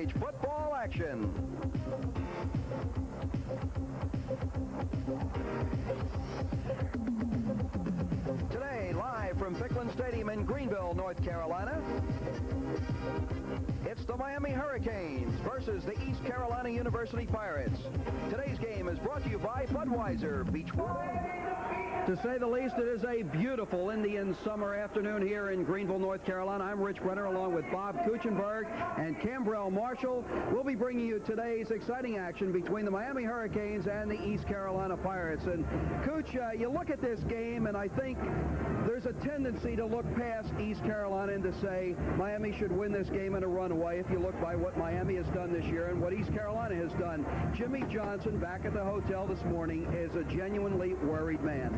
college football action. Today, live from Ficklen Stadium in Greenville, North Carolina, it's the Miami Hurricanes versus the East Carolina University Pirates. Today's game is brought to you by Budweiser Beach. To say the least, it is a beautiful Indian summer afternoon here in Greenville, North Carolina. I'm Rich Brenner along with Bob Kuchenberg and Cambrell Marshall. We'll be bringing you today's exciting action between the Miami Hurricanes and the East Carolina Pirates. And Cooch, you look at this game and I think there's a tendency to look past East Carolina and to say Miami should win this game in a runaway if you look by what Miami has done this year and what East Carolina has done. Jimmy Johnson back at the hotel this morning is a genuinely worried man.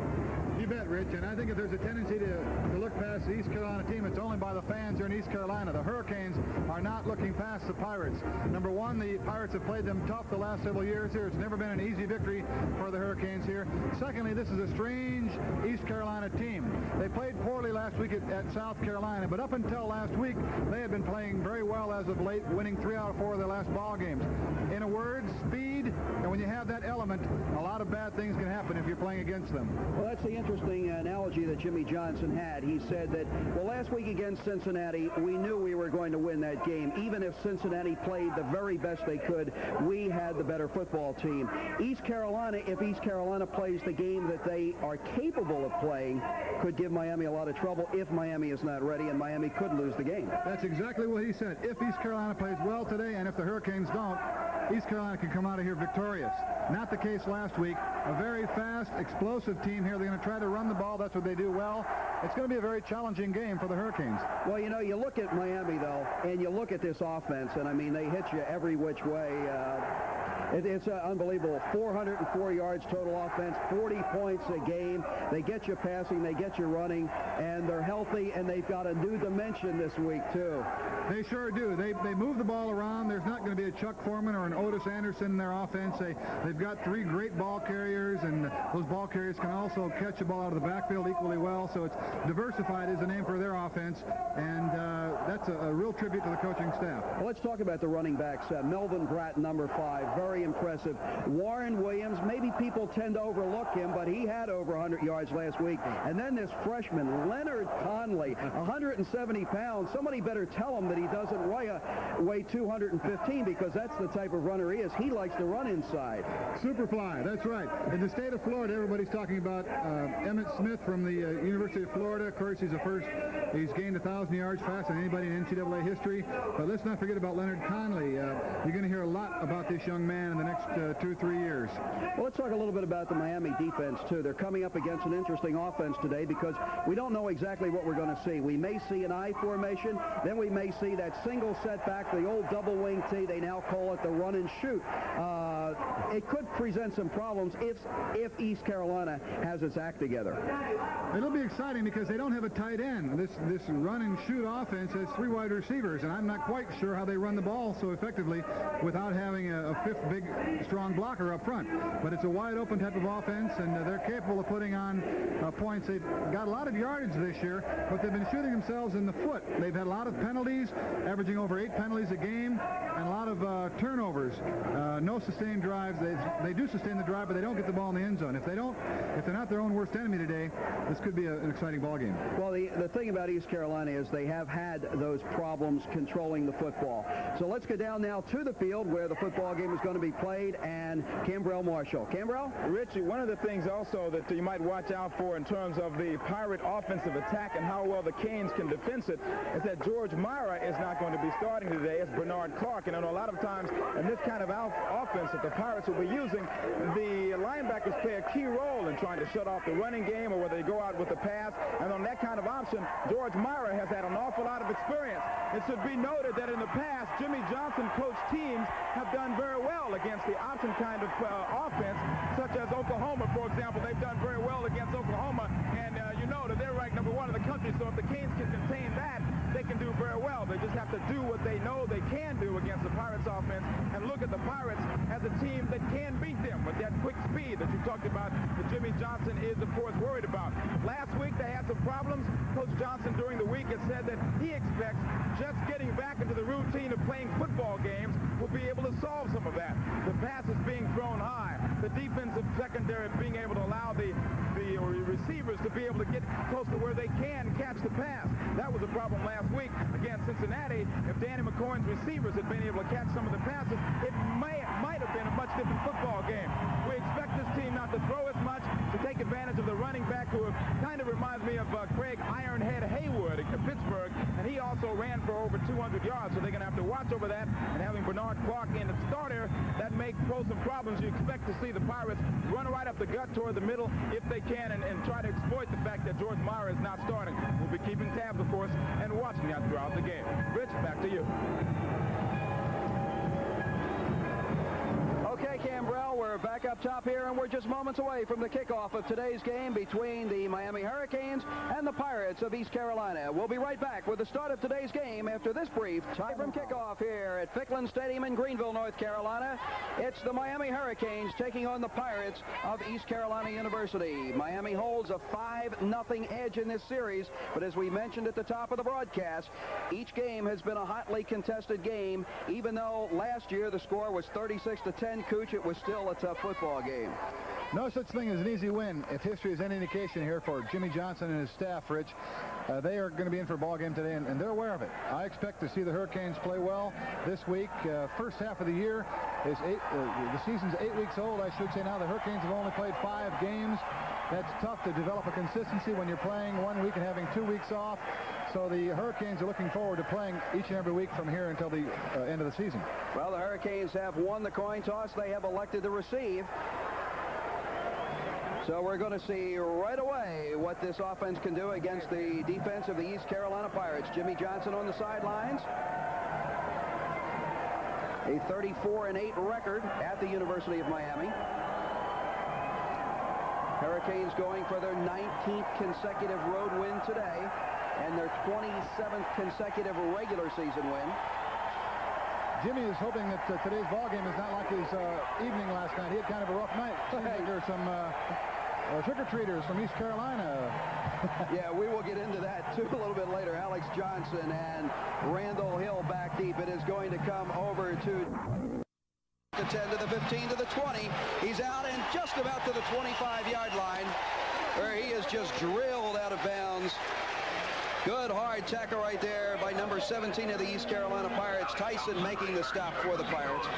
You bet, Rich, and I think if there's a tendency to look past the East Carolina team, it's only by the fans here in East Carolina. The Hurricanes are not looking past the Pirates. Number one, the Pirates have played them tough the last several years here. It's never been an easy victory for the Hurricanes here. Secondly, this is a strange East Carolina team. They played poorly last week at South Carolina, but up until last week, they had been playing very well as of late, winning 3 out of 4 of their last ball games. In a word, speed, and when you have that element, a lot of bad things can happen if you're playing against them. Well, that's the interesting analogy that Jimmy Johnson had. He said that, well, last week against Cincinnati, we knew we were going to win that game. Even if Cincinnati played the very best they could, we had the better football team. East Carolina, if East Carolina plays the game that they are capable of playing, could give Miami a lot of trouble if Miami is not ready, and Miami could lose the game. That's exactly what he said. If East Carolina plays well today, and if the Hurricanes don't, East Carolina can come out of here victorious. Not the case last week. A very fast, explosive team here. They're going to try to run the ball. That's what they do well. It's going to be a very challenging game for the Hurricanes. Well, you know, you look at Miami, though, and you look at this offense, and, I mean, they hit you every which way. It's unbelievable. 404 yards total offense, 40 points a game. They get you passing, they get you running, and they're healthy, and they've got a new dimension this week, too. They sure do. They move the ball around. There's not going to be a Chuck Foreman or an Otis Anderson in their offense. They've got 3 great ball carriers, and those ball carriers can also catch the ball out of the backfield equally well. So it's diversified is the name for their offense, and that's a real tribute to the coaching staff. Well, let's talk about the running backs. Melvin Bratton, number 5, very impressive. Warren Williams, maybe people tend to overlook him, but he had over 100 yards last week. And then this freshman, Leonard Conley, 170 pounds. Somebody better tell him that he doesn't weigh 215, because that's the type of runner he is. He likes to run inside. Superfly, that's right. In the state of Florida, everybody's talking about Emmett Smith from the University of Florida. Of course, he's gained 1,000 yards faster than anybody in NCAA history. But let's not forget about Leonard Conley. You're going to hear a lot about this young man in the next 2 or 3 years. Well, let's talk a little bit about the Miami defense, too. They're coming up against an interesting offense today because we don't know exactly what we're going to see. We may see an I formation, then we may see that single setback, the old double wing T. They now call it the run and shoot. It could present some problems if East Carolina has its act together. It'll be exciting because they don't have a tight end. This run and shoot offense has 3 wide receivers, and I'm not quite sure how they run the ball so effectively without having a 5th big, strong blocker up front. But it's a wide open type of offense, and they're capable of putting on points. They've got a lot of yardage this year, but they've been shooting themselves in the foot. They've had a lot of penalties, averaging over 8 penalties a game, and a lot of turnovers. No sustained drives. They do sustain the drive, but they don't get the ball in the end zone. If they're not their own worst enemy today, this could be an exciting ball game. Well, the thing about East Carolina is they have had those problems controlling the football. So let's go down now to the field where the football game is going to be played, and Cambrell Marshall. Cambrell? Richie, one of the things also that you might watch out for in terms of the Pirate offensive attack and how well the Canes can defense it is that George Myra is not going to be starting today. It's Bernard Clark. And I know a lot of times in this kind of offense that the Pirates will be using, the linebackers play a key role in trying to shut off the running game or whether they go out with the pass. And on that kind of option, George Myra has had an awful lot of experience. It should be noted that in the past, Jimmy Johnson coached teams have done very well against the option kind of offense, such as Oklahoma, for example. They've done very well against Oklahoma, and you know that they're ranked number 1 in the country, so if the Canes can contain that, they can do very well. They just have to do what they know they can do against the Pirates offense and look at the Pirates as a team that can beat them with that quick speed that you talked about that Jimmy Johnson is, of course, worried about. Last week they had some problems. Coach Johnson during the week has said that he expects just getting back into the routine of playing football games solve some of that. The passes being thrown high, the defensive secondary being able to allow the receivers to be able to get close to where they can catch the pass. That was a problem last week against Cincinnati. If Danny McCoy's receivers had been able to catch some of the passes, it might have been a much different football game. We expect this team not to throw as much, to take advantage of the running back who kind of reminds me of Craig Ironhead Haywood at Pittsburgh, and he also ran for over 200 yards, so they're going to have to watch over that. And having Bernard Clark in the starter, that may pose some problems. You expect to see the Pirates run right up the gut toward the middle if they can, and try to exploit the fact that George Mara is not starting. We'll be keeping tabs, of course, and watching that throughout the game. Rich, back to you. Okay, Cambrell, we're back up top here, and we're just moments away from the kickoff of today's game between the Miami Hurricanes and the Pirates of East Carolina. We'll be right back with the start of today's game after this brief time from kickoff here at Ficklen Stadium in Greenville, North Carolina. It's the Miami Hurricanes taking on the Pirates of East Carolina University. Miami holds a 5-0 edge in this series, but as we mentioned at the top of the broadcast, each game has been a hotly contested game. Even though last year the score was 36-10, Cooch, it was still a tough football game. No such thing as an easy win. If history is any indication here for Jimmy Johnson and his staff, Rich, they are going to be in for a ball game today, and they're aware of it. I expect to see the Hurricanes play well this week. First half of the year is the season's 8 weeks old, I should say now. The Hurricanes have only played 5 games. That's tough to develop a consistency when you're playing 1 week and having 2 weeks off. So the Hurricanes are looking forward to playing each and every week from here until the end of the season. Well, the Hurricanes have won the coin toss. They have elected to receive. So we're going to see right away what this offense can do against the defense of the East Carolina Pirates. Jimmy Johnson on the sidelines. A 34-8 record at the University of Miami. Hurricanes going for their 19th consecutive road win today and their 27th consecutive regular season win. Jimmy is hoping that today's ball game is not like his evening last night. He had kind of a rough night. Seems like there are some trick-or-treaters from East Carolina. Yeah, we will get into that too a little bit later. Alex Johnson and Randall Hill back deep. It is going to come over to the 10 to the 15 to the 20. He's out and just about to the 25-yard line, where he is just drilled out of bounds. Good hard tackle right there by number 17 of the East Carolina Pirates. Tyson making the stop for the Pirates.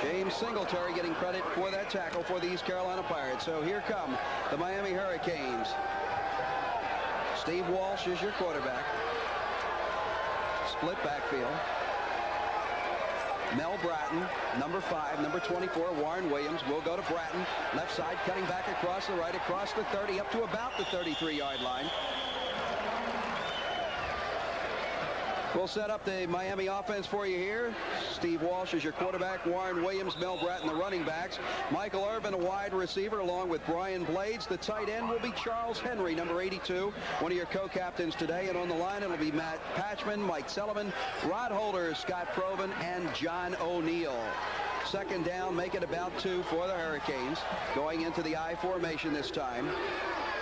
James Singletary getting credit for that tackle for the East Carolina Pirates. So here come the Miami Hurricanes. Steve Walsh is your quarterback. Split backfield. Mel Bratton, number 5, number 24, Warren Williams will go to Bratton. Left side, cutting back across the right, across the 30, up to about the 33-yard line. We'll set up the Miami offense for you here. Steve Walsh is your quarterback. Warren Williams, Mel Bratton, the running backs. Michael Irvin, a wide receiver, along with Brian Blades. The tight end will be Charles Henry, number 82, one of your co-captains today. And on the line, it'll be Matt Patchman, Mike Sullivan, Rod Holder, Scott Proven, and John O'Neill. Second down, make it about 2 for the Hurricanes. Going into the I formation this time.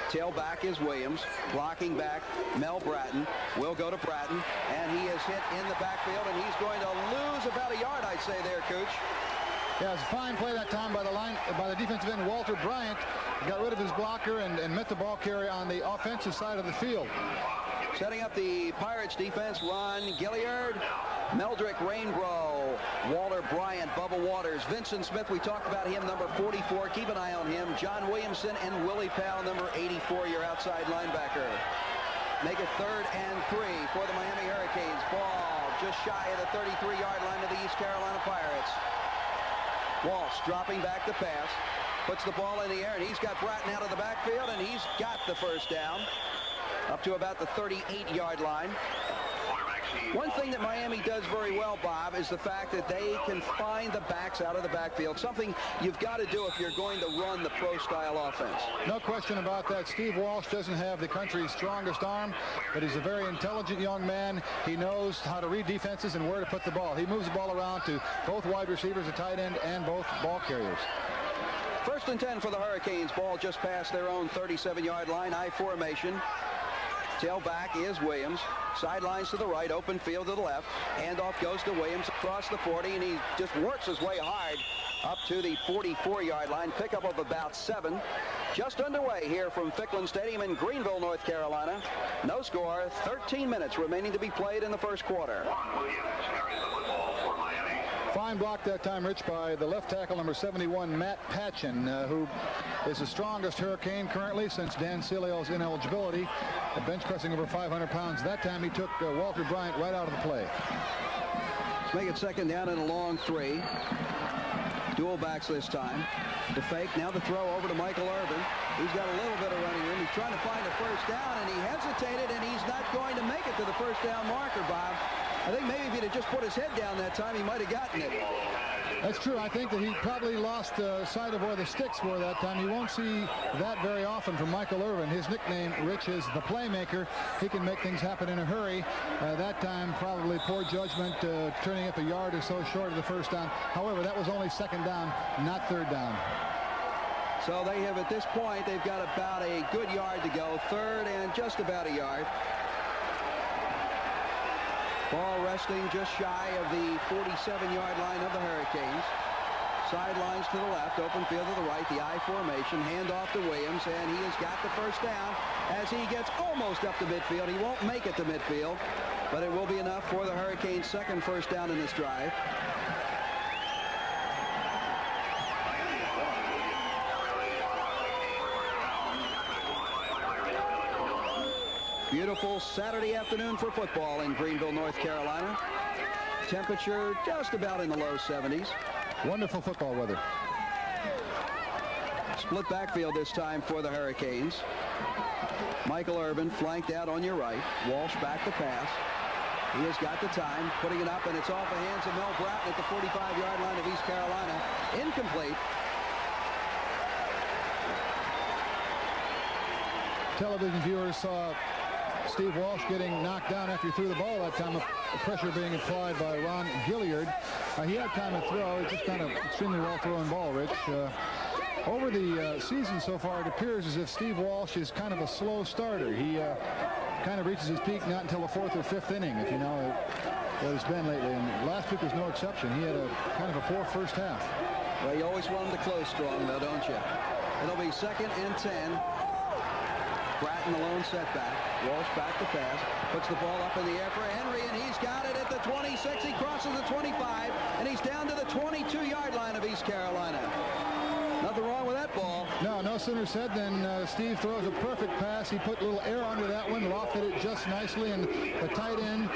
Tailback is Williams. Blocking back, Mel Bratton. Will go to Bratton, and he is hit in the backfield, and he's going to lose about a yard, I'd say there, Cooch. Yeah, it was a fine play that time by the defensive end, Walter Bryant. Got rid of his blocker and met the ball carrier on the offensive side of the field. Setting up the Pirates defense, Ron Gilliard, Meldrick Rainbow, Walter Bryant, Bubba Waters, Vincent Smith, we talked about him, number 44. Keep an eye on him. John Williamson and Willie Powell, number 84, your outside linebacker. Make it 3rd and 3 for the Miami Hurricanes. Ball just shy of the 33-yard line of the East Carolina Pirates. Walsh dropping back to pass, puts the ball in the air, and he's got Bratton out of the backfield, and he's got the first down up to about the 38-yard line. One thing that Miami does very well, Bob, is the fact that they can find the backs out of the backfield, something you've got to do if you're going to run the pro-style offense. No question about that. Steve Walsh doesn't have the country's strongest arm, but he's a very intelligent young man. He knows how to read defenses and where to put the ball. He moves the ball around to both wide receivers, a tight end, and both ball carriers. First and 10 for the Hurricanes. Ball just past their own 37-yard line. I formation. Tailback is Williams. Sidelines to the right, open field to the left. Handoff goes to Williams across the 40, and he just works his way hard up to the 44-yard line. Pickup of about 7. Just underway here from Ficklin Stadium in Greenville, North Carolina. No score, 13 minutes remaining to be played in the first quarter. Fine block that time, Rich, by the left tackle, number 71, Matt Patchen, who is the strongest Hurricane currently since Dan Cilio's ineligibility. Bench pressing over 500 pounds. That time he took Walter Bryant right out of the play. Let's make it second down and a long 3. Dual backs this time. The fake, now the throw over to Michael Irvin. He's got a little bit of running room. He's trying to find a first down, and he hesitated, and he's not going to make it to the first down marker, Bob. I think maybe if he'd have just put his head down that time, he might have gotten it. That's true. I think that he probably lost sight of where the sticks were that time. You won't see that very often from Michael Irvin. His nickname, Rich, is the playmaker. He can make things happen in a hurry. That time, probably poor judgment, turning up a yard or so short of the first down. However, that was only second down, not third down. So they have, at this point, they've got about a good yard to go. Third and just about a yard. Ball resting just shy of the 47-yard line of the Hurricanes. Sidelines to the left, open field to the right, the I formation, handoff to Williams, and he has got the first down as he gets almost up to midfield. He won't make it to midfield, but it will be enough for the Hurricanes' second first down in this drive. Beautiful Saturday afternoon for football in Greenville, North Carolina. Temperature just about in the low 70s. Wonderful football weather. Split backfield this time for the Hurricanes. Michael Irvin flanked out on your right. Walsh back to pass. He has got the time, putting it up, and it's off the hands of Mel Bratton at the 45-yard line of East Carolina. Incomplete. Television viewers saw Steve Walsh getting knocked down after he threw the ball that time. Pressure being applied by Ron Gilliard. He had time to throw. It's just kind of extremely well-thrown ball, Rich. Over the season so far, it appears as if Steve Walsh is kind of a slow starter. He kind of reaches his peak not until the 4th or 5th inning, if you know what it's been lately. And last week was no exception. He had a kind of a poor first half. Well, you always want him to close strong, though, don't you? It'll be second and 10. Bratton the lone setback. Walsh back to pass. Puts the ball up in the air for Henry, and he's got it at the 26. He crosses the 25, and he's down to the 22-yard line of East Carolina. Nothing wrong with that ball. No sooner said than Steve throws a perfect pass. He put a little air under that one, lofted it just nicely, and the tight end,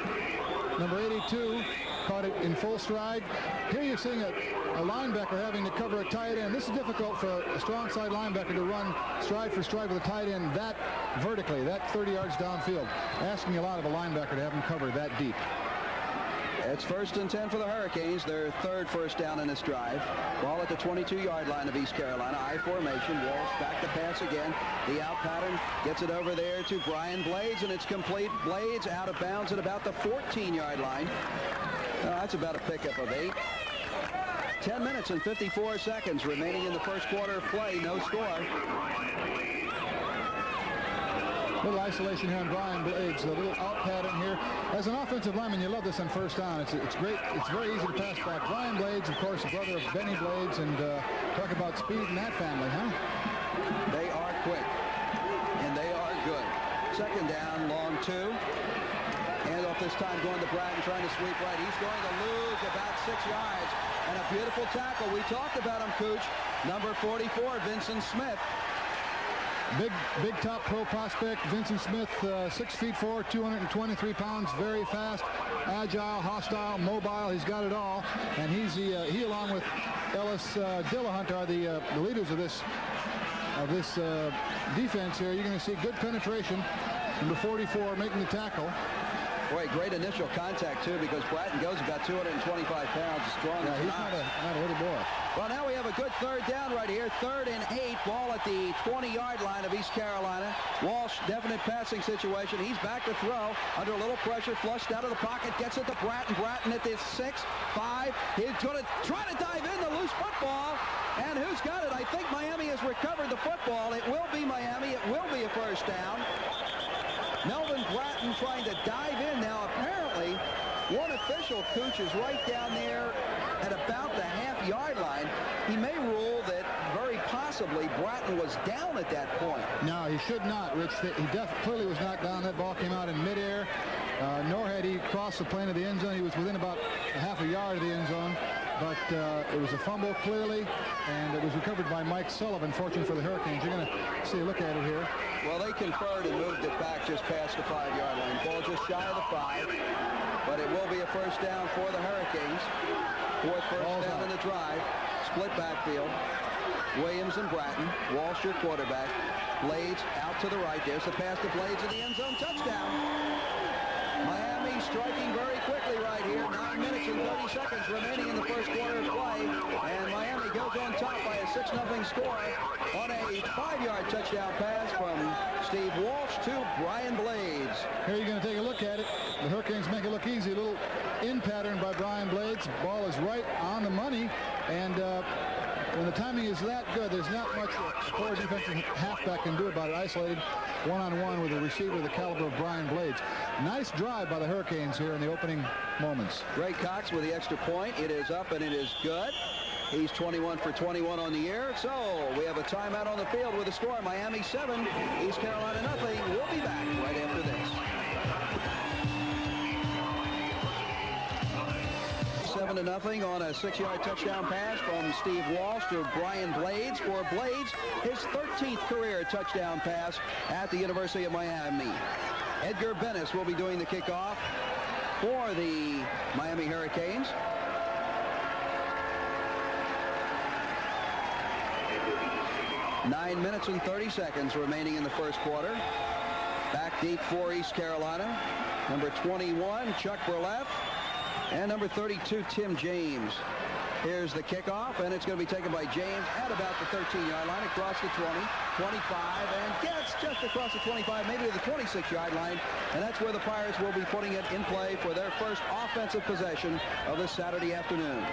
number 82, caught it in full stride. Here you're seeing a linebacker having to cover a tight end. This is difficult for a strong side linebacker to run stride for stride with a tight end that vertically, that 30 yards downfield. Asking a lot of a linebacker to have him cover that deep. It's first and 10 for the Hurricanes, their third first down in this drive. Ball at the 22-yard line of East Carolina. I formation. Walsh back to pass again. The out pattern gets it over there to Brian Blades, and it's complete. Blades out of bounds at about the 14-yard line. That's about a pickup of 8. 10 minutes and 54 seconds remaining in the first quarter of play. No score. Little isolation here on Brian Blades, a little out pattern here. As an offensive lineman, you love this on first down. It's great. It's very easy to pass back. Brian Blades, of course, the brother of Benny Blades, and talk about speed in that family, huh? They are quick, and they are good. Second down, long 2. Handoff this time going to Bratton, trying to sweep right. He's going to lose about 6 yards. And a beautiful tackle. We talked about him, Cooch. Number 44, Vincent Smith. Big top pro prospect, Vincent Smith, 6'4", 223 pounds, very fast, agile, hostile, mobile. He's got it all, and he along with Ellis Dillahunt are the leaders of this defense here. You're going to see good penetration. Number 44 making the tackle. Boy, great initial contact, too, because Bratton goes about 225 pounds, strong. Yeah, he's not a little boy. Well, now we have a good third down right here. 3rd and 8, ball at the 20-yard line of East Carolina. Walsh, definite passing situation. He's back to throw under a little pressure, flushed out of the pocket, gets it to Bratton. Bratton at the 6, 5. He's going to try to dive in the loose football. And who's got it? I think Miami has recovered the football. It will be Miami. It will be a first down. Melvin Bratton trying to dive in now. Apparently, one official, Cooch, is right down there at about the half-yard line. He may rule that very possibly Bratton was down at that point. No, he should not, Rich. He clearly was not down. That ball came out in midair, nor had he crossed the plane of the end zone. He was within about a half a yard of the end zone. But it was a fumble clearly, and it was recovered by Mike Sullivan. Fortunate for the Hurricanes. You're going to see a look at it here. Well, they conferred and moved it back just past the 5-yard line. Ball just shy of the 5, but it will be a first down for the Hurricanes. 4th first down in the drive. Split backfield. Williams and Bratton. Walsh, your quarterback. Blades out to the right. There's the pass to Blades in the end zone. Touchdown. Miami striking very quickly right here. 9 minutes and 30 seconds remaining in the first quarter of play. And Miami goes on top by a 6-0 score on a 5-yard touchdown pass from Steve Walsh to Brian Blades. Here you're going to take a look at it. The Hurricanes make it look easy. A little in pattern by Brian Blades. Ball is right on the money. And when the timing is that good, there's not much a core defensive halfback can do about it. Isolated one-on-one with a receiver the caliber of Brian Blades. Nice drive by the Hurricanes here in the opening moments. Ray Cox with the extra point. It is up and it is good. He's 21 for 21 on the year. So we have a timeout on the field with a score. Miami 7, East Carolina nothing. We'll be back right after this. 7-0 on a 6-yard touchdown pass from Steve Walsh to Brian Blades. For Blades, his 13th career touchdown pass at the University of Miami. Edgar Bennis will be doing the kickoff for the Miami Hurricanes. Nine minutes and 30 seconds remaining in the first quarter. Back deep for East Carolina. Number 21, Chuck Burleff. And number 32, Tim James. Here's the kickoff, and it's going to be taken by James at about the 13-yard line, across the 20, 25, and gets just across the 25, maybe to the 26-yard line. And that's where the Pirates will be putting it in play for their first offensive possession of this Saturday afternoon.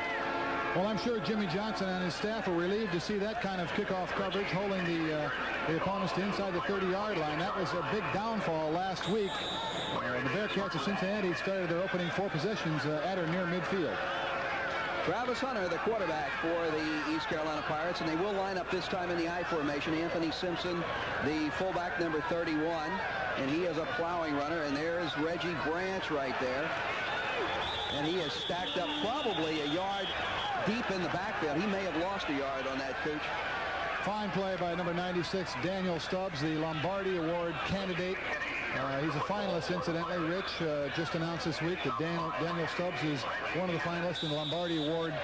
Well, I'm sure Jimmy Johnson and his staff are relieved to see that kind of kickoff coverage, holding the opponents to inside the 30-yard line. That was a big downfall last week. The Bearcats of Cincinnati started their opening 4 possessions at or near midfield. Travis Hunter, the quarterback for the East Carolina Pirates, and they will line up this time in the I formation. Anthony Simpson, the fullback, number 31, and he is a plowing runner. And there's Reggie Branch right there. And he is stacked up probably a yard deep in the backfield. He may have lost a yard on that, Coach. Fine play by number 96, Daniel Stubbs, the Lombardi Award candidate. He's a finalist, incidentally. Rich just announced this week that Daniel Stubbs is one of the finalists in the Lombardi Award,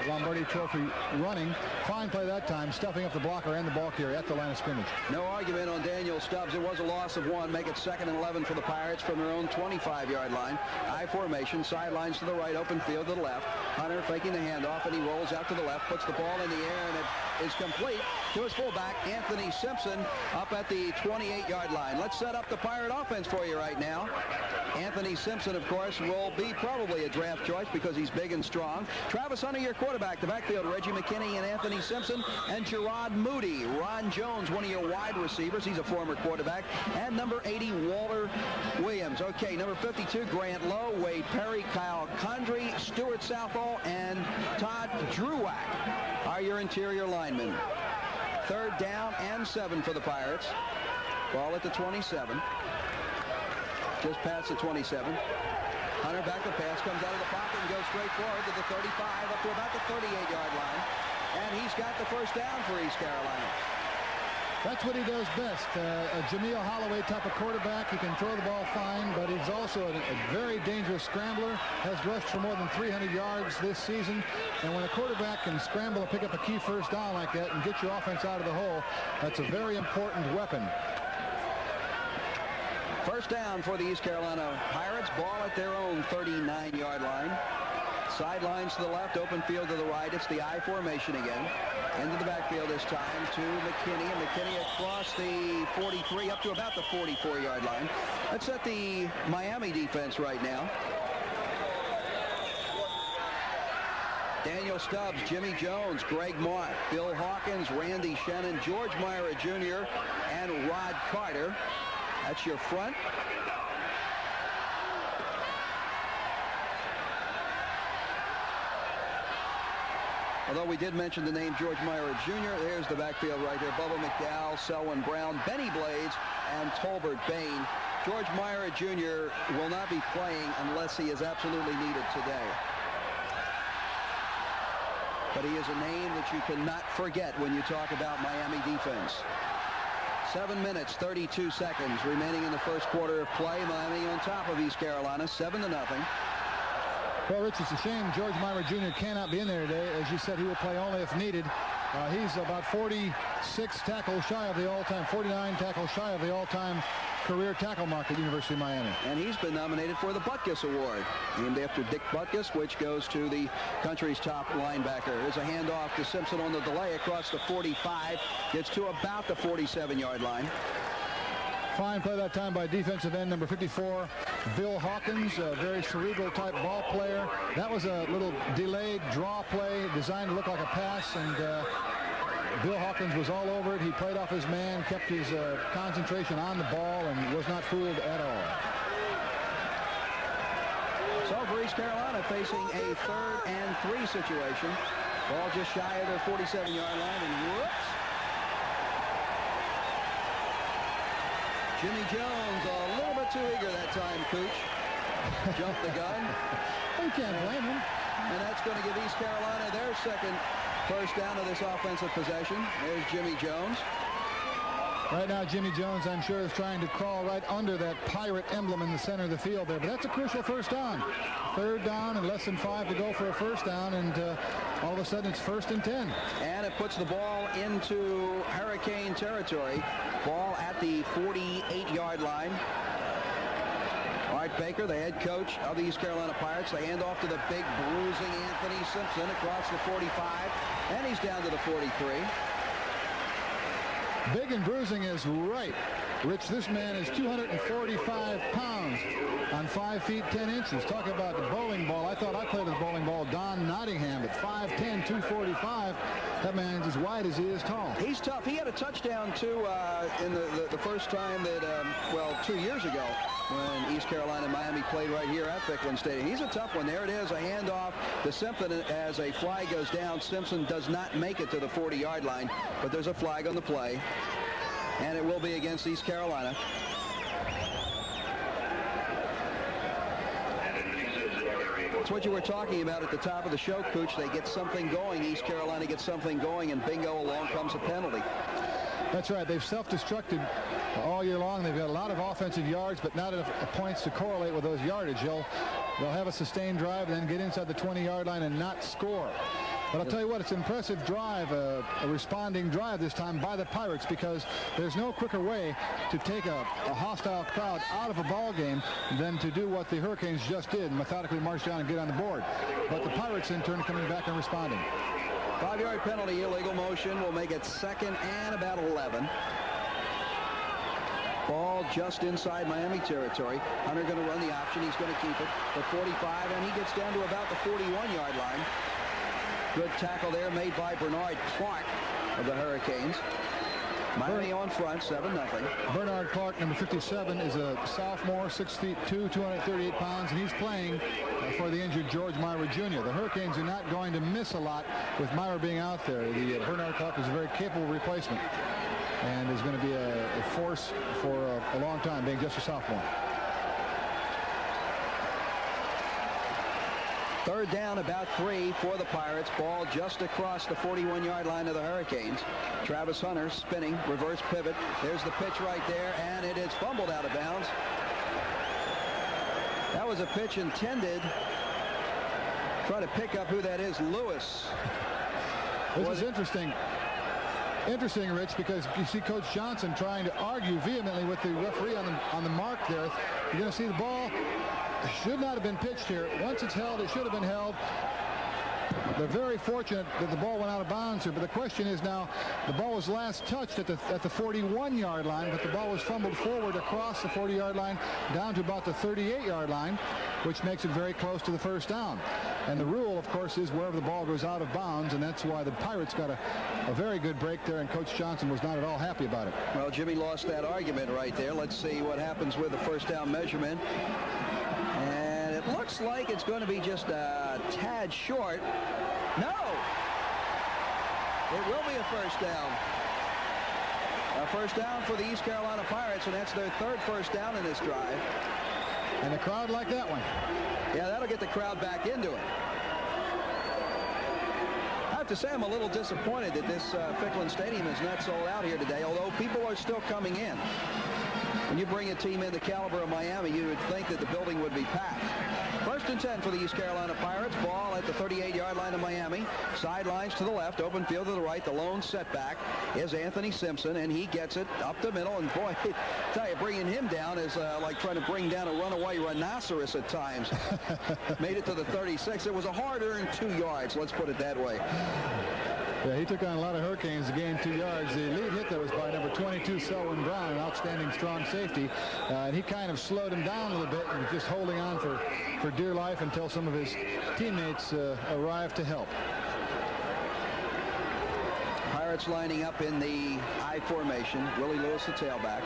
Lombardi Trophy running. Fine play that time, stuffing up the blocker and the ball carrier at the line of scrimmage. No argument on Daniel Stubbs. It was a loss of 1. Make it 2nd and 11 for the Pirates from their own 25-yard line. I formation, sidelines to the right, open field to the left. Hunter faking the handoff, and he rolls out to the left, puts the ball in the air, and it is complete to his fullback, Anthony Simpson, up at the 28-yard line. Let's set up the Pirate offense for you right now. Anthony Simpson, of course, will be probably a draft choice because he's big and strong. Travis Hunter, your quarterback. The backfield, Reggie McKinney and Anthony Simpson, and Gerard Moody. Ron Jones, one of your wide receivers. He's a former quarterback. And number 80, Walter Williams. Okay, number 52, Grant Lowe, Wade Perry, Kyle Condrey, Stuart Southall, and Todd Druack are your interior linemen. 3rd down and 7 for the Pirates. Ball at the 27. Just past the 27. Hunter back to pass, comes out of the pocket and goes straight forward to the 35, up to about the 38-yard line. And he's got the first down for East Carolina. That's what he does best. A Jameel Holloway type of quarterback. He can throw the ball fine, but he's also a very dangerous scrambler. Has rushed for more than 300 yards this season. And when a quarterback can scramble and pick up a key first down like that and get your offense out of the hole, that's a very important weapon. First down for the East Carolina Pirates. Ball at their own 39-yard line. Sidelines to the left, open field to the right. It's the I formation again. Into the backfield this time to McKinney. And McKinney across the 43 up to about the 44-yard line. That's at the Miami defense right now. Daniel Stubbs, Jimmy Jones, Greg Mott, Bill Hawkins, Randy Shannon, George Myra Jr., and Rod Carter. That's your front. Although we did mention the name George Myra Jr., there's the backfield right here. Bubba McDowell, Selwyn Brown, Benny Blades, and Tolbert Bain. George Myra Jr. will not be playing unless he is absolutely needed today. But he is a name that you cannot forget when you talk about Miami defense. 7 minutes, 32 seconds remaining in the first quarter of play. Miami on top of East Carolina, 7-0. Well, Rich, it's a shame George Myra Jr. cannot be in there today. As you said, he will play only if needed. He's about 46 tackles shy of the all-time, 49 tackles shy of the all-time career tackle mark at University of Miami. And he's been nominated for the Butkus Award, named after Dick Butkus, which goes to the country's top linebacker. There's a handoff to Simpson on the delay across the 45, gets to about the 47-yard line. Fine play that time by defensive end number 54, Bill Hawkins, a very cerebral type ball player. That was a little delayed draw play designed to look like a pass, and Bill Hawkins was all over it. He played off his man, kept his concentration on the ball, and was not fooled at all. So for East Carolina, facing a 3rd and 3 situation. Ball just shy of their 47-yard line, and whoops. Jimmy Jones a little bit too eager that time, Cooch. Jumped the gun. You can't blame him. And that's going to give East Carolina their second first down of this offensive possession. There's Jimmy Jones. Right now, Jimmy Jones, I'm sure, is trying to crawl right under that Pirate emblem in the center of the field there. But that's a crucial first down. 3rd down and less than 5 to go for a first down. And all of a sudden, it's 1st and 10. And it puts the ball into Hurricane territory. Ball at the 48-yard line. Art Baker, the head coach of the East Carolina Pirates. They hand off to the big bruising Anthony Simpson across the 45. And he's down to the 43. Big and bruising is right. Rich, this man is 245 pounds on 5 feet 10 inches. Talk about the bowling ball. I thought I played with bowling ball. Don Nottingham at 5'10", 245. That man is as wide as he is tall. He's tough. He had a touchdown, too, in the first time that, 2 years ago when East Carolina and Miami played right here at Ficklin Stadium. He's a tough one. There it is, a handoff to Simpson as a flag goes down. Simpson does not make it to the 40-yard line, but there's a flag on the play. And it will be against East Carolina. It's what you were talking about at the top of the show, Cooch. They get something going. East Carolina gets something going, and bingo, along comes a penalty. That's right. They've self-destructed all year long. They've got a lot of offensive yards, but not enough points to correlate with those yardage. They'll have a sustained drive and then get inside the 20-yard line and not score. But I'll tell you what, it's an impressive drive, a responding drive this time by the Pirates, because there's no quicker way to take a hostile crowd out of a ball game than to do what the Hurricanes just did, methodically march down and get on the board. But the Pirates, in turn, coming back and responding. 5-yard penalty, illegal motion will make it 2nd and about 11. Ball just inside Miami territory. Hunter going to run the option. He's going to keep it. The 45, and he gets down to about the 41-yard line. Good tackle there made by Bernard Clark of the Hurricanes. Miami on front, 7-0. Bernard Clark, number 57, is a sophomore, 6'2", 238 pounds, and he's playing for the injured George Myra Jr. The Hurricanes are not going to miss a lot with Myra being out there. The Bernard Clark is a very capable replacement and is going to be a force for a long time, being just a sophomore. 3rd down, about 3 for the Pirates. Ball just across the 41-yard line of the Hurricanes. Travis Hunter spinning, reverse pivot. There's the pitch right there, and it is fumbled out of bounds. That was a pitch intended. Try to pick up who that is, Lewis. This is interesting. interesting, Rich, because you see Coach Johnson trying to argue vehemently with the referee on the mark there. You're going to see the ball should not have been pitched here. Once it's held, it should have been held. They're very fortunate that the ball went out of bounds here, but the question is now, the ball was last touched at the 41-yard line, but the ball was fumbled forward across the 40-yard line down to about the 38-yard line, which makes it very close to the first down. And the rule, of course, is wherever the ball goes out of bounds, and that's why the Pirates got a very good break there, and Coach Johnson was not at all happy about it. Well, Jimmy lost that argument right there. Let's see what happens with the first down measurement. And it looks like it's going to be just a tad short. No! It will be a first down. A first down for the East Carolina Pirates, and that's their third first down in this drive. And the crowd liked that one. Yeah, that'll get the crowd back into it. I have to say I'm a little disappointed that this Ficklin Stadium is not sold out here today, although people are still coming in. When you bring a team in the caliber of Miami, you would think that the building would be packed. First and 10 for the East Carolina Pirates. Ball at the 38-yard line of Miami. Sidelines to the left, open field to the right. The lone setback is Anthony Simpson, and he gets it up the middle. And boy, I tell you, bringing him down is like trying to bring down a runaway rhinoceros at times. Made it to the 36. It was a hard-earned 2 yards, let's put it that way. Yeah, he took on a lot of hurricanes to gain 2 yards. The lead hit there was by number 22, Selwyn Brown, an outstanding strong safety. And he kind of slowed him down a little bit and was just holding on for dear life until some of his teammates arrived to help. Pirates lining up in the I formation. Willie Lewis, the tailback.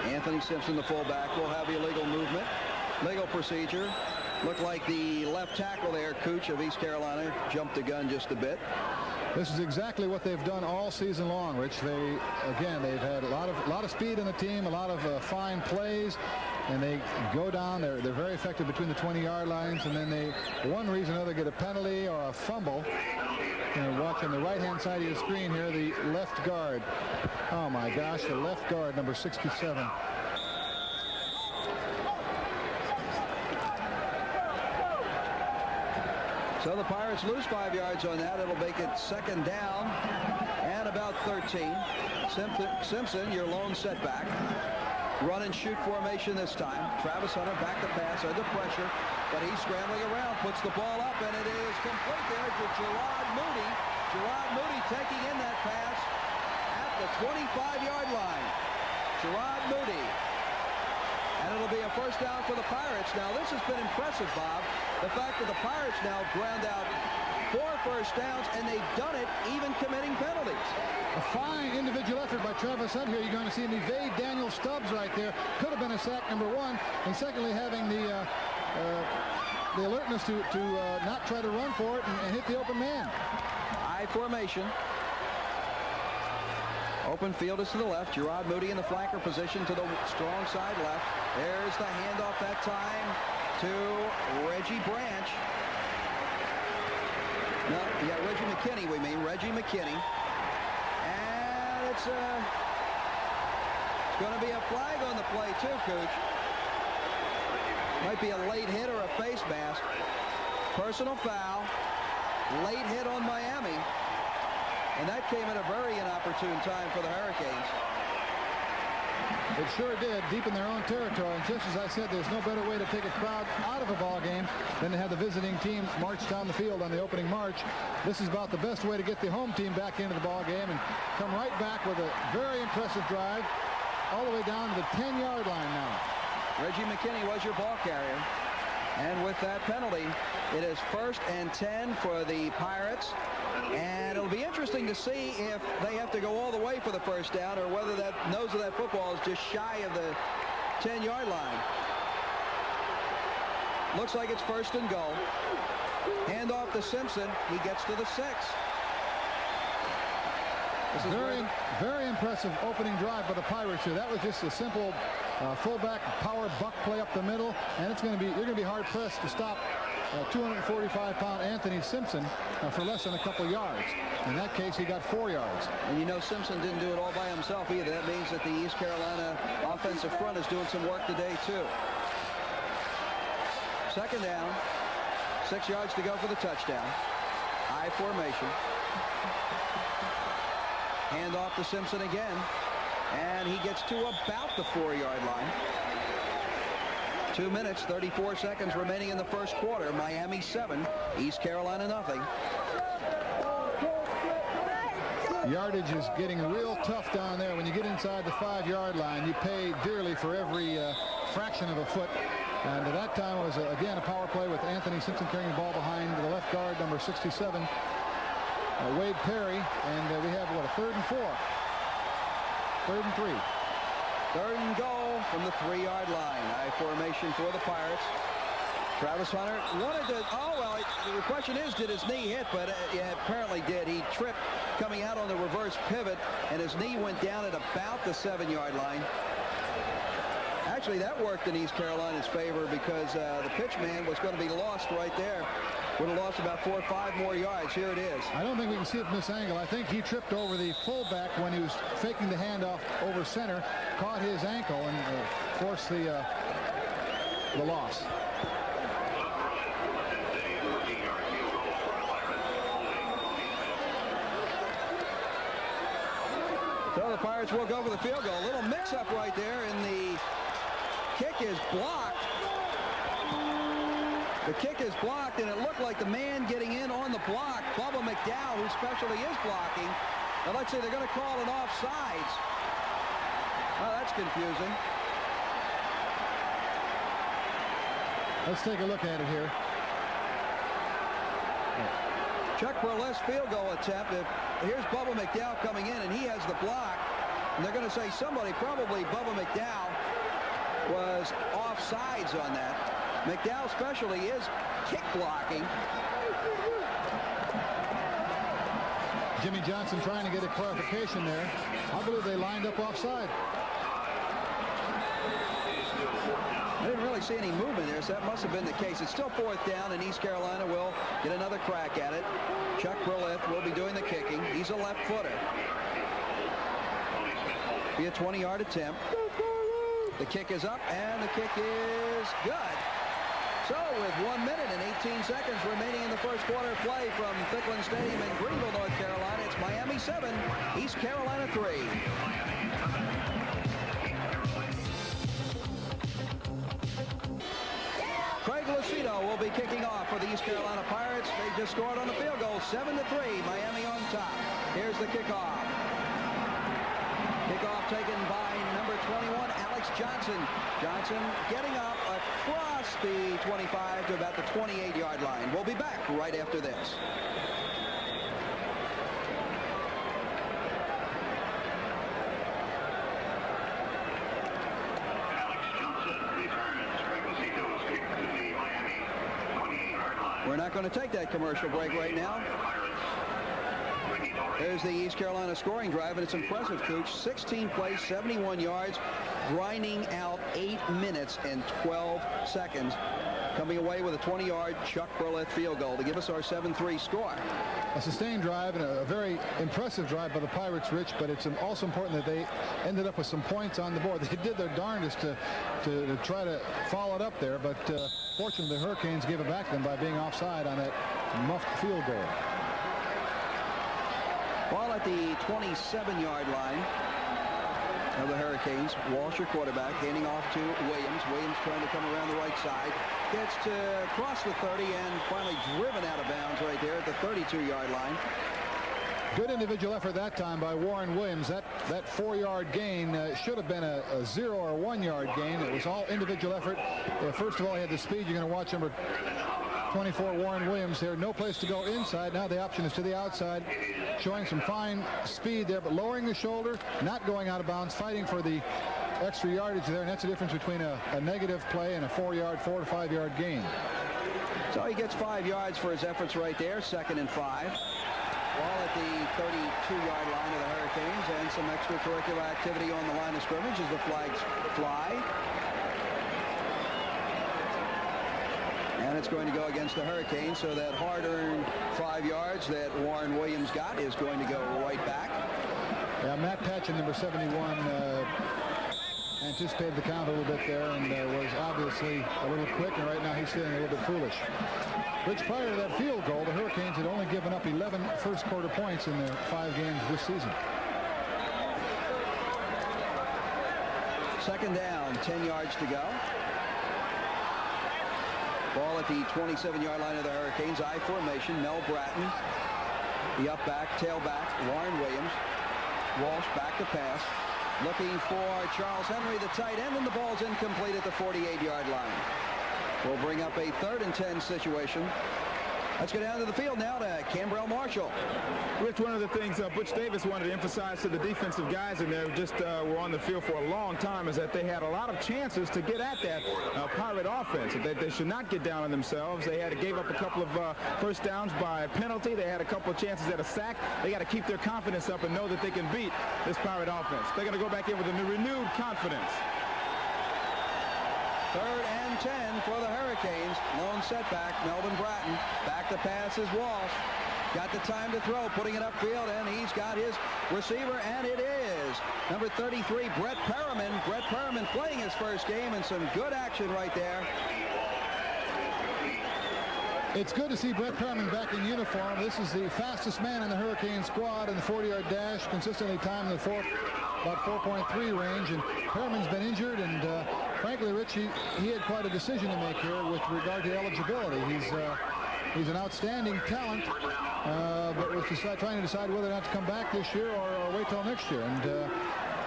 Anthony Simpson, the fullback, will have illegal movement. Legal procedure. Looked like the left tackle there, Cooch of East Carolina, jumped the gun just a bit. This is exactly what they've done all season long, Rich. They've had a lot of speed in the team, a lot of fine plays, and they go down. They're very effective between the 20-yard lines, and then they, one reason or another, get a penalty or a fumble. You're watching the right-hand side of your screen here, the left guard. Oh my gosh, the left guard, number 67. So the Pirates lose 5 yards on that. It'll make it second down and about 13. Simpson, your lone setback. Run and shoot formation this time. Travis Hunter back to pass under pressure, but he's scrambling around, puts the ball up, and it is complete there to Gerard Moody. Gerard Moody taking in that pass at the 25-yard line. Gerard Moody. And it'll be a first down for the Pirates. Now, this has been impressive, Bob. The fact that the Pirates now ground out 4 first downs, and they've done it even committing penalties. A fine individual effort by Travis Hunter here. You're going to see him evade Daniel Stubbs right there. Could have been a sack, number 1. And secondly, having the alertness to not try to run for it and hit the open man. I formation. Open field is to the left. Gerard Moody in the flanker position to the strong side left. There's the handoff that time to Reggie Branch. No, yeah, Reggie McKinney, we mean. Reggie McKinney. And it's going to be a flag on the play, too, Cooch. Might be a late hit or a face mask. Personal foul. Late hit on Miami. And that came at a very inopportune time for the Hurricanes. It sure did, deep in their own territory. And just as I said, there's no better way to take a crowd out of a ball game than to have the visiting team march down the field on the opening march. This is about the best way to get the home team back into the ball game and come right back with a very impressive drive all the way down to the 10-yard line now. Reggie McKinney was your ball carrier. And with that penalty, it is 1st and 10 for the Pirates. And it'll be interesting to see if they have to go all the way for the first down or whether that nose of that football is just shy of the 10-yard line. Looks like it's 1st and goal. Hand off to Simpson. He gets to the 6. This is very impressive opening drive by the Pirates here. That was just a simple fullback power buck play up the middle, and you're going to be hard pressed to stop 245-pound Anthony Simpson for less than a couple yards. In that case, he got 4 yards. And you know Simpson didn't do it all by himself either. That means that the East Carolina offensive front is doing some work today too. Second down, 6 yards to go for the touchdown. I formation. Hand off to Simpson again. And he gets to about the 4-yard line. 2 minutes, 34 seconds remaining in the first quarter. Miami 7, East Carolina nothing. Yardage is getting real tough down there. When you get inside the 5-yard line, you pay dearly for every fraction of a foot. And at that time it was, again, a power play with Anthony Simpson carrying the ball behind the left guard, number 67, Wade Perry. And we have, what, a 3rd and 4. 3rd and 3. 3rd and goal from the 3-yard line. High formation for the Pirates. Travis Hunter wanted to, the question is, did his knee hit? But it apparently did. He tripped coming out on the reverse pivot, and his knee went down at about the 7-yard line. Actually, that worked in East Carolina's favor because the pitch man was going to be lost right there. Would have lost about 4 or 5 more yards. Here it is. I don't think we can see it from this angle. I think he tripped over the fullback when he was faking the handoff over center, caught his ankle, and forced the loss. So the Pirates will go for the field goal. A little mix-up right there, and the kick is blocked. The kick is blocked, and it looked like the man getting in on the block, Bubba McDowell, who specially is blocking. Now let's see, they're going to call an offsides. Oh, that's confusing. Let's take a look at it here. Chuck Burle's field goal attempt. Here's Bubba McDowell coming in, and he has the block. And they're going to say somebody, probably Bubba McDowell, was offsides on that. McDowell's specialty is kick blocking. Jimmy Johnson trying to get a clarification there. I believe they lined up offside. I didn't really see any movement there, so that must have been the case. It's still 4th down, and East Carolina will get another crack at it. Chuck Burleth will be doing the kicking. He's a left footer. Be a 20-yard attempt. The kick is up, and the kick is good. So with 1 minute and 18 seconds remaining in the first quarter play from Ficklen Stadium in Greenville, North Carolina, it's Miami 7, East Carolina 3. Craig Lucido will be kicking off for the East Carolina Pirates. They just scored on the field goal, 7-3, Miami on top. Here's the kickoff. Kickoff taken by number 21, Alex Johnson. Johnson getting up across the 25 to about the 28-yard line. We'll be back right after this. We're not going to take that commercial break right now. There's the East Carolina scoring drive, and it's impressive, Cooch. 16 plays, 71 yards, grinding out 8 minutes and 12 seconds, coming away with a 20-yard Chuck Burleth field goal to give us our 7-3 score. A sustained drive and a very impressive drive by the Pirates, Rich, but it's also important that they ended up with some points on the board. They did their darndest to try to follow it up there, but fortunately the Hurricanes gave it back to them by being offside on that muffed field goal. Ball at the 27-yard line of the Hurricanes. Walsh, your quarterback, handing off to Williams. Williams trying to come around the right side. Gets to cross the 30 and finally driven out of bounds right there at the 32-yard line. Good individual effort that time by Warren Williams. That 4-yard gain should have been a 0 or 1-yard gain. It was all individual effort. First of all, he had the speed. You're going to watch number 24, Warren Williams here. No place to go inside. Now the option is to the outside. Showing some fine speed there, but lowering the shoulder, not going out of bounds, fighting for the extra yardage there, and that's the difference between a negative play and a 4 to 5 yard gain. So he gets 5 yards for his efforts right there, 2nd and 5. Ball at the 32-yard line of the Hurricanes, and some extracurricular activity on the line of scrimmage as the flags fly. And it's going to go against the Hurricanes, so that hard-earned 5 yards that Warren Williams got is going to go right back. Yeah, Matt Patchen, number 71, anticipated the count a little bit there and was obviously a little quick, and right now he's feeling a little bit foolish. Rich, prior to that field goal, the Hurricanes had only given up 11 first-quarter points in their 5 games this season. Second down, 10 yards to go. Ball at the 27-yard line of the Hurricanes. I formation. Mel Bratton, the up back, tailback. Warren Williams. Walsh back to pass. Looking for Charles Henry, the tight end, and the ball's incomplete at the 48-yard line. We'll bring up a 3rd and 10 situation. Let's go down to the field now to Cambrell Marshall. Rich, one of the things Butch Davis wanted to emphasize to the defensive guys in there just were on the field for a long time is that they had a lot of chances to get at that Pirate offense. They should not get down on themselves. They gave up a couple of first downs by penalty. They had a couple of chances at a sack. They got to keep their confidence up and know that they can beat this Pirate offense. They're going to go back in with a renewed confidence. 3rd and 10 for the Hurricanes. Lone setback, Melvin Bratton. Back to pass is Walsh. Got the time to throw, putting it upfield, and he's got his receiver, and it is number 33, Brett Perriman. Brett Perriman playing his first game, and some good action right there. It's good to see Brett Perriman back in uniform. This is the fastest man in the Hurricane squad in the 40-yard dash, consistently timed in the about 4.3 range. And Perriman's been injured, and frankly, Rich, he had quite a decision to make here with regard to eligibility. He's an outstanding talent, but was trying to decide whether or not to come back this year or wait till next year. And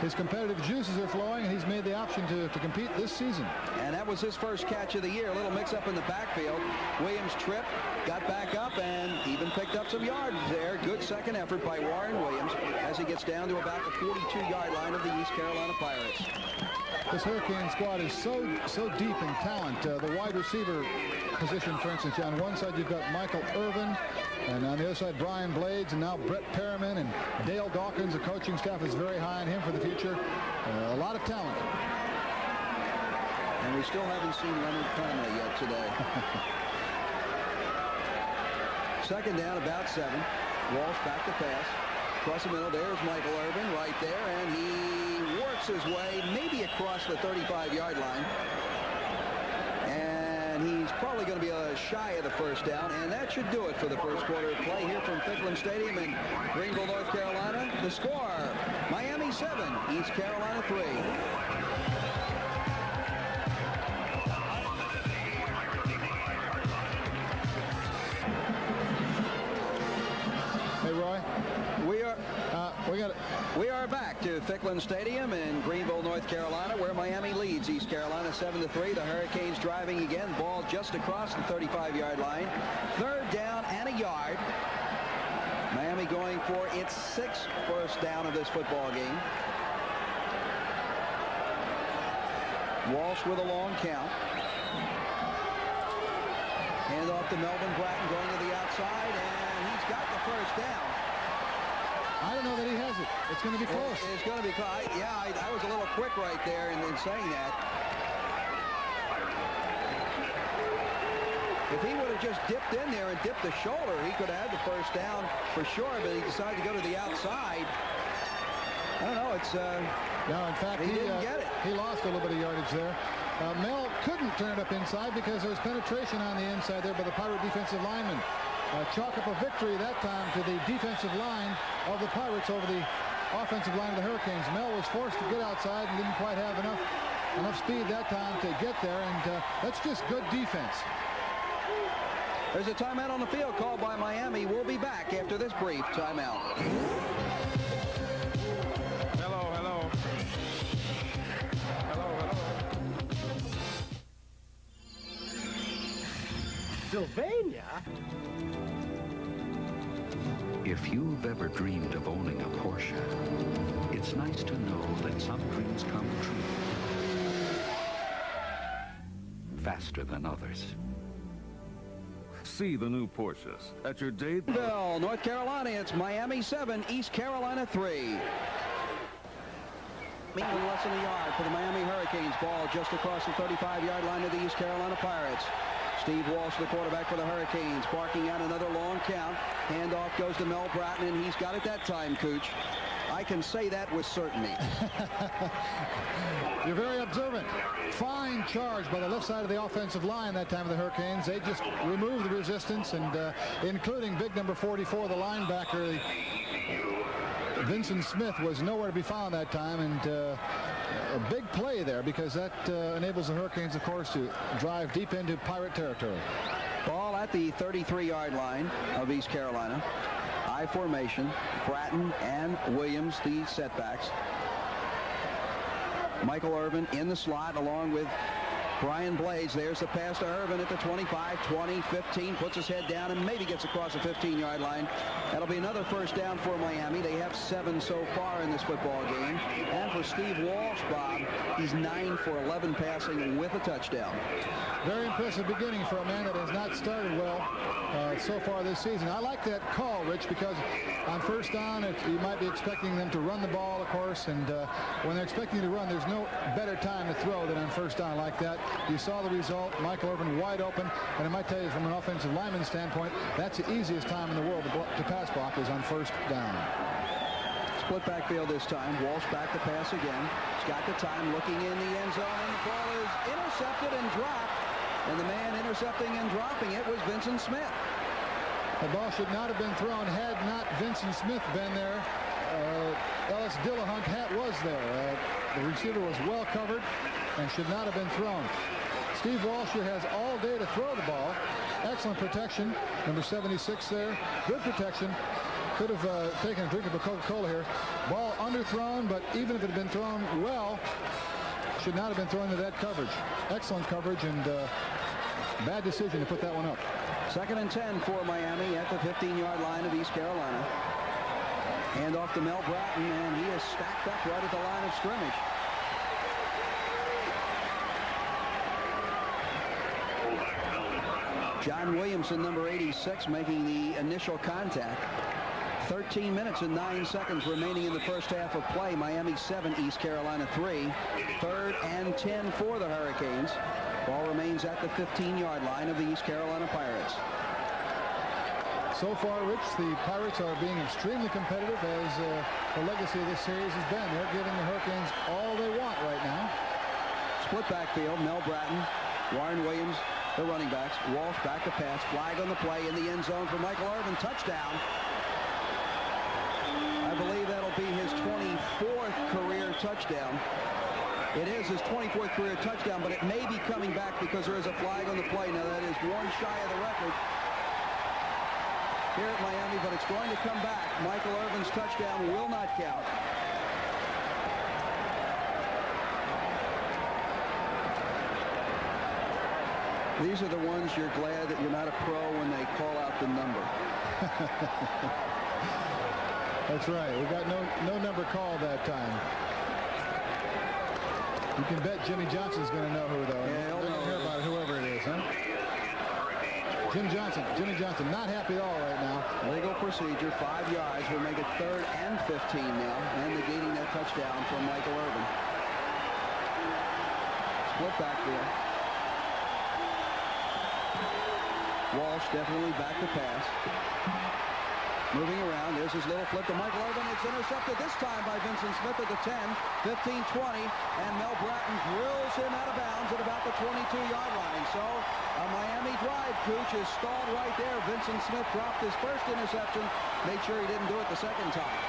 his competitive juices are flowing, and he's made the option to compete this season. And that was his first catch of the year. A little mix-up in the backfield. Williams tripped, got back up, and even picked up some yards there. Good second effort by Warren Williams as he gets down to about the 42-yard line of the East Carolina Pirates. This Hurricane squad is so deep in talent. The wide receiver position, for instance, on one side you've got Michael Irvin, and on the other side Brian Blades, and now Brett Perriman and Dale Dawkins. The coaching staff is very high on him for the future. A lot of talent. And we still haven't seen Leonard Conley yet today. Second down, about 7. Walsh back to pass. Across the middle, there's Michael Irvin right there, and he works his way maybe across the 35-yard line. And he's probably going to be shy of the first down, and that should do it for the first quarter of play here from Ficklin Stadium in Greenville, North Carolina. The score, Miami 7, East Carolina 3. Hey, Roy. We are back to Ficklin Stadium in Greenville, North Carolina, where Miami leads East Carolina 7-3. The Hurricanes driving again. Ball just across the 35-yard line. 3rd down and a yard. Miami going for its 6th first down of this football game. Walsh with a long count. Hand off to Melvin Bratton going to the outside, and he's got the first down. I don't know that he has it. It's going to be close. It's going to be close. I was a little quick right there in saying that. If he would have just dipped in there and dipped the shoulder, he could have had the first down for sure, but he decided to go to the outside. I don't know. No, in fact, he didn't get it. He lost a little bit of yardage there. Mel couldn't turn it up inside because there was penetration on the inside there by the Pirate defensive lineman. Chalk up a victory that time to the defensive line of the Pirates over the offensive line of the Hurricanes. Mel was forced to get outside and didn't quite have enough speed that time to get there, and that's just good defense. There's a timeout on the field called by Miami. We'll be back after this brief timeout. Hello. Sylvania? If you've ever dreamed of owning a Porsche, it's nice to know that some dreams come true faster than others. See the new Porsches at your date. Greenville, North Carolina, it's Miami 7, East Carolina 3. Less than a yard for the Miami Hurricanes. Ball just across the 35-yard line of the East Carolina Pirates. Steve Walsh, the quarterback for the Hurricanes, barking out another long count. Handoff goes to Mel Bratton, and he's got it that time, Cooch. I can say that with certainty. You're very observant. Fine charge by the left side of the offensive line that time of the Hurricanes. They just removed the resistance, and including big number 44, the linebacker, Vincent Smith, was nowhere to be found that time, and a big play there, because that enables the Hurricanes, of course, to drive deep into Pirate territory. Ball at the 33-yard line of East Carolina. I formation. Bratton and Williams, the setbacks. Michael Irvin in the slot along with Brian Blades. There's the pass to Irvin at the 25, 20, 15, puts his head down and maybe gets across the 15-yard line. That'll be another first down for Miami. They have 7 so far in this football game. And for Steve Walsh, Bob, he's 9 for 11 passing with a touchdown. Very impressive beginning for a man that has not started well so far this season. I like that call, Rich, because on first down, you might be expecting them to run the ball, of course, and when they're expecting to run, there's no better time to throw than on first down like that. You saw the result. Michael Irvin wide open, and I might tell you from an offensive lineman standpoint, that's the easiest time in the world to pass block is on first down. Split backfield this time. Walsh back to pass again. He's got the time looking in the end zone, and the ball is intercepted and dropped. And the man intercepting and dropping it was Vincent Smith. The ball should not have been thrown had not Vincent Smith been there. Ellis Dillahunt was there. The receiver was well covered and should not have been thrown. Steve Walsh here has all day to throw the ball. Excellent protection. Number 76 there. Good protection. Could have taken a drink of a Coca-Cola here. Ball underthrown, but even if it had been thrown well, should not have been thrown to that coverage. Excellent coverage, and bad decision to put that one up. 2nd and 10 for Miami at the 15-yard line of East Carolina. Hand off to Mel Bratton, and he is stacked up right at the line of scrimmage. John Williamson, number 86, making the initial contact. 13 minutes and 9 seconds remaining in the first half of play. Miami 7, East Carolina 3. 3rd and 10 for the Hurricanes. Ball remains at the 15-yard line of the East Carolina Pirates. So far, Rich, the Pirates are being extremely competitive, as the legacy of this series has been. They're giving the Hurricanes all they want right now. Split backfield. Mel Bratton, Warren Williams, the running backs. Walsh back to pass. Flag on the play in the end zone for Michael Irvin. Touchdown. I believe that'll be his 24th career touchdown. It is his 24th career touchdown, but it may be coming back because there is a flag on the play. Now, that is one shy of the record here at Miami, but it's going to come back. Michael Irvin's touchdown will not count. These are the ones you're glad that you're not a pro when they call out the number. That's right. We got no number called that time. You can bet Jimmy Johnson's going to know who, though. Yeah, they're going to hear about whoever it is, huh? Jimmy Johnson, not happy at all right now. Legal procedure, 5 yards. Will make it 3rd and 15 now, and negating that touchdown from Michael Irvin. Split backfield. Walsh definitely back to pass. Moving around, there's his little flip to Michael Irvin. It's intercepted this time by Vincent Smith at the 10, 15, 20, and Mel Bratton drills him out of bounds at about the 22-yard line. So a Miami drive, Cooch, is stalled right there. Vincent Smith dropped his first interception, made sure he didn't do it the second time.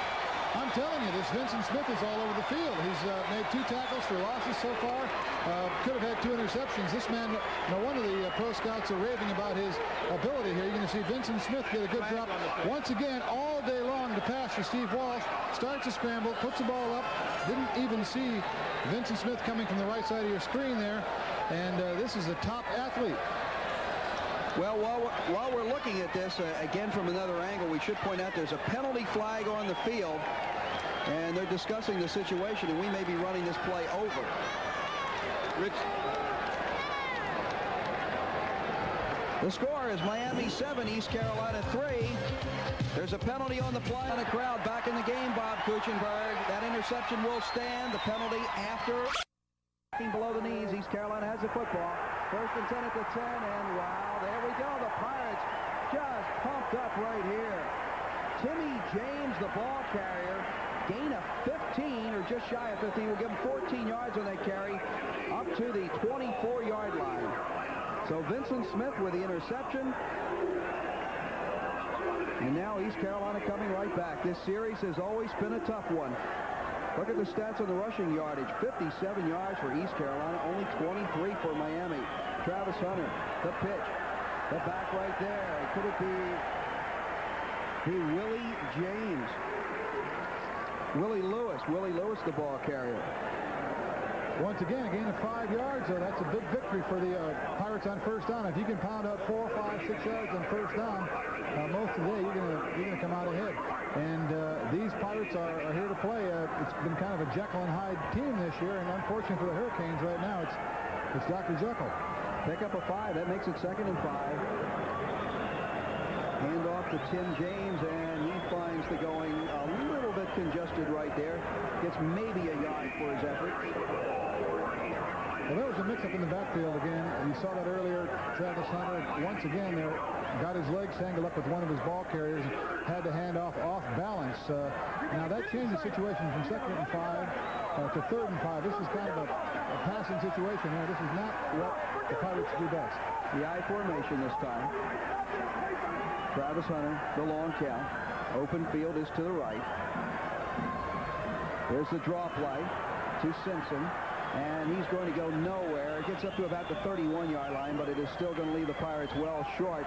I'm telling you, this Vincent Smith is all over the field. He's made 2 tackles for losses so far. Could have had 2 interceptions. This man, no wonder the pro scouts are raving about his ability here. You're going to see Vincent Smith get a good drop. Once again, all day long to pass for Steve Walsh. Starts a scramble, puts the ball up. Didn't even see Vincent Smith coming from the right side of your screen there. And this is a top athlete. Well, while we're looking at this, again from another angle, we should point out there's a penalty flag on the field, and they're discussing the situation, and we may be running this play over. Rich. The score is Miami 7, East Carolina 3. There's a penalty on the play, and a crowd back in the game, Bob Kuchenberg. That interception will stand. The penalty after below the knees. East Carolina has the football. 1st and 10 at the 10, and wow, there we go. The Pirates just pumped up right here. Timmy James, the ball carrier, gain of 15, or just shy of 15. We'll give him 14 yards on that carry, up to the 24-yard line. So Vincent Smith with the interception. And now East Carolina coming right back. This series has always been a tough one. Look at the stats on the rushing yardage. 57 yards for East Carolina, only 23 for Miami. Travis Hunter, the pitch. The back right there. Could it be Willie James? Willie Lewis, the ball carrier. Once again, a gain of 5 yards, so that's a big victory for the Pirates on first down. If you can pound out 4, 5, 6 yards on first down, most of the day you're gonna come out ahead. And these Pirates are here to play. It's been kind of a Jekyll and Hyde team this year, and unfortunately for the Hurricanes right now, it's Dr. Jekyll. Pick up a 5. That makes it 2nd and 5. Hand off to Tim James, and he finds the going a little bit congested right there. Gets maybe a yard for his effort. Well, there was a mix-up in the backfield again. You saw that earlier. Travis Hunter, once again, there got his legs tangled up with one of his ball carriers, had to hand off balance. Now, that changed the situation from 2nd and 5 to 3rd and 5. This is kind of a passing situation here. This is not what the Pirates do best. The I formation this time. Travis Hunter, the long count. Open field is to the right. There's the draw play to Simpson. And he's going to go nowhere. It gets up to about the 31-yard line, but it is still going to leave the Pirates well short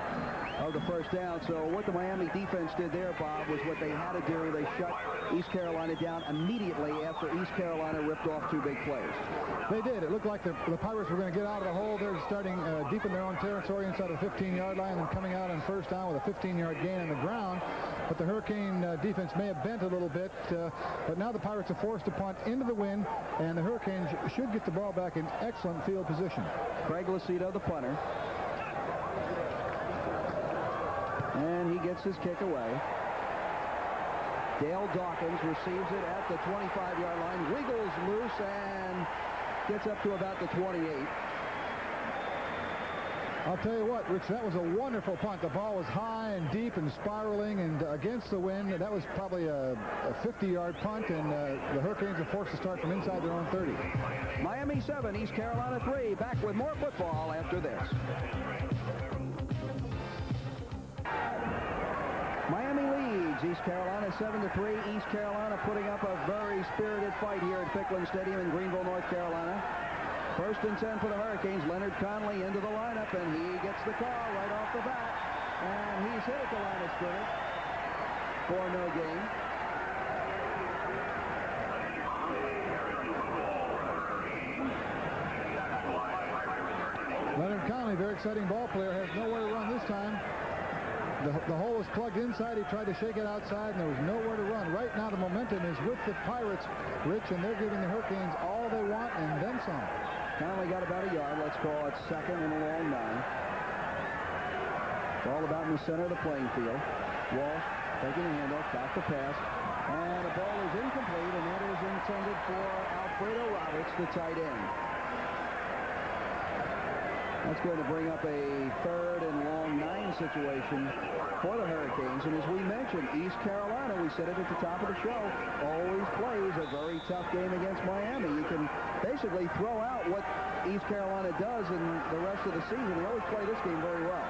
of the first down. So what the Miami defense did there, Bob, was what they had to do. They shut East Carolina down immediately after East Carolina ripped off 2 big plays. They did. It looked like the Pirates were going to get out of the hole. They're starting deep in their own territory inside the 15-yard line and coming out on first down with a 15-yard gain on the ground. But the Hurricane defense may have bent a little bit. But now the Pirates are forced to punt into the wind, and the Hurricanes should get the ball back in excellent field position. Craig Lucido, the punter. And he gets his kick away. Dale Dawkins receives it at the 25-yard line, wiggles loose, and gets up to about the 28. I'll tell you what, Rich, that was a wonderful punt. The ball was high and deep and spiraling and against the wind. That was probably a 50-yard punt, and the Hurricanes are forced to start from inside their own 30. Miami 7, East Carolina 3. Back with more football after this. Miami leads East Carolina 7-3. East Carolina putting up a very spirited fight here at Pickland Stadium in Greenville, North Carolina. 1st and 10 for the Hurricanes. Leonard Conley into the lineup, and he gets the call right off the bat. And he's hit at the line of scrimmage for no gain. Leonard Conley, very exciting ball player, has nowhere to run this time. The hole was plugged inside. He tried to shake it outside, and there was nowhere to run. Right now, the momentum is with the Pirates, Rich, and they're giving the Hurricanes all they want and then some. Conley got about a yard. Let's call it 2nd and a long 9. It's all about in the center of the playing field. Walsh taking the handoff, back to pass, and the ball is incomplete, and that is intended for Alfredo Roberts, the tight end. That's going to bring up a 3rd and long 9 situation for the Hurricanes. And as we mentioned, East Carolina, we said it at the top of the show, always plays a very tough game against Miami. You can basically throw out what East Carolina does in the rest of the season. They always play this game very well.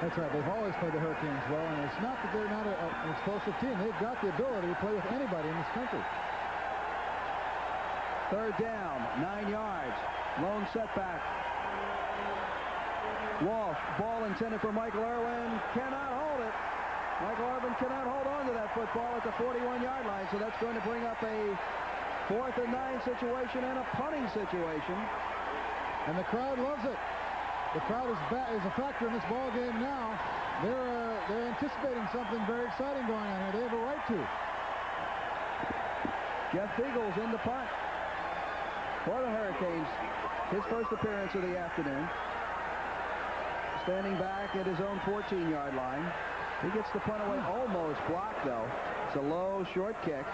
That's right. They've always played the Hurricanes well, and it's not that they're not an explosive team. They've got the ability to play with anybody in this country. 3rd down, 9 yards, lone setback. Walsh, ball intended for Michael Irvin, cannot hold it. Michael Irvin cannot hold on to that football at the 41-yard line, so that's going to bring up a 4th and 9 situation and a punting situation. And the crowd loves it. The crowd is a factor in this ball game now. They're anticipating something very exciting going on here. They have a right to. Jeff Beagles in the punt for the Hurricanes. His first appearance of the afternoon. Standing back at his own 14-yard line. He gets the punt away, almost blocked, though. It's a low, short kick.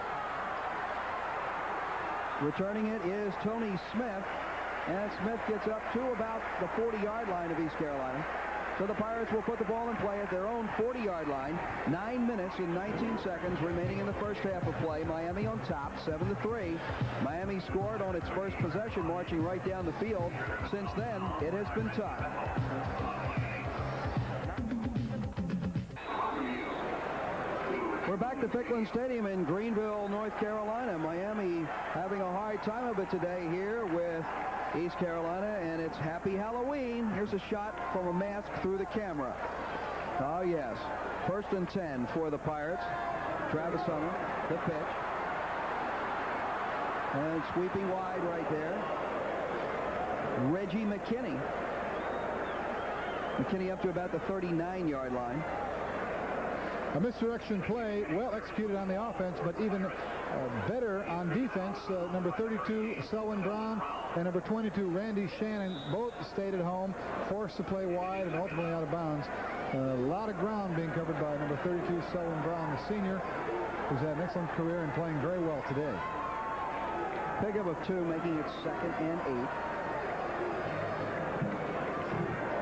Returning it is Tony Smith. And Smith gets up to about the 40-yard line of East Carolina. So the Pirates will put the ball in play at their own 40-yard line. 9 minutes and 19 seconds remaining in the first half of play. Miami on top, 7-3. Miami scored on its first possession, marching right down the field. Since then, it has been tough. We're back to Ficklin Stadium in Greenville, North Carolina. Miami having a hard time of it today here with East Carolina, and it's Happy Halloween. Here's a shot from a mask through the camera. Oh, yes. 1st and 10 for the Pirates. Travis Hunter, the pitch. And sweeping wide right there. Reggie McKinney. McKinney up to about the 39-yard line. A misdirection play, well executed on the offense, but even better on defense. Number 32, Selwyn Brown, and number 22, Randy Shannon, both stayed at home, forced to play wide, and ultimately out of bounds. A lot of ground being covered by number 32, Selwyn Brown, the senior, who's had an excellent career and playing very well today. Pickup of 2, making it 2nd and 8.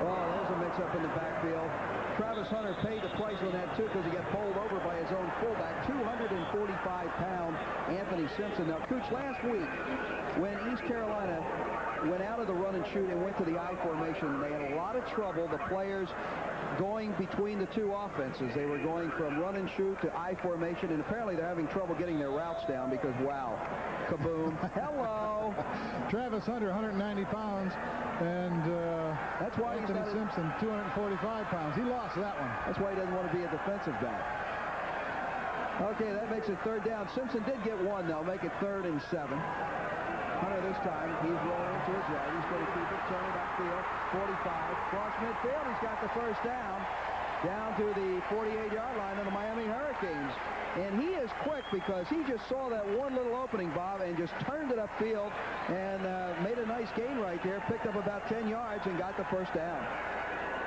Oh, there's a mix-up in the backfield. Travis Hunter paid the price on that, too, because he got bowled over by his own fullback, 245-pound Anthony Simpson. Now, Cooch, last week, when East Carolina went out of the run and shoot and went to the I formation, they had a lot of trouble, the players going between the two offenses. They were going from run and shoot to I formation, and apparently they're having trouble getting their routes down because, wow, kaboom. Hello. Travis Hunter, 190 pounds, and that's why Anthony Simpson, 245 pounds. He lost that one. That's why he doesn't want to be a defensive back. Okay, that makes it 3rd down. Simpson did get 1, though, make it 3rd and 7. Hunter this time, he's rolling into his right. He's going to keep it, turn it upfield, 45, cross midfield. He's got the 1st down to the 48-yard line of the Miami Hurricanes. And he is quick because he just saw that one little opening, Bob, and just turned it upfield and made a nice gain right there, picked up about 10 yards and got the 1st down.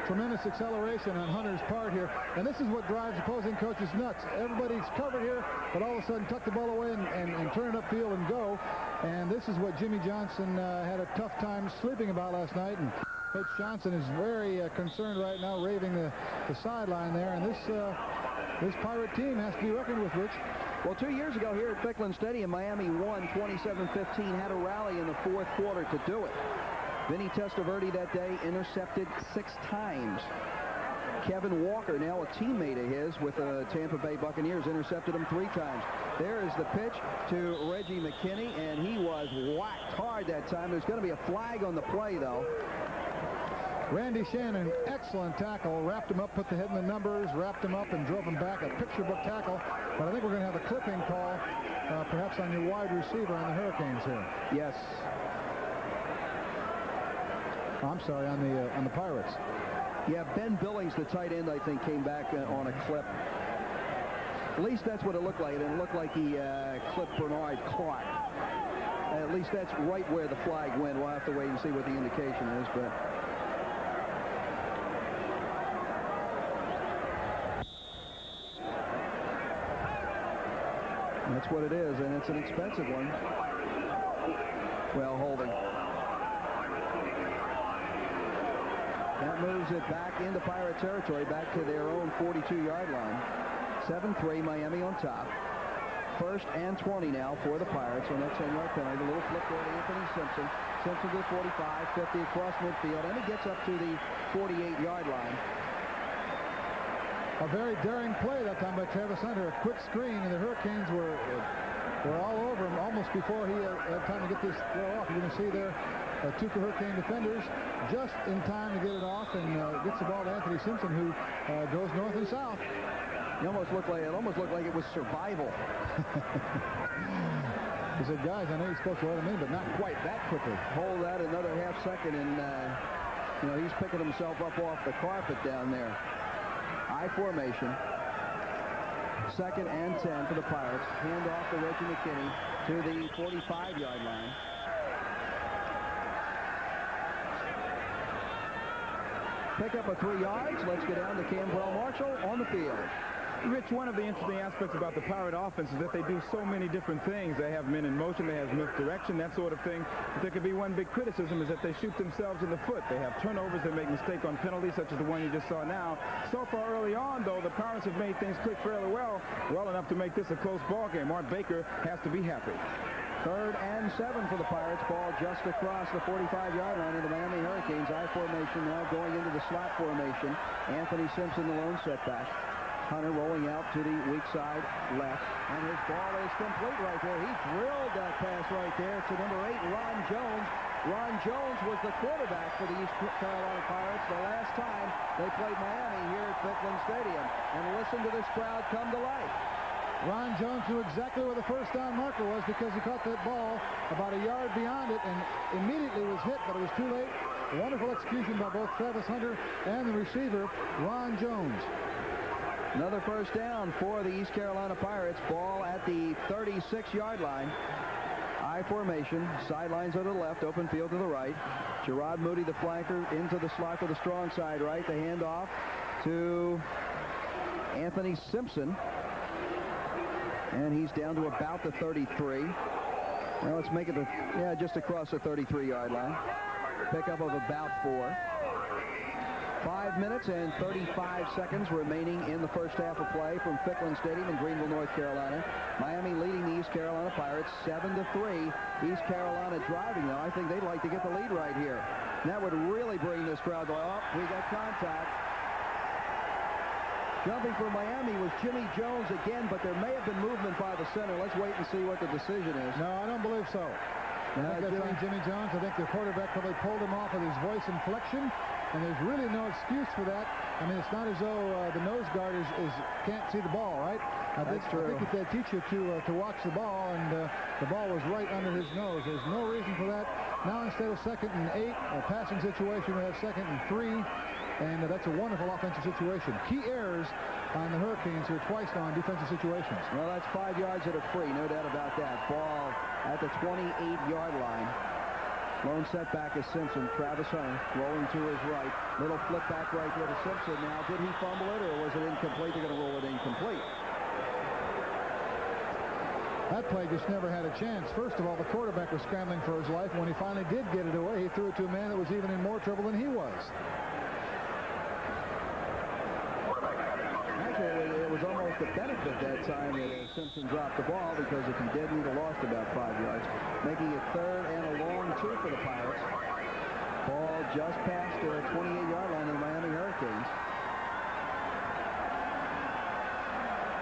Tremendous acceleration on Hunter's part here, and this is what drives opposing coaches nuts. Everybody's covered here, but all of a sudden tuck the ball away and turn it upfield and go. And this is what Jimmy Johnson had a tough time sleeping about last night. And Coach Johnson is very concerned right now, raving the sideline there. And this Pirate team has to be reckoned with, Rich. Well, 2 years ago here at Ficklin Stadium, Miami won 27-15, had a rally in the 4th quarter to do it. Vinny Testaverde that day intercepted 6 times. Kevin Walker, now a teammate of his with the Tampa Bay Buccaneers, intercepted him 3 times. There is the pitch to Reggie McKinney, and he was whacked hard that time. There's going to be a flag on the play, though. Randy Shannon, excellent tackle, wrapped him up, put the head in the numbers, wrapped him up, and drove him back. A picture book tackle, but I think we're going to have a clipping call, perhaps on your wide receiver on the Hurricanes here. Yes. I'm sorry, on the Pirates. Yeah, Ben Billings, the tight end, I think, came back on a clip. At least that's what it looked like, and it looked like he clipped Bernard Clark. At least that's right where the flag went. We'll have to wait and see what the indication is, but... that's what it is, and it's an expensive one. Well, holding. That moves it back into Pirate territory, back to their own 42-yard line. 7-3, Miami on top. 1st and 20 now for the Pirates on that 10-yard penalty. The little flip there to Anthony Simpson. Simpson to the 45, 50 across midfield, and he gets up to the 48-yard line. A very daring play that time by Travis Hunter. A quick screen, and the Hurricanes were all over him almost before he had time to get this throw off. You're going to see there two Hurricane defenders just in time to get it off, and gets the ball to Anthony Simpson, who goes north and south. It almost looked like it was survival. He said, guys, I know you're supposed to let him in, but not quite that quickly. Hold that another half second, and he's picking himself up off the carpet down there. I formation. 2nd and 10 for the Pirates. Hand off to Reggie McKinney to the 45-yard line. Pick up of 3 yards. Let's get down to Cambrell Marshall on the field. Rich, one of the interesting aspects about the Pirate offense is that they do so many different things. They have men in motion, they have misdirection, that sort of thing. But there could be one big criticism is that they shoot themselves in the foot. They have turnovers, they make mistakes on penalties, such as the one you just saw now. So far early on, though, the Pirates have made things click fairly well enough to make this a close ball game. Art Baker has to be happy. 3rd and 7 for the Pirates. Ball just across the 45-yard line of the Miami Hurricanes. I formation now going into the slot formation. Anthony Simpson, the lone setback. Hunter rolling out to the weak side left, and his ball is complete right there. He drilled that pass right there to number 8, Ron Jones. Ron Jones was the quarterback for the East Carolina Pirates the last time they played Miami here at Ficklen Stadium. And listen to this crowd come to life. Ron Jones knew exactly where the first down marker was because he caught that ball about a yard beyond it and immediately was hit, but it was too late. Wonderful execution by both Travis Hunter and the receiver, Ron Jones. Another first down for the East Carolina Pirates. Ball at the 36-yard line. I formation. Sidelines are to the left. Open field to the right. Gerard Moody, the flanker, into the slot to the strong side right. The handoff to Anthony Simpson. And he's down to about the 33. Now let's make it, just across the 33-yard line. Pickup of about 4. 5 minutes and 35 seconds remaining in the first half of play from Ficklen Stadium in Greenville, North Carolina. Miami leading the East Carolina Pirates 7-3. East Carolina driving, though. I think they'd like to get the lead right here. And that would really bring this crowd to, we got contact. Jumping for Miami was Jimmy Jones again, but there may have been movement by the center. Let's wait and see what the decision is. No, I don't believe so. I think that's Jimmy Jones. I think the quarterback probably pulled him off with his voice inflection, and there's really no excuse for that. I mean, it's not as though the nose guard can't see the ball, right? That's true. I think that they teach you to watch the ball, and the ball was right under his nose. There's no reason for that. Now instead of 2nd and 8, a passing situation, we have 2nd and 3. And that's a wonderful offensive situation. Key errors on the Hurricanes here twice now in defensive situations. Well, that's 5 yards that are free, no doubt about that. Ball at the 28-yard line. Lone setback is Simpson. Travis Hunter rolling to his right. Little flip back right there to Simpson. Now, did he fumble it, or was it incomplete? They're going to roll it incomplete. That play just never had a chance. First of all, the quarterback was scrambling for his life. When he finally did get it away, he threw it to a man that was even in more trouble than he was. It was almost a benefit that time that Simpson dropped the ball, because if he didn't, he'd have lost about 5 yards. Making it 3rd and a long 2 for the Pirates. Ball just past the 28-yard line of the Miami Hurricanes.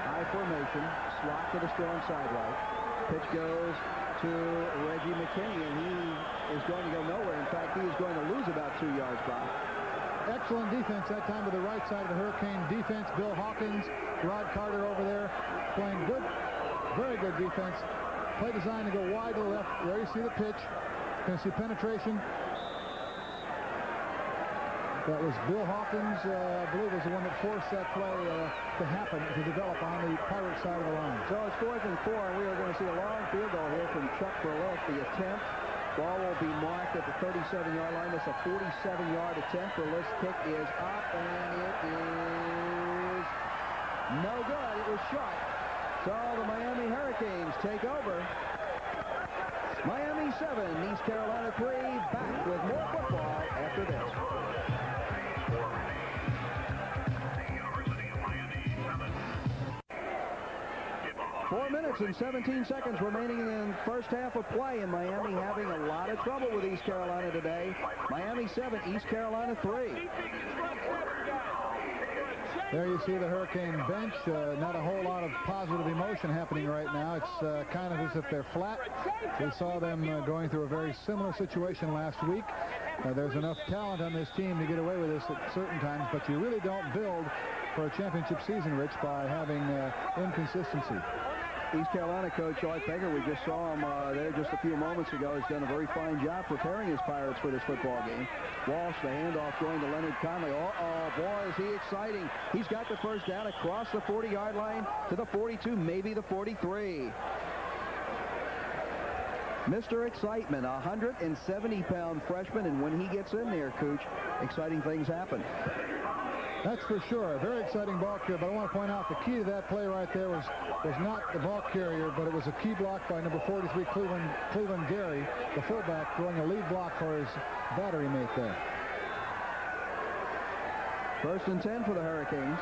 High formation, slot to the strong side right. Pitch goes to Reggie McKinney, and he is going to go nowhere. In fact, he is going to lose about 2 yards by. Excellent defense that time to the right side of the Hurricane defense. Bill Hawkins, Rod Carter over there playing good, very good defense. Play designed to go wide to the left. There you see the pitch. Can see penetration. That was Bill Hawkins, I believe, was the one that forced that play to happen, to develop on the Pirate side of the line. So it's 4th and 4, and we are going to see a long field goal here from Chuck Berliff. The attempt. Ball will be marked at the 37-yard line. That's a 47-yard attempt. Berliff's kick is up, and it is no good. It was short. So the Miami Hurricanes take over. Miami 7, East Carolina 3. Back with more football after this. 4 minutes and 17 seconds remaining in the first half of play, and Miami having a lot of trouble with East Carolina today. Miami 7, East Carolina 3. There you see the Hurricane bench. Not a whole lot of positive emotion happening right now. It's kind of as if they're flat. We saw them going through a very similar situation last week. There's enough talent on this team to get away with this at certain times, but you really don't build for a championship season, Rich, by having inconsistency. East Carolina coach Art Becker, we just saw him there just a few moments ago, has done a very fine job preparing his Pirates for this football game. Walsh, the handoff going to Leonard Conley. Oh, boy, is he exciting. He's got the first down across the 40-yard line to the 42, maybe the 43. Mr. Excitement, a 170-pound freshman, and when he gets in there, Cooch, exciting things happen. That's for sure. A very exciting ball carrier, but I want to point out the key to that play right there was not the ball carrier, but it was a key block by number 43, Cleveland Gary, the fullback, throwing a lead block for his battery mate there. 1st and 10 for the Hurricanes.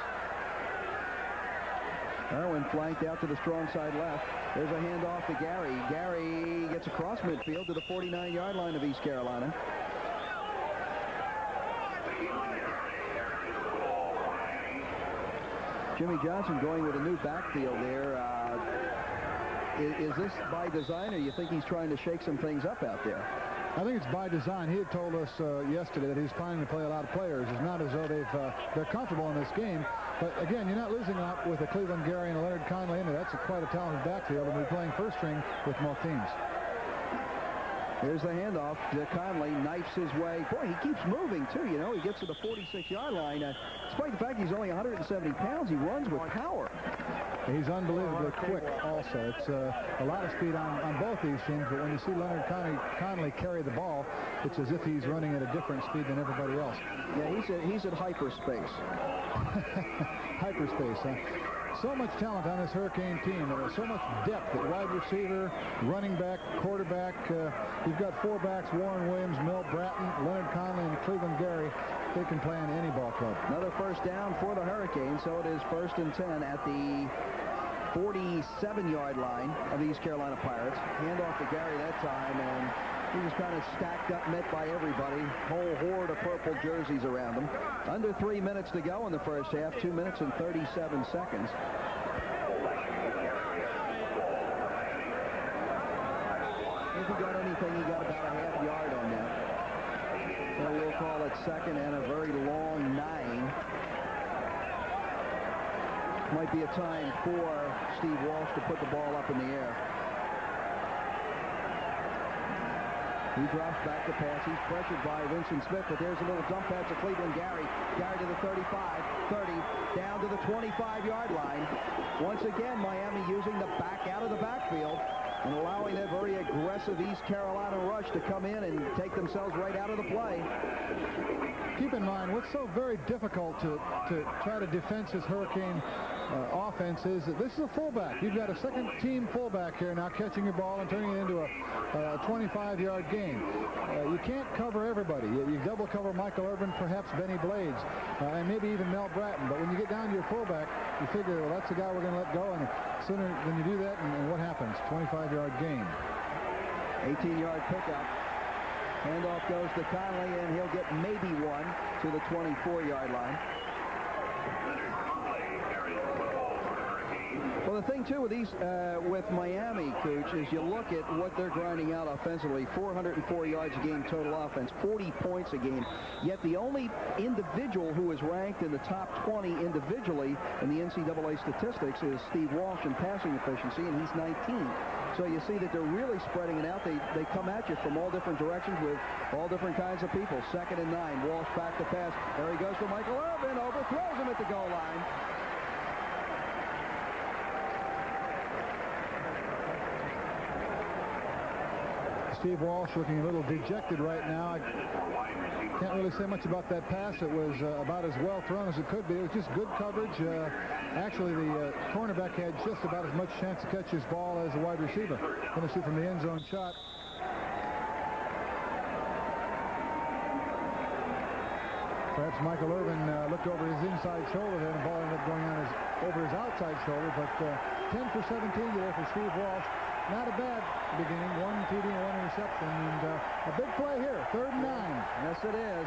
Irwin flanked out to the strong side left. There's a handoff to Gary. Gary gets across midfield to the 49-yard line of East Carolina. Jimmy Johnson going with a new backfield there. Is this by design, or you think he's trying to shake some things up out there? I think it's by design. He had told us yesterday that he's planning to play a lot of players. It's not as though they're comfortable in this game. But again, you're not losing out with a Cleveland Gary and a Leonard Conley in there. That's quite a talented backfield, and we're playing first string with most teams. Here's the handoff to Conley, knifes his way. Boy, he keeps moving, too, you know. He gets to the 46-yard line. Despite the fact he's only 170 pounds, he runs with power. He's unbelievably quick also. It's a lot of speed on both these teams, but when you see Leonard Conley carry the ball, it's as if he's running at a different speed than everybody else. Yeah, he's at hyperspace. Hyperspace, huh? So much talent on this Hurricane team. So much depth at wide receiver, running back, quarterback. You've got four backs, Warren Williams, Mel Bratton, Leonard Conley, and Cleveland Gary. They can play on any ball club. Another first down for the Hurricanes, so it is 1st and 10 at the 47-yard line of the East Carolina Pirates. Handoff to Gary that time, and he was kind of stacked up, met by everybody. Whole horde of purple jerseys around him. Under 3 minutes to go in the first half, 2 minutes and 37 seconds. If he got anything, he got about a half yard on that. So we'll call it second and a very long 9. Might be a time for Steve Walsh to put the ball up in the air. He drops back to pass. He's pressured by Winston Smith, but there's a little dump pass to Cleveland Gary. Gary to the 35, 30, down to the 25-yard line. Once again, Miami using the back out of the backfield and allowing that very aggressive East Carolina rush to come in and take themselves right out of the play. Keep in mind, what's so very difficult to try to defense this Hurricane offense is that this is a fullback. You've got a second-team fullback here now catching your ball and turning it into a 25-yard gain. You can't cover everybody. You double cover Michael Irvin, perhaps Benny Blades, and maybe even Mel Bratton. But when you get down to your fullback, you figure, well, that's the guy we're going to let go. And sooner than you do that, and what happens? 25-yard gain. 18-yard pickup. Handoff goes to Conley, and he'll get maybe one to the 24-yard line. Well, the thing, too, with with Miami, Cooch, is you look at what they're grinding out offensively. 404 yards a game total offense, 40 points a game. Yet the only individual who is ranked in the top 20 individually in the NCAA statistics is Steve Walsh in passing efficiency, and he's 19. So you see that they're really spreading it out. They come at you from all different directions with all different kinds of people. 2nd and 9. Walsh back to pass. There he goes for Michael Irvin. Overthrows him at the goal line. Steve Walsh looking a little dejected right now. I can't really say much about that pass. It was about as well thrown as it could be. It was just good coverage. Actually, the cornerback had just about as much chance to catch his ball as the wide receiver. Going to see from the end zone shot. Perhaps Michael Irvin looked over his inside shoulder there, and the ball ended up going on over his outside shoulder. But 10 for 17 there for Steve Walsh. Not a bad beginning. 1 TD and 1 interception, and a big play here. 3rd and 9. Yes, it is.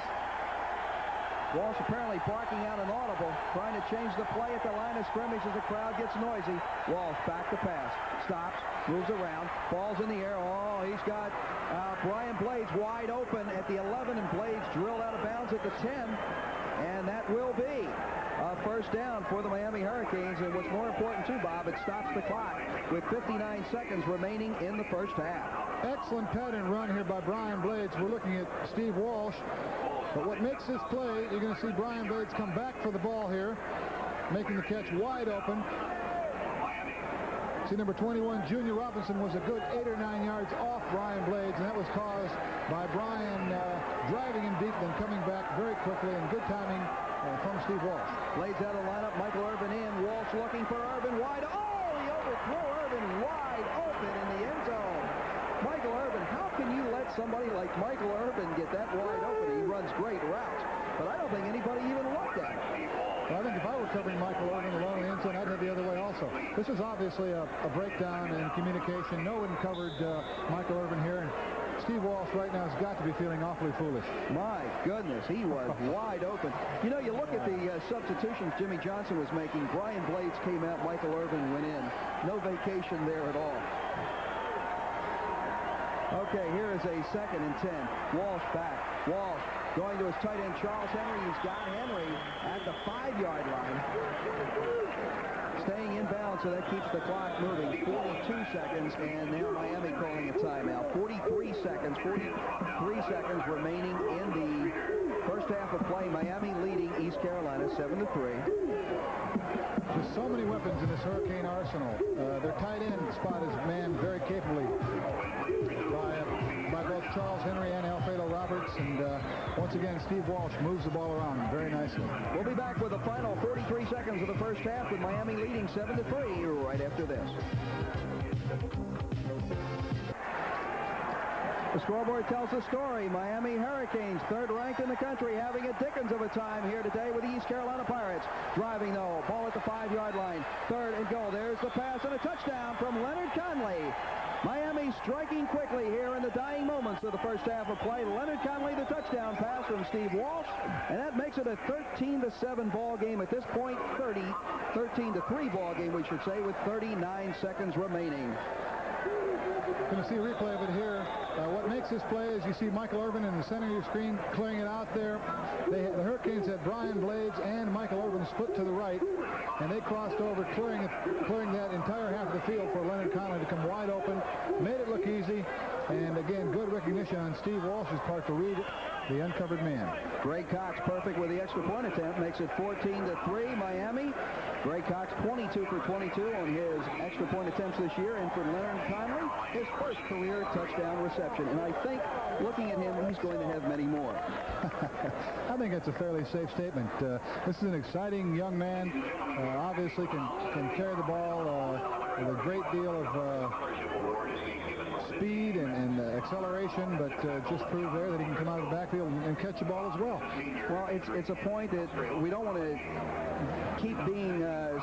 Walsh apparently barking out an audible, trying to change the play at the line of scrimmage as the crowd gets noisy. Walsh back to pass. Stops, moves around, falls in the air. Oh, he's got Brian Blades wide open at the 11, and Blades drilled out of bounds at the 10. And that will be a first down for the Miami Hurricanes. And what's more important, too, Bob, it stops the clock with 59 seconds remaining in the first half. Excellent pattern run here by Brian Blades. We're looking at Steve Walsh. But what makes this play, you're going to see Brian Blades come back for the ball here, making the catch wide open. See, number 21, Junior Robinson, was a good 8 or 9 yards off Brian Blades, and that was caused by Brian driving him deep, then coming back very quickly, and good timing from Steve Walsh. Blades out of the lineup, Michael Irvin in. Walsh looking for Irvin wide. Oh, he overthrew Irvin wide open in the end zone. Michael Irvin, how can you let somebody like Michael Irvin get that wide open? He runs great routes, but I don't think anybody even looked at him. Well, I think if I were covering Michael Irvin along the end zone, I'd head the other way also. This is obviously a breakdown in communication. No one covered Michael Irvin here, and Steve Walsh right now has got to be feeling awfully foolish. My goodness, he was wide open. You know, you look at the substitutions Jimmy Johnson was making. Brian Blades came out, Michael Irvin went in. No vacation there at all. Okay, here is a 2nd and 10. Walsh back. Walsh going to his tight end, Charles Henry. He's got Henry at the 5-yard line. Staying inbound, so that keeps the clock moving. 42 seconds, and now Miami calling a timeout. 43 seconds remaining in the first half of play. Miami leading East Carolina 7-3. There's so many weapons in this Hurricane arsenal. Their tight end spot is manned very capably by both Charles Henry and Alfredo Roberts. And once again, Steve Walsh moves the ball around very nicely. We'll be back with the final 43 seconds of the first half with Miami leading 7-3 right after this. The scoreboard tells the story. Miami Hurricanes, 3rd ranked in the country, having a dickens of a time here today with the East Carolina Pirates. Driving, though, ball at the 5-yard line. 3rd and goal. There's the pass and a touchdown from Leonard Conley. Miami striking quickly here in the dying moments of the first half of play. Leonard Conley, the touchdown pass from Steve Walsh, and that makes it a 13-7 ball game at this point. 13-3 ball game, we should say, with 39 seconds remaining. Going to see a replay of it here. What makes this play is you see Michael Irvin in the center of your screen clearing it out there. The Hurricanes had Brian Blades and Michael Irvin split to the right, and they crossed over, clearing that entire half of the field for Leonard Conley to come wide open. Made it look easy, and again, good recognition on Steve Walsh's part to read the uncovered man. Greg Cox perfect with the extra point attempt, makes it 14-3 Miami. Greg Cox 22 for 22 on his extra point attempts this year, and for Leonard Conley, his first career touchdown reception. And I think, looking at him, he's going to have many more. I think that's a fairly safe statement. This is an exciting young man. Obviously can carry the ball with a great deal of speed and acceleration, but just prove there that he can come out of the backfield and catch the ball as well. Well, it's a point that we don't want to keep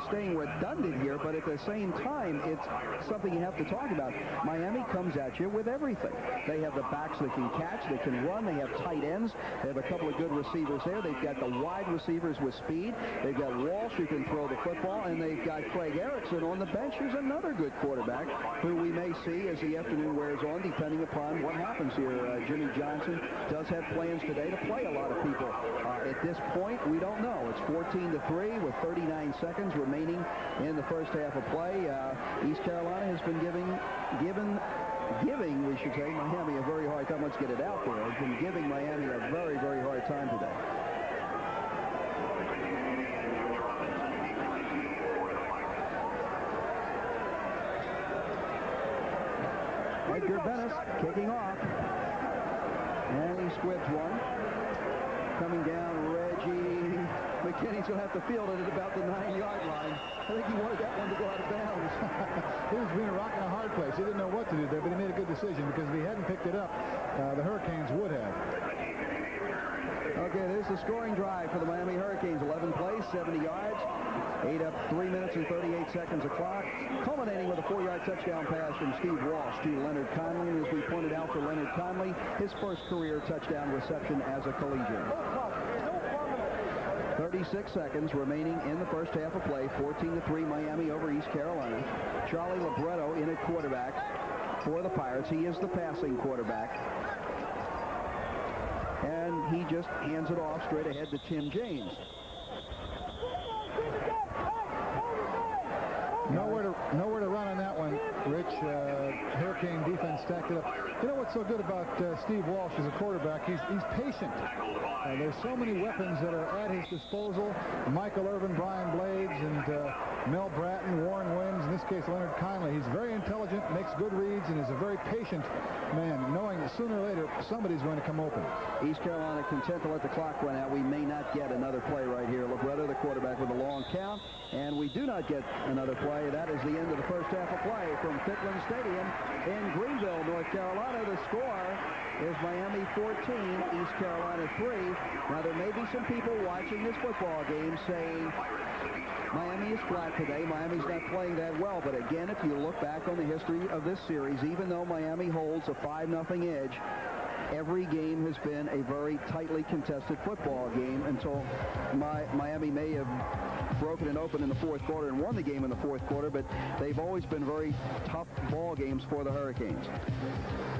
staying redundant here, but at the same time, it's something you have to talk about. Miami comes at you with everything. They have the backs that can catch, they can run, they have tight ends, they have a couple of good receivers there, they've got the wide receivers with speed, they've got Walsh who can throw the football, and they've got Craig Erickson on the bench, who's another good quarterback, who we may see as the afternoon wears on, depending upon what happens here. Jimmy Johnson does have plans today to play a lot of people. At this point, we don't know. It's 14-3 with 39 seconds remaining in the first half of play. East Carolina has been giving, we should say, Miami a very hard time. Let's get it out there. Has been giving Miami a very, very hard time today. Edgar Bennis kicking off. And he squibs one. Coming down, Reggie McKinney's going to have to field it at about the 9-yard line. I think he wanted that one to go out of bounds. He was between a rock and a hard place. He didn't know what to do there, but he made a good decision, because if he hadn't picked it up, the Hurricanes would have. Okay, there's the scoring drive for the Miami Hurricanes. 11 plays, 70 yards. 8 up, 3 minutes and 38 seconds of clock, culminating with a 4-yard touchdown pass from Steve Walsh to Leonard Conley. And as we pointed out for Leonard Conley, his first career touchdown reception as a collegian. 36 seconds remaining in the first half of play. 14-3 Miami over East Carolina. Charlie Libretto in at quarterback for the Pirates. He is the passing quarterback. And he just hands it off straight ahead to Tim James. Nowhere to run on that one, Rich. Hurricane defense stacked it up. You know what's so good about Steve Walsh as a quarterback? He's patient. There's so many weapons that are at his disposal. Michael Irvin, Brian Blades, and Mel Bratton, Warren Williams, in this case Leonard Conley. He's very intelligent, makes good reads, and is a very patient man, knowing that sooner or later somebody's going to come open. East Carolina content to let the clock run out. We may not get another play right here. Libretto, the quarterback, with a long count, and we do not get another play. That is the end of the first half of play from Pitland Stadium in Greenville, North Carolina. The score is Miami 14, East Carolina 3. Now, there may be some people watching this football game saying Miami is flat today. Miami's not playing that well. But again, if you look back on the history of this series, even though Miami holds a 5-0 edge, every game has been a very tightly contested football game until Miami may have broken it open in the fourth quarter and won the game in the fourth quarter, but they've always been very tough ball games for the Hurricanes.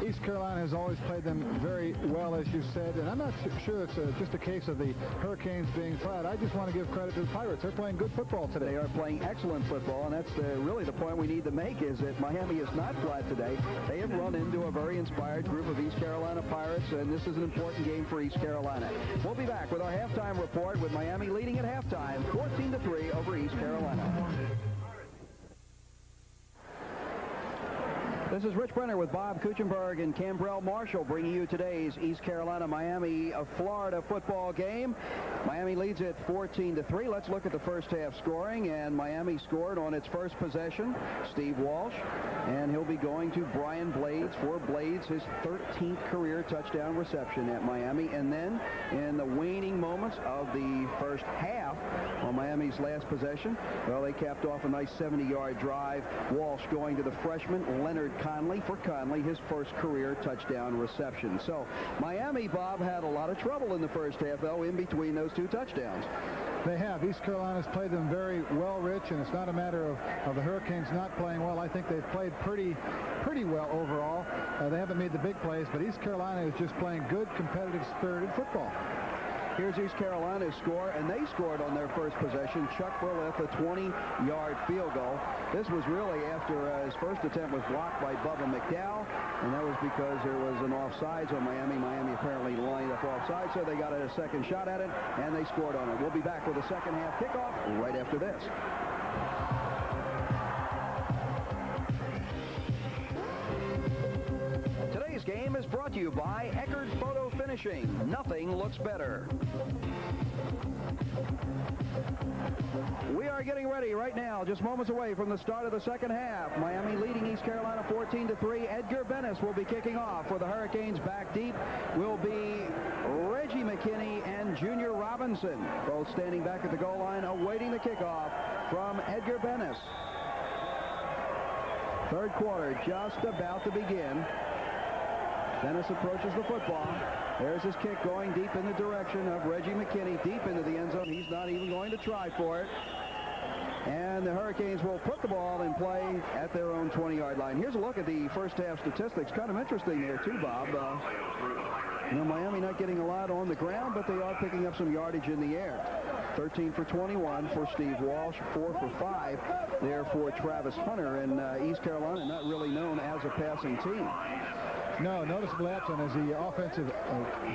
East Carolina has always played them very well, as you said, and I'm not sure it's just a case of the Hurricanes being flat. I just want to give credit to the Pirates. They're playing good football today. They are playing excellent football, and that's really the point we need to make, is that Miami is not flat today. They have run into a very inspired group of East Carolina Pirates, and this is an important game for East Carolina. We'll be back with our halftime report with Miami leading at halftime, 14-3 over East Carolina. This is Rich Brenner with Bob Kuchenberg and Cambrell Marshall bringing you today's East Carolina-Miami of Florida football game. Miami leads it 14-3. Let's look at the first half scoring, and Miami scored on its first possession, Steve Walsh, and he'll be going to Brian Blades for Blades, his 13th career touchdown reception at Miami. And then in the waning moments of the first half on Miami's last possession, well, they capped off a nice 70-yard drive. Walsh going to the freshman, Leonard Conley, for Conley, his first career touchdown reception. So Miami, Bob, had a lot of trouble in the first half, though, in between those two touchdowns. They have. East Carolina's played them very well, Rich, and it's not a matter of the Hurricanes not playing well. I think they've played pretty well overall. They haven't made the big plays, but East Carolina is just playing good, competitive, spirited football. Here's East Carolina's score, and they scored on their first possession. Chuck Burleth, a 20-yard field goal. This was really after his first attempt was blocked by Bubba McDowell, and that was because there was an offsides on Miami. Miami apparently lined up offside, so they got a second shot at it, and they scored on it. We'll be back with the second half kickoff right after this. Today's game is brought to you by Eckerd Photo Finishing. Nothing looks better. We are getting ready right now, just moments away from the start of the second half. Miami leading East Carolina 14-3. Edgar Bennis will be kicking off for the Hurricanes. Back deep will be Reggie McKinney and Junior Robinson, both standing back at the goal line awaiting the kickoff from Edgar Bennis. Third quarter just about to begin. Bennis approaches the football. There's his kick going deep in the direction of Reggie McKinney, deep into the end zone. He's not even going to try for it. And the Hurricanes will put the ball in play at their own 20-yard line. Here's a look at the first half statistics. Kind of interesting there, too, Bob. Miami not getting a lot on the ground, but they are picking up some yardage in the air. 13 for 21 for Steve Walsh, 4 for 5 there for Travis Hunter. And East Carolina not really known as a passing team. No, noticeable absent as the offensive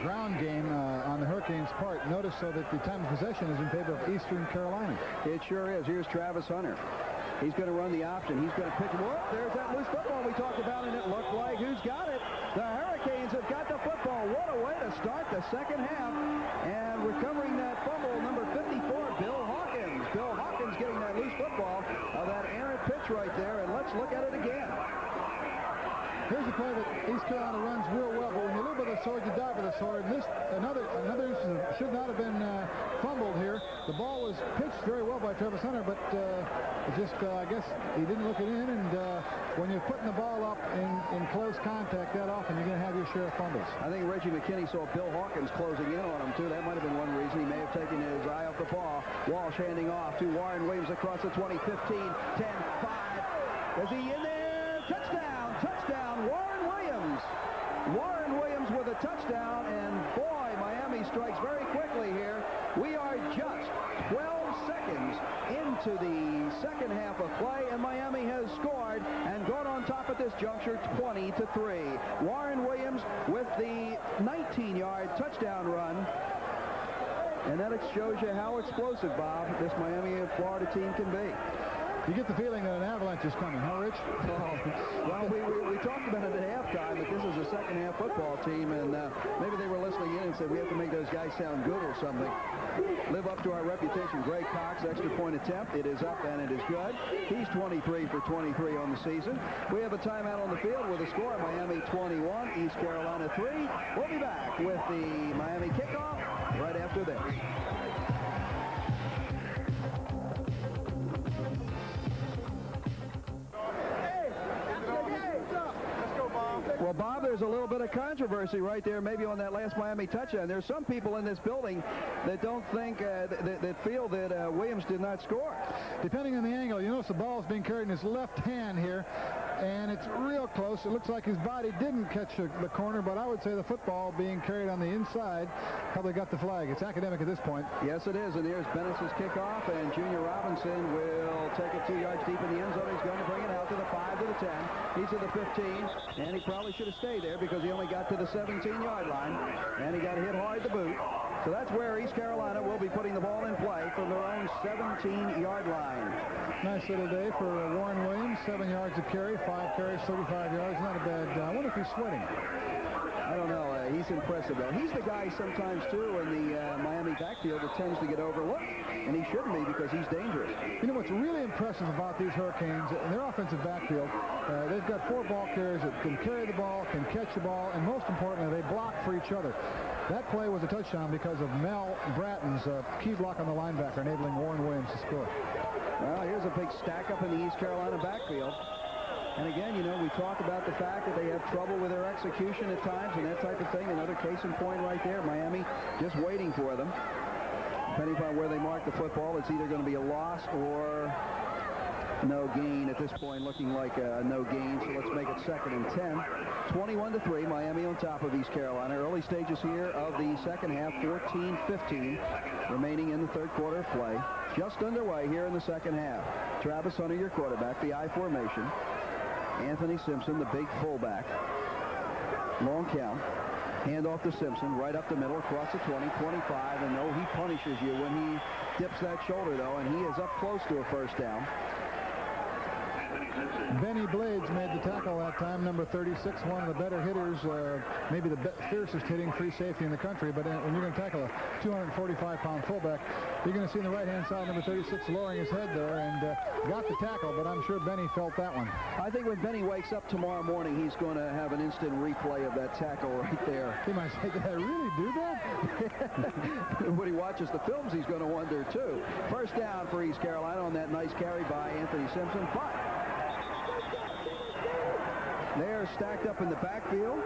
ground game on the Hurricanes' part. Notice so that the time of possession is in favor of Eastern Carolina. It sure is. Here's Travis Hunter. He's going to run the option. He's going to pitch. Whoa, there's that loose football we talked about, and it looked like who's got it? The Hurricanes have got the football. What a way to start the second half. And recovering that fumble, number 54, Bill Hawkins. Bill Hawkins getting that loose football, that errant pitch right there, and let's look at it again. Here's a play that East Carolina runs real well, but when you live with a sword, you die with a sword. And this, another instance, should not have been fumbled here. The ball was pitched very well by Travis Hunter, but I guess he didn't look it in. And when you're putting the ball up in close contact that often, you're going to have your share of fumbles. I think Reggie McKinney saw Bill Hawkins closing in on him, too. That might have been one reason. He may have taken his eye off the ball. Walsh handing off to Warren Williams across the 20, 15, 10, 5. Is he in there? Touchdown! Touchdown! Warren Williams! Warren Williams with a touchdown, and boy, Miami strikes very quickly here. We are just 12 seconds into the second half of play, and Miami has scored and gone on top at this juncture 20-3. Warren Williams with the 19-yard touchdown run. And that shows you how explosive, Bob, this Miami and Florida team can be. You get the feeling that an avalanche is coming, huh, Rich? Well, we talked about it at halftime, that this is a second-half football team, and maybe they were listening in and said, we have to make those guys sound good or something. Live up to our reputation. Greg Cox, extra point attempt. It is up, and it is good. He's 23 for 23 on the season. We have a timeout on the field with a score. Miami 21, East Carolina 3. We'll be back with the Miami kickoff right after this. Well, Bob, there's a little bit of controversy right there, maybe on that last Miami touchdown. There's some people in this building that don't think, that feel that Williams did not score. Depending on the angle, you notice the ball's being carried in his left hand here, and it's real close. It looks like his body didn't catch the corner, but I would say the football being carried on the inside probably got the flag. It's academic at this point. Yes, it is, and here's Bennis' kickoff, and Junior Robinson will take it 2 yards deep in the end zone. He's going to bring it out to the 5, to the 10. He's to the 15, and he probably should have stayed there because he only got to the 17-yard line, and he got hit hard to boot. So that's where East Carolina will be putting the ball in play from their own 17-yard line. Nice little day for Warren Williams. 7 yards of carry, 5 carries, 35 yards. Not a bad. I wonder if he's sweating. I don't know. He's impressive, though. He's the guy sometimes, too, in the Miami backfield that tends to get overlooked, and he shouldn't be because he's dangerous. You know what's really impressive about these Hurricanes in their offensive backfield? They've got 4 ball carriers that can carry the ball, can catch the ball, and most importantly, they block for each other. That play was a touchdown because of Mel Bratton's key block on the linebacker, enabling Warren Williams to score. Well, here's a big stack up in the East Carolina backfield. And again, you know, we talk about the fact that they have trouble with their execution at times and that type of thing. Another case in point right there. Miami just waiting for them. Depending upon where they mark the football, it's either going to be a loss or no gain. At this point, looking like a no gain. So let's make it 2nd and 10. 21-3, Miami on top of East Carolina. Early stages here of the second half, 14-15 remaining in the third quarter of play. Just underway here in the second half. Travis Hunter, your quarterback, the I formation. Anthony Simpson, the big fullback. Long count. Hand off to Simpson, right up the middle, across the 20, 25, and he punishes you when he dips that shoulder, though, and he is up close to a first down. Benny Blades made the tackle that time, number 36, one of the better hitters, maybe the fiercest hitting free safety in the country. But when you're going to tackle a 245-pound fullback, you're going to see on the right-hand side, number 36 lowering his head there and got the tackle, but I'm sure Benny felt that one. I think when Benny wakes up tomorrow morning, he's going to have an instant replay of that tackle right there. He might say, did I really do that? When he watches the films, he's going to wonder, too. First down for East Carolina on that nice carry by Anthony Simpson, but they're stacked up in the backfield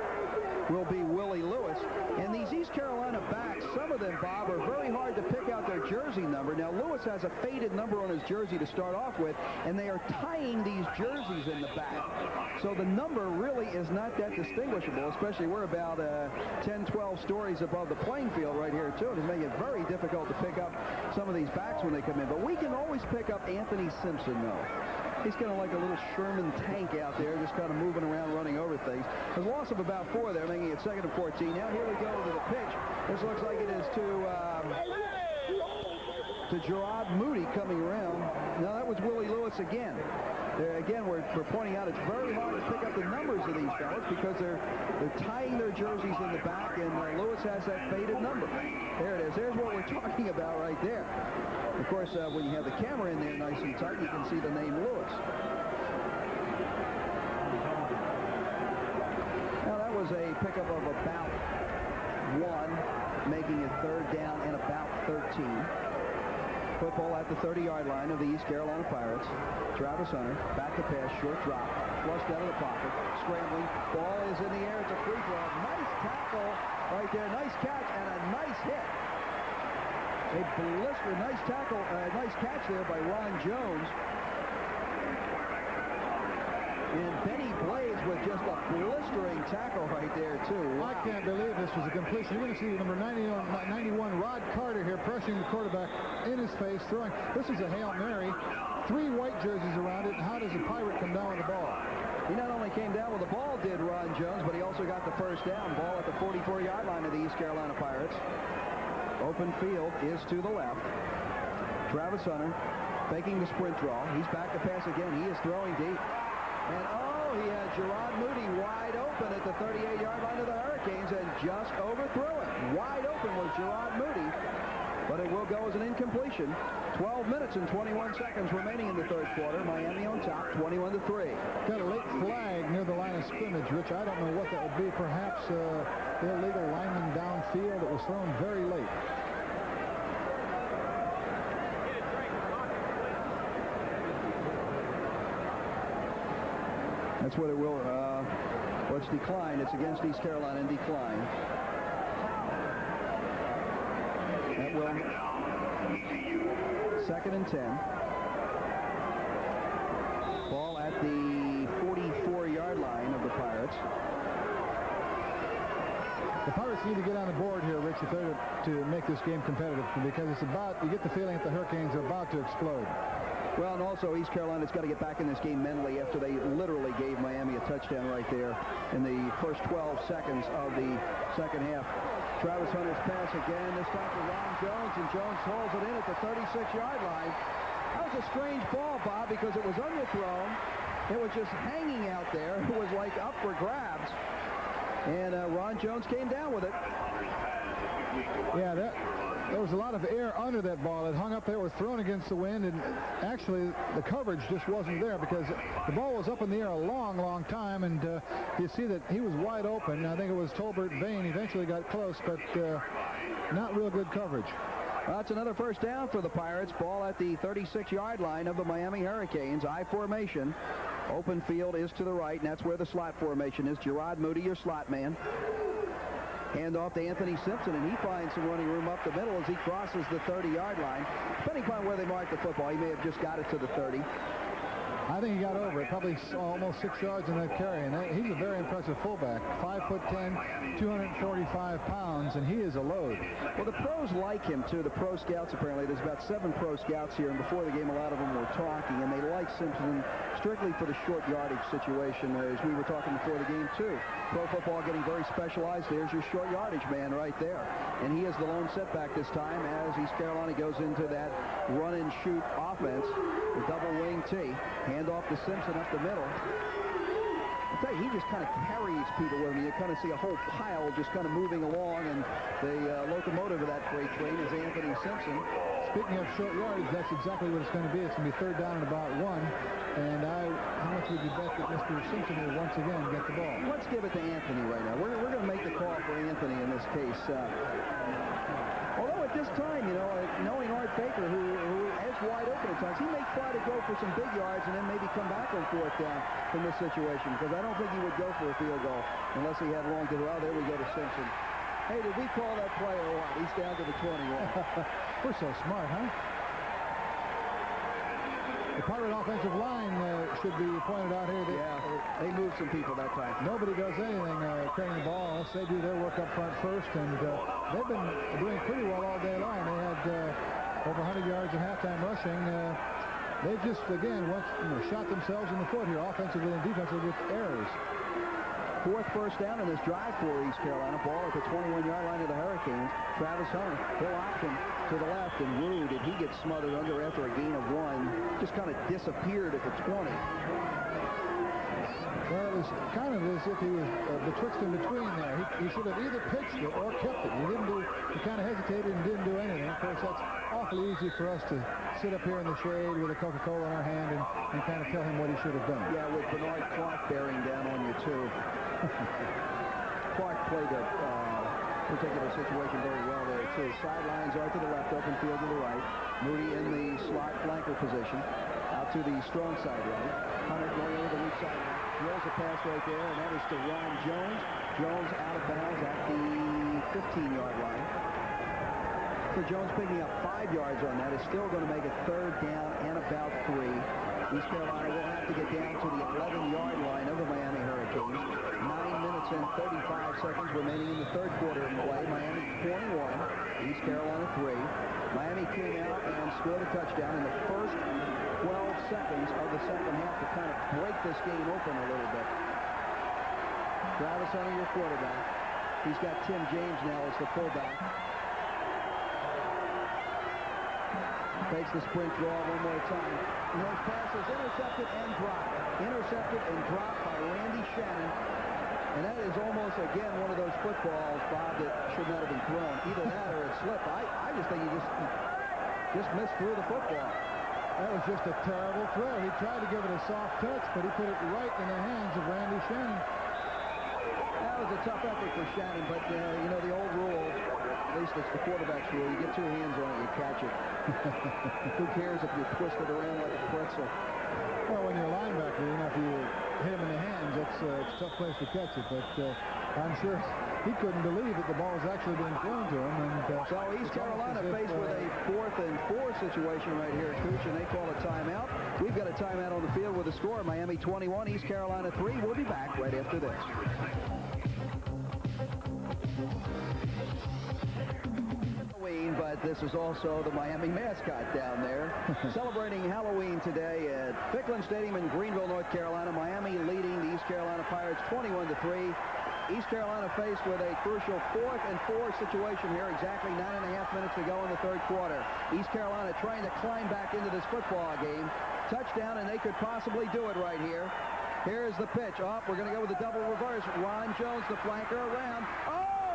will be Willie Lewis. And these East Carolina backs, some of them, Bob, are very hard to pick out their jersey number. Now, Lewis has a faded number on his jersey to start off with, and they are tying these jerseys in the back. So the number really is not that distinguishable, especially we're about 10, 12 stories above the playing field right here, too. It's making it very difficult to pick up some of these backs when they come in. But we can always pick up Anthony Simpson, though. He's kind of like a little Sherman tank out there, just kind of moving around, running over things. There's a loss of about 4 there, making it 2nd and 14. Now here we go to the pitch. This looks like it is to Gerard Moody coming around. Now that was Willie Lewis again. Again, we're pointing out it's very hard to pick up the numbers of these fellas because they're tying their jerseys in the back, and Lewis has that faded number. There it is. There's what we're talking about right there. Of course, when you have the camera in there nice and tight, you can see the name Lewis. Now that was a pickup of about 1, making it 3rd down and about 13. Football at the 30-yard line of the East Carolina Pirates. Travis Hunter, back to pass, short drop, flushed out of the pocket, scrambling. Ball is in the air. It's a free throw. Nice tackle right there. Nice catch and a nice hit. A blister, nice tackle, nice catch there by Ron Jones. And Benny Blades with just a blistering tackle right there, too. Wow. I can't believe this was a completion. You're going to see number 91, Rod Carter here, pressuring the quarterback in his face, throwing. This is a Hail Mary. 3 white jerseys around it. How does a Pirate come down with the ball? He not only came down with the ball, did Ron Jones, but he also got the first down. Ball at the 44-yard line of the East Carolina Pirates. Open field is to the left. Travis Hunter faking the sprint draw. He's back to pass again. He is throwing deep. And, he had Gerard Moody wide open at the 38-yard line of the Hurricanes and just overthrew it. Wide open was Gerard Moody, but it will go as an incompletion. 12 minutes and 21 seconds remaining in the third quarter. Miami on top, 21-3. Got a late flag near the line of scrimmage, Rich. I don't know what that would be. Perhaps illegal lineman downfield. It was thrown very late. That's what it will. Well, it's decline. It's against East Carolina and decline. That will. 2nd and 10. Ball at the 44-yard line of the Pirates. The Pirates need to get on the board here, Rich, if they're to make this game competitive, because it's about, you get the feeling that the Hurricanes are about to explode. Well, and also East Carolina's got to get back in this game mentally after they literally gave Miami a touchdown right there in the first 12 seconds of the second half. Travis Hunter's pass again, this time to Ron Jones, and Jones holds it in at the 36-yard line. That was a strange ball, Bob, because it was underthrown. It was just hanging out there. It was like up for grabs. And Ron Jones came down with it. Yeah, there was a lot of air under that ball. It hung up there, was thrown against the wind, and actually the coverage just wasn't there because the ball was up in the air a long, long time, and you see that he was wide open. I think it was Tolbert Vane eventually got close, but not real good coverage. That's another first down for the Pirates. Ball at the 36-yard line of the Miami Hurricanes. I formation. Open field is to the right, and that's where the slot formation is. Gerard Moody, your slot man. Hand off to Anthony Simpson, and he finds some running room up the middle as he crosses the 30-yard line. Depending upon where they mark the football, he may have just got it to the 30. I think he got over it, probably almost 6 yards in that carry, and he's a very impressive fullback. 5'10", 245 pounds, and he is a load. Well, the pros like him, too. The pro scouts, apparently. There's about 7 pro scouts here, and before the game, a lot of them were talking, and they like Simpson strictly for the short yardage situation, as we were talking before the game, too. Pro football getting very specialized. There's your short yardage man right there. And he is the lone setback this time as East Carolina goes into that run-and-shoot offense with double wing T. Hand off to Simpson up the middle. I'll tell you, he just kind of carries people with him. You kind of see a whole pile just kind of moving along, and the locomotive of that freight train is Anthony Simpson. Speaking of short yardage, that's exactly what it's going to be. It's going to be 3rd down and about 1. And how much would you bet that Mr. Simpson will once again get the ball? Let's give it to Anthony right now. We're going to make the call for Anthony in this case. Although at this time, you know, knowing Art Baker, who is wide open at times, he may try to go for some big yards and then maybe come back on 4th down from this situation, because I don't think he would go for a field goal unless he had long to throw. There we go to Simpson. Hey, did we call that play or what? He's down to the 21. We're so smart, huh? The Pirate offensive line should be pointed out here. They moved some people that time. Nobody does anything carrying the ball unless they do their work up front first, and they've been doing pretty well all day long. They had over 100 yards at halftime rushing. They just, again, shot themselves in the foot here offensively and defensively with errors. 4th first down in this drive for East Carolina. Ball at the 21-yard line of the Hurricanes. Travis Hunter, full option to the left, and Rue, did he get smothered under after a gain of 1? Just kind of disappeared at the 20. Well, it was kind of as if he was betwixt and between there. He should have either pitched it or kept it. He kind of hesitated and didn't do anything. Of course, that's awfully easy for us to sit up here in the shade with a Coca-Cola in our hand and kind of tell him what he should have done. Yeah, with Bernard Clark bearing down on you, too. Clark played that particular situation very well there, too. Sidelines are to the left, open field to the right. Moody in the slot flanker position. Out to the strong side right. Hunter going over the weak side. Rolls a pass right there, and that is to Ron Jones. Jones out of bounds at the 15-yard line. So Jones picking up 5 yards on that is still going to make it 3rd down and about 3. East Carolina will have to get down to the 11-yard line of the Miami Hurricanes. 9 minutes and 35 seconds remaining in the third quarter of play. Miami 21, East Carolina 3. Miami came out and scored a touchdown in the first 12 seconds of the second half to kind of break this game open a little bit. Travis Hunter, your quarterback. He's got Tim James now as the fullback. Takes the sprint draw one more time. And those passes intercepted and dropped. Intercepted and dropped by Randy Shannon. And that is almost, again, one of those footballs, Bob, that should not have been thrown. Either that or it slipped. I just think he just missed through the football. That was just a terrible throw. He tried to give it a soft touch, but he put it right in the hands of Randy Shannon. That was a tough effort for Shannon, but, you know, the old rule, at least it's the quarterback's rule, you get two hands on it, you catch it. Who cares if you twist it around like a pretzel? Well, when you're a linebacker, you know, if you hit him in the hands, it's a tough place to catch it. But I'm sure he couldn't believe that the ball was actually being thrown to him. And so East Carolina faced with a 4th and 4 situation right here, Cooch, and they call a timeout. We've got a timeout on the field with a score: Miami 21, East Carolina 3. We'll be back right after this. But this is also the Miami mascot down there. Celebrating Halloween today at Ficklen Stadium in Greenville, North Carolina. Miami leading the East Carolina Pirates 21-3. East Carolina faced with a crucial 4th and 4 situation here, exactly 9.5 minutes to go in the 3rd quarter. East Carolina trying to climb back into this football game. Touchdown, and they could possibly do it right here. Here's the pitch. We're going to go with the double reverse. Ron Jones, the flanker, around.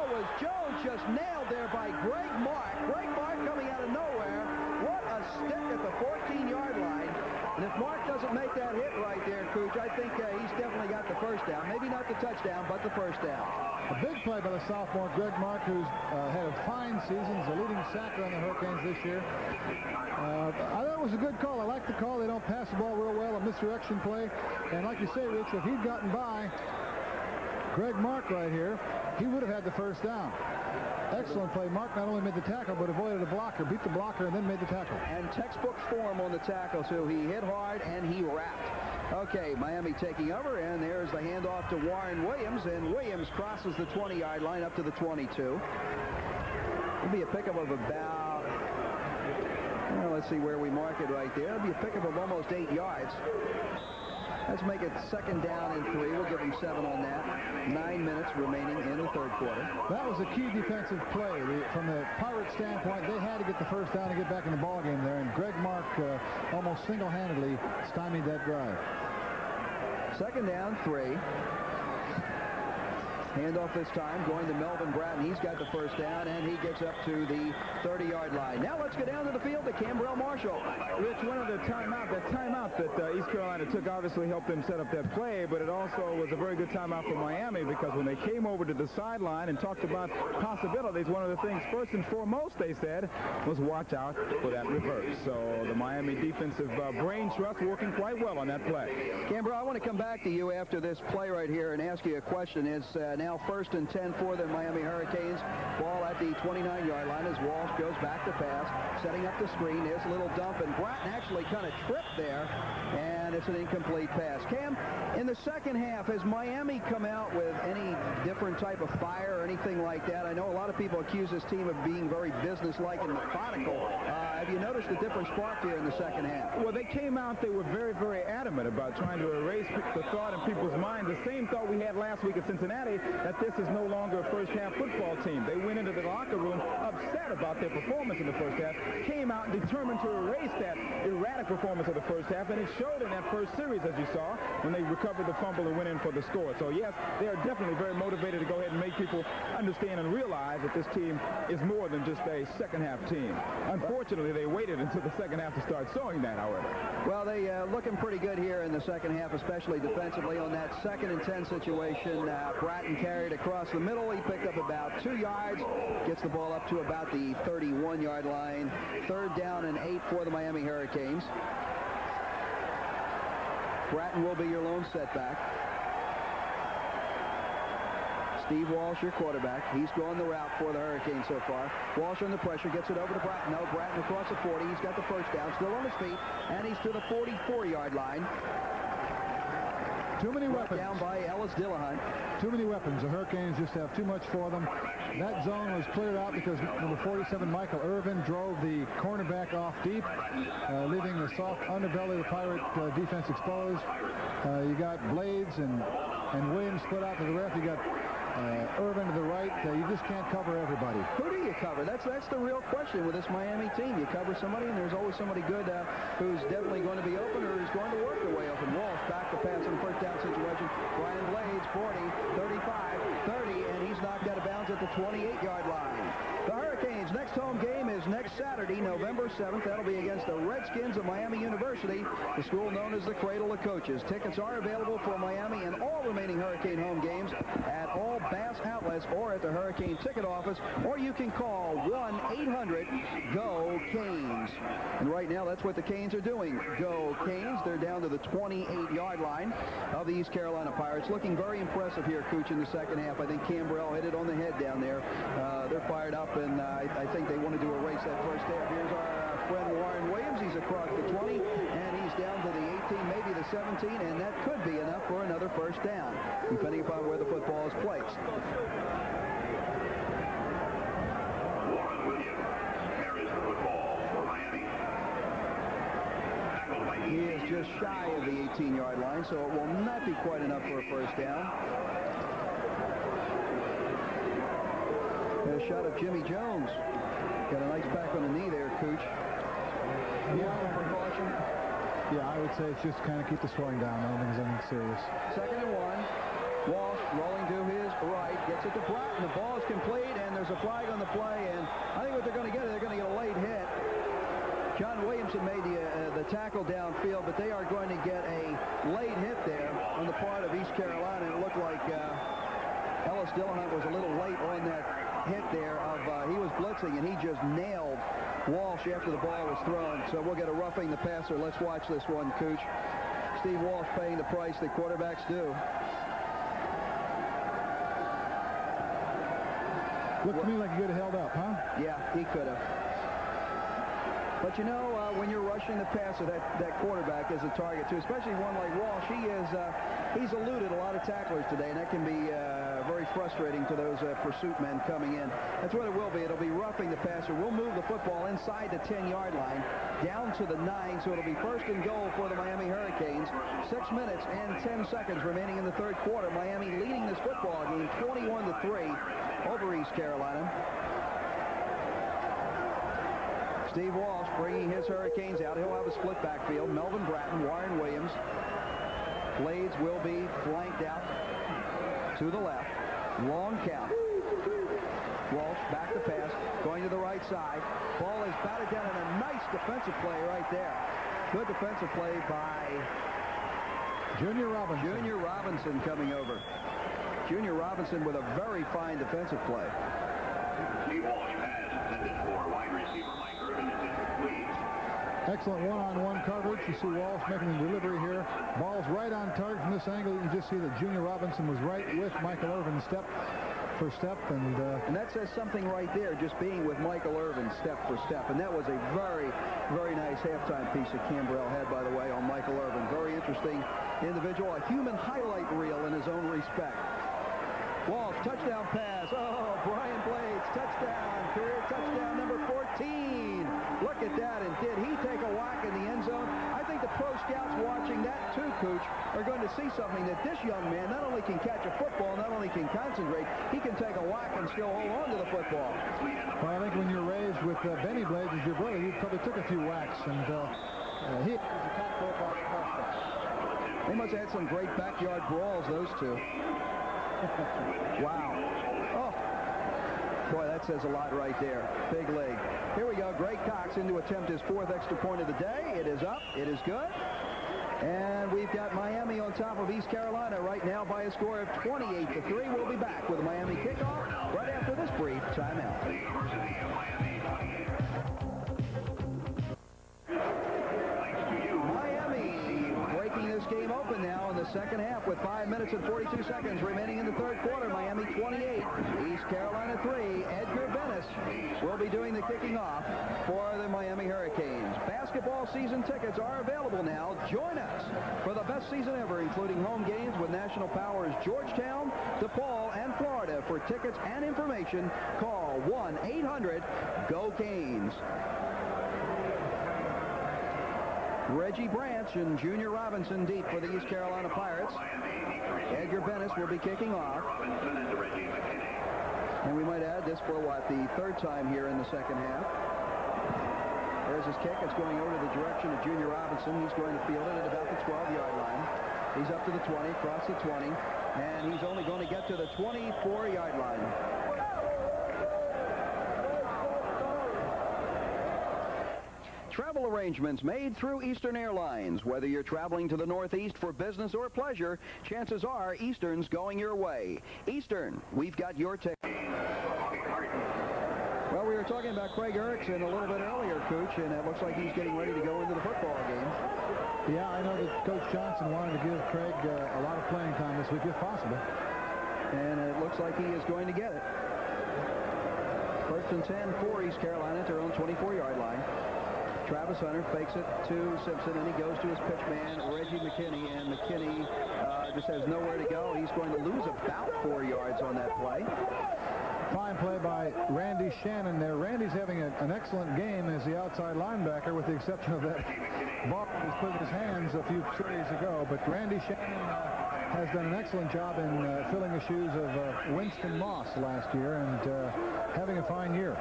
Was Jones just nailed there by Greg Mark. Greg Mark coming out of nowhere. What a stick at the 14-yard line. And if Mark doesn't make that hit right there, Cooch, I think he's definitely got the first down. Maybe not the touchdown, but the first down. A big play by the sophomore Greg Mark, who's had a fine season. He's the leading sacker on the Hurricanes this year. I thought it was a good call. I like the call. They don't pass the ball real well, a misdirection play. And like you say, Rich, if he'd gotten by Greg Mark right here, he would have had the first down. Excellent play. Mark not only made the tackle, but avoided a blocker, beat the blocker, and then made the tackle. And textbook form on the tackle, too. He hit hard, and he wrapped. Okay, Miami taking over, and there's the handoff to Warren Williams, and Williams crosses the 20-yard line up to the 22. It'll be a pickup of about, well, let's see where we mark it right there. It'll be a pickup of almost 8 yards. Let's make it 2nd down and 3. We'll give them 7 on that. 9 minutes remaining in the 3rd quarter. That was a key defensive play. From the Pirate standpoint, they had to get the first down to get back in the ball game there, and Greg Mark almost single-handedly stymied that drive. 2nd down, 3. Handoff this time going to Melvin Bratton. He's got the first down, and he gets up to the 30-yard line. Now let's go down to the field to Cambrell Marshall. Rich, one of the timeout that East Carolina took obviously helped them set up that play, but it also was a very good timeout for Miami, because when they came over to the sideline and talked about possibilities, one of the things first and foremost they said was watch out for that reverse. So the Miami defensive brain trust working quite well on that play. Cambrell, I want to come back to you after this play right here and ask you a question. It's now 1st and 10 for the Miami Hurricanes. Ball at the 29-yard line as Walsh goes back to pass, setting up the screen. There's a little dump, and Bratton actually kind of tripped there, and it's an incomplete pass. Cam, in the second half, has Miami come out with any different type of fire or anything like that? I know a lot of people accuse this team of being very businesslike and methodical. Have you noticed a different spark here in the second half? Well, they came out, they were very, very adamant about trying to erase the thought in people's minds. The same thought we had last week at Cincinnati, that this is no longer a first-half football team. They went into the locker room upset about their performance in the first half, came out determined to erase that erratic performance of the first half, and it showed in that first series, as you saw, when they recovered the fumble and went in for the score. So, yes, they are definitely very motivated to go ahead and make people understand and realize that this team is more than just a second-half team. Unfortunately, they waited until the second half to start showing that, however. Well, they looking pretty good here in the second half, especially defensively on that 2nd and 10 situation. Bratton carried across the middle. He picked up about 2 yards, gets the ball up to about the 31-yard line. 3rd down and 8 for the Miami Hurricanes. Bratton will be your lone setback. Steve Walsh, your quarterback. He's going the route for the Hurricanes so far. Walsh under pressure, gets it over to Bratton. No, Bratton across the 40. He's got the first down, still on his feet, and he's to the 44-yard line. Too many weapons. Down by Ellis Dillahunt. Too many weapons. The Hurricanes just have too much for them. That zone was cleared out because number 47, Michael Irvin, drove the cornerback off deep, leaving the soft underbelly of the Pirate defense exposed. You got Blades and Williams split out to the left. You got Irvin to the right. You just can't cover everybody. Who do you cover? That's the real question with this Miami team. You cover somebody, and there's always somebody good who's definitely going to be open or who's going to work their way open. Walsh back to pass in the first down situation. Brian Blades, 40, 35, 30, and he's knocked out of bounds at the 28-yard line. The Hurricanes' next home game is next Saturday, November 7th. That'll be against the Redskins of Miami University, the school known as the Cradle of Coaches. Tickets are available for Miami and all remaining Hurricane home games at all Bass outlets or at the Hurricane ticket office, or you can call 1-800-GO-CANES. And right now, that's what the Canes are doing. Go Canes. They're down to the 28-yard line of the East Carolina Pirates. Looking very impressive here, Cooch, in the second half. I think Cambrell hit it on the head down there. They're fired up, and I think they want to erase that first half. Here's our friend Warren Williams. He's across the 20, and he's down to the 18, maybe the 17, and that could be enough for another first down, depending upon where the football is placed. Warren Williams carries the football for Miami. He is just shy of the 18-yard line, so it will not be quite enough for a first down. A shot of Jimmy Jones. Got a nice back on the knee there, Cooch. Precaution. Yeah, I would say it's just kind of keep the swelling down. I don't think it's anything serious. 2nd and 1. Walsh rolling to his right, gets it to Bratton. The ball is complete, and there's a flag on the play, and I think what they're going to get, they're going to get a late hit. John Williamson made the tackle downfield, but they are going to get a late hit there on the part of East Carolina. It looked like Ellis Dillahunt was a little late on that hit there. He was blitzing, and he just nailed Walsh after the ball was thrown. So we'll get a roughing the passer. Let's watch this one, Cooch. Steve Walsh paying the price that quarterbacks do. Looked to me like he could have held up, huh? Yeah, he could have. But you know, when you're rushing the passer, that quarterback is a target too, especially one like Walsh. He's eluded a lot of tacklers today, and that can be very frustrating to those pursuit men coming in. That's what it will be. It'll be roughing the passer. We'll move the football inside the 10-yard line, down to the 9, so it'll be 1st and goal for the Miami Hurricanes. 6 minutes and 10 seconds remaining in the 3rd quarter. Miami leading this football game 21-3 over East Carolina. Steve Walsh bringing his Hurricanes out. He'll have a split backfield. Melvin Bratton, Warren Williams. Blades will be flanked out to the left. Long count. Walsh back to pass, going to the right side. Ball is batted down, and a nice defensive play right there. Good defensive play by Junior Robinson. Junior Robinson coming over. Junior Robinson with a very fine defensive play. Steve Walsh has intended for wide receiver Mike Irvin is incomplete. Excellent one-on-one coverage. You see Walsh making the delivery here. Ball's right on target from this angle. You can just see that Junior Robinson was right with Michael Irvin step for step. And that says something right there, just being with Michael Irvin step for step. And that was a very, very nice halftime piece that Cambrell had, by the way, on Michael Irvin. Very interesting individual. A human highlight reel in his own respect. Walsh, touchdown pass. Oh, Brian Blades, touchdown. Career touchdown number 14. Look at that, and did he take a whack in the end zone? I think the pro scouts watching that too, Cooch, are going to see something that this young man not only can catch a football, not only can concentrate, he can take a whack and still hold on to the football. Well, I think when you're raised with Benny Blades as your brother, you probably took a few whacks, and he They must have had some great backyard brawls, those two. Wow. Oh. Boy, that says a lot right there. Big leg. Here we go. Greg Cox in to attempt his 4th extra point of the day. It is up. It is good. And we've got Miami on top of East Carolina right now by a score of 28-3. We'll be back with a Miami kickoff right after this brief timeout. The University of Miami 28. Thanks to you. Miami breaking this game open now in the second half with 5 minutes and 42 seconds remaining in the 3rd quarter. Miami 28, East Carolina 3. Edgar Bennis will be doing the kicking off for the Miami Hurricanes. Basketball season tickets are available now. Join us for the best season ever, including home games with national powers Georgetown, DePaul, and Florida. For tickets and information, call 1-800-GO-CANES. Reggie Branch and Junior Robinson deep for the East Carolina Pirates. Edgar Bennis will be kicking off. And we might add this for what, the third time here in the second half. There's his kick. It's going over to the direction of Junior Robinson. He's going to field it at about the 12-yard line. He's up to the 20, across the 20, and he's only going to get to the 24-yard line. Travel arrangements made through Eastern Airlines. Whether you're traveling to the Northeast for business or pleasure, chances are Eastern's going your way. Eastern, we've got your ticket. Well, we were talking about Craig Erickson a little bit earlier, Cooch, and it looks like he's getting ready to go into the football game. Yeah, I know that Coach Johnson wanted to give Craig a lot of playing time this week, if possible. And it looks like he is going to get it. First and 10 for East Carolina at their own 24-yard line. Travis Hunter fakes it to Simpson, and he goes to his pitch man, Reggie McKinney, and McKinney just has nowhere to go. He's going to lose about 4 yards on that play. Fine play by Randy Shannon there. Randy's having an excellent game as the outside linebacker, with the exception of that ball that was put in his hands a few series ago. But Randy Shannon has done an excellent job in filling the shoes of Winston Moss last year and having a fine year.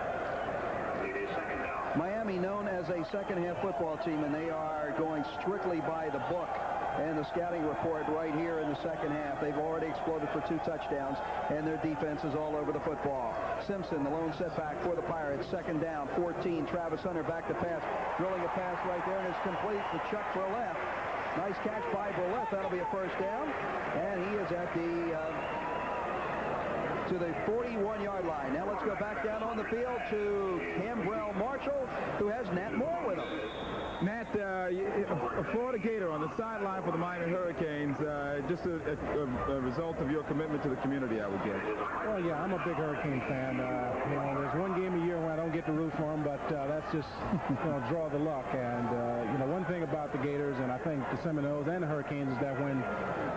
Miami known as a second-half football team, and they are going strictly by the book. And the scouting report right here in the second half. They've already exploded for 2 touchdowns, and their defense is all over the football. Simpson, the lone setback for the Pirates. Second down, 14. Travis Hunter back to pass. Drilling a pass right there, and it's complete to Chuck Burlett. Nice catch by Burlett. That'll be a first down. And he is at to the 41-yard line. Now let's go back down on the field to Cambrell Marshall, who has Nat Moore with him. Nat, a Florida Gator on the sideline for the Miami Hurricanes, just a result of your commitment to the community, I would guess. Well, yeah, I'm a big Hurricane fan. You know, there's one game a year when I don't get to root for them, but that's just, you know, draw the luck. And, you know, one thing about the Gators, and I think the Seminoles and the Hurricanes, is that when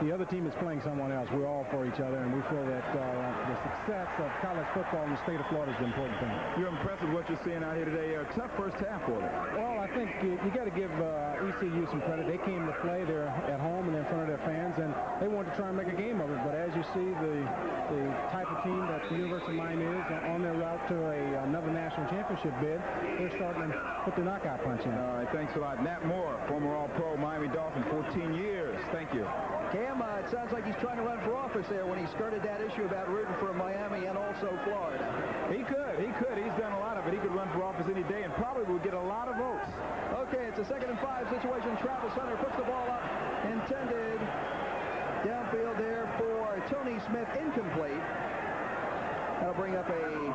the other team is playing someone else, we're all for each other, and we feel that the success of college football in the state of Florida is the important thing. You're impressed with what you're seeing out here today. A tough first half for them. Well, I think you got to give ECU some credit. They came to play. They're at home and in front of their fans, and they wanted to try and make a game of it. But as you see, the type of team that the University of Miami is on their route to another national championship bid, they're starting to put the knockout punch in. All right, thanks a lot. Nat Moore, former All-Pro Miami Dolphin, 14 years. Thank you. Cam, it sounds like he's trying to run for office there when he skirted that issue about rooting for Miami and also Florida. He could. He's done a lot of it. He could run for office any day and probably would get a lot of votes. Okay, it's a 2nd and 5 situation. Travis Hunter puts the ball up, intended downfield there for Tony Smith, incomplete. That'll bring up a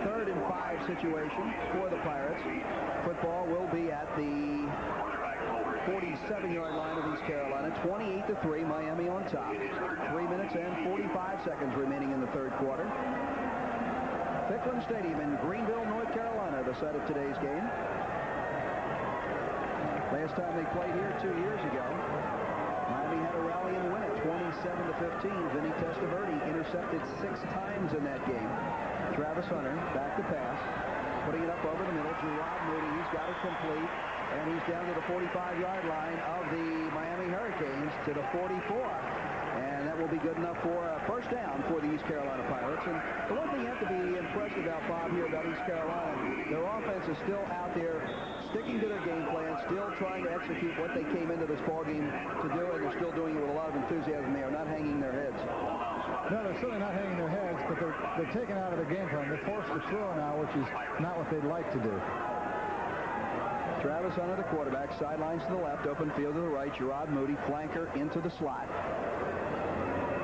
3rd and 5 situation for the Pirates. Football will be at the 47-yard line of East Carolina. 28-3, Miami on top. 3 minutes and 45 seconds remaining in the third quarter. Ficklen Stadium in Greenville, North Carolina, the site of today's game. Last time they played here 2 years ago, Miami had a rally and win it 27-15. Vinny Testaverde intercepted 6 times in that game. Travis Hunter back to pass, putting it up over the middle. Gerard Moody, he's got it complete, and he's down to the 45-yard line of the Miami Hurricanes to the 44. And that will be good enough for a first down for the East Carolina Pirates. And the one thing you have to be impressed about, Bob, here about East Carolina, their offense is still out there sticking to their game plan, still trying to execute what they came into this ballgame to do, and they're still doing it with a lot of enthusiasm. They are not hanging their heads. No, they're certainly not hanging their heads, but they're taken out of the game plan. They're forced to throw now, which is not what they'd like to do. Travis Hunter, the quarterback, sidelines to the left, open field to the right. Gerard Moody, flanker into the slot.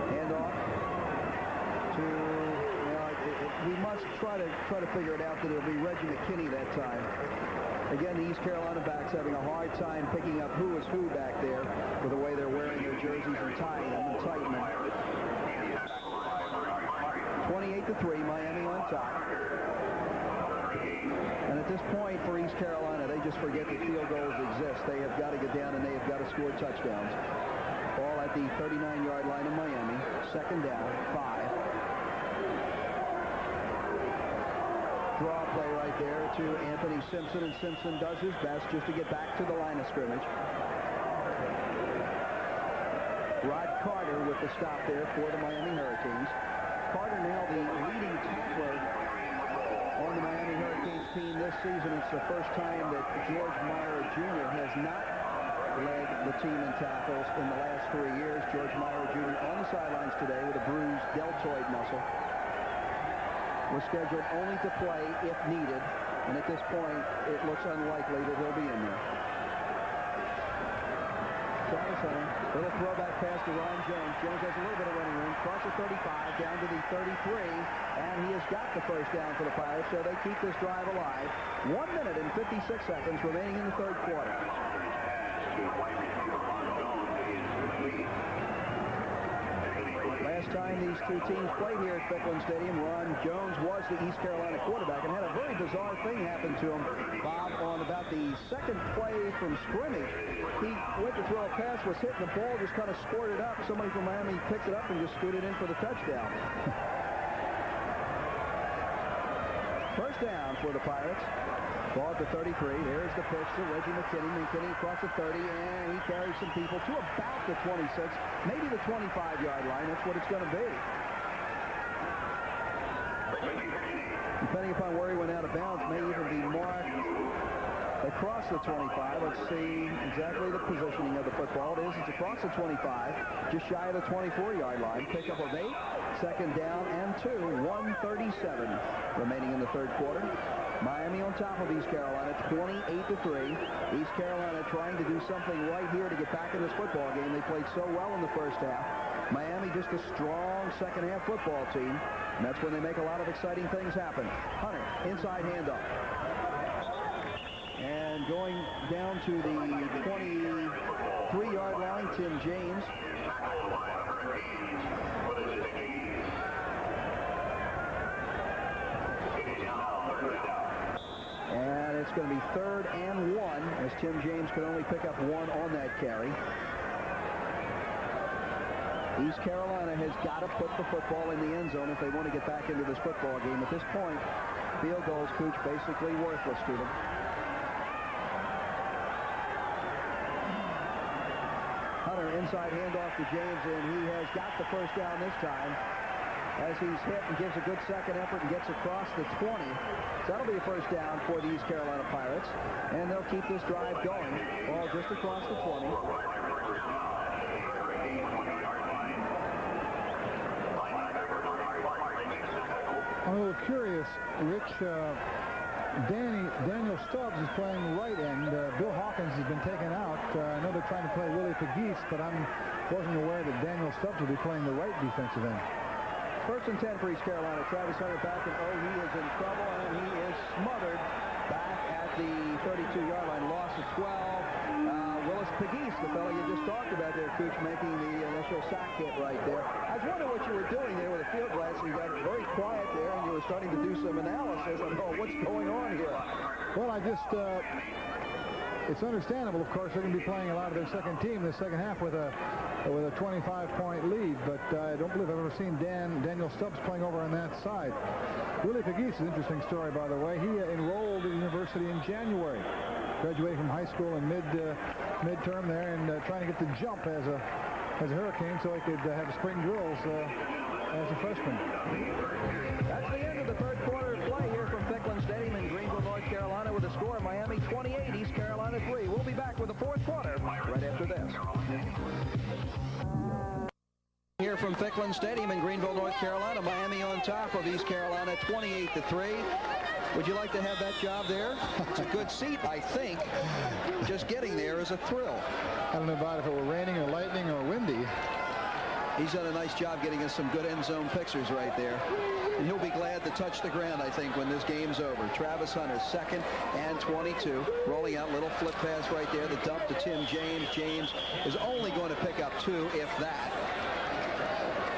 Handoff to, we must try to figure it out that it'll be Reggie McKinney that time. Again, the East Carolina backs having a hard time picking up who is who back there with the way they're wearing their jerseys and tying them and tightening them. 28-3, Miami on top. And at this point for East Carolina, they just forget that field goals exist. They have got to get down and they have got to score touchdowns. Ball at the 39-yard line of Miami. Second down, 5. draw play right there to Anthony Simpson, and Simpson does his best just to get back to the line of scrimmage. Rod Carter with the stop there for the Miami Hurricanes. Carter now the leading tackler on the Miami Hurricanes team this season. It's the first time that George Meyer Jr. has not led the team in tackles in the last 3 years. George Meyer Jr. on the sidelines today with a bruised deltoid muscle. Was scheduled only to play if needed, and at this point it looks unlikely that he'll be in there. Travis Hunter, little throwback pass to Ron Jones. Jones has a little bit of running room, crosses 35 down to the 33, and he has got the first down for the Pirates, so they keep this drive alive. 1 minute and 56 seconds remaining in the third quarter. Last time these two teams played here at Ficklen Stadium, Ron Jones was the East Carolina quarterback and had a very bizarre thing happen to him, Bob, on about the second play from scrimmage. He went to throw a pass, was hit, and the ball just kind of squirted up. Somebody from Miami picked it up and just scooted in for the touchdown. First down for the Pirates. Ball at the 33. There's the pitch to Reggie McKinney. McKinney across the 30, and he carries some people to about the 26, maybe the 25-yard line. That's what it's going to be. Depending upon where he went out of bounds, may even be marked across the 25. Let's see exactly the positioning of the football. It's across the 25, just shy of the 24-yard line. Pickup of 8, second down and 2, 1:37 remaining in the third quarter. Miami on top of East Carolina, 28-3. East Carolina trying to do something right here to get back in this football game. They played so well in the first half. Miami just a strong second-half football team, and that's when they make a lot of exciting things happen. Hunter, inside handoff. And going down to the 23-yard line, Tim James. And it's going to be 3rd and 1, as Tim James could only pick up 1 on that carry. East Carolina has got to put the football in the end zone if they want to get back into this football game. At this point, field goals, Cooch, basically worthless to them. Hunter inside handoff to James, and he has got the first down this time as he's hit and gives a good second effort and gets across the 20. So that'll be a first down for the East Carolina Pirates, and they'll keep this drive going. Ball just across the 20. I'm a little curious, Rich. Daniel Stubbs is playing right end. Bill Hawkins has been taken out. I know they're trying to play Willie Pegues, but I wasn't aware that Daniel Stubbs will be playing the right defensive end. 1st and 10 for East Carolina. Travis Hunter back, and he is in trouble, and he is smothered back at the 32-yard line. Loss of 12. Willis Pegues, the fellow you just talked about there, Cooch, making the initial sack hit right there. I was wondering what you were doing there with a field glass. You got very quiet there, and you were starting to do some analysis on what's going on here. Well, I just... it's understandable, of course, they're going to be playing a lot of their second team in the second half with a 25-point lead, but I don't believe I've ever seen Daniel Stubbs playing over on that side. Willie Pegues is an interesting story, by the way. He enrolled at the university in January, graduated from high school in midterm there, and trying to get the jump as a Hurricane so he could have spring drills as a freshman. That's the end of the third quarter of play here from Ficklen Stadium in Greenville, North Carolina, with a score of Miami 28, East Carolina 3. We'll be back with the fourth quarter right after this. Here from Ficklen Stadium in Greenville, North Carolina, Miami on top of East Carolina 28-3. Would you like to have that job there? It's a good seat, I think. Just getting there is a thrill. I don't know about if it were raining or lightning or windy. He's done a nice job getting us some good end zone pictures right there. And he'll be glad to touch the ground, I think, when this game's over. Travis Hunter, 2nd and 22. Rolling out, little flip pass right there. The dump to Tim James. James is only going to pick up 2, if that.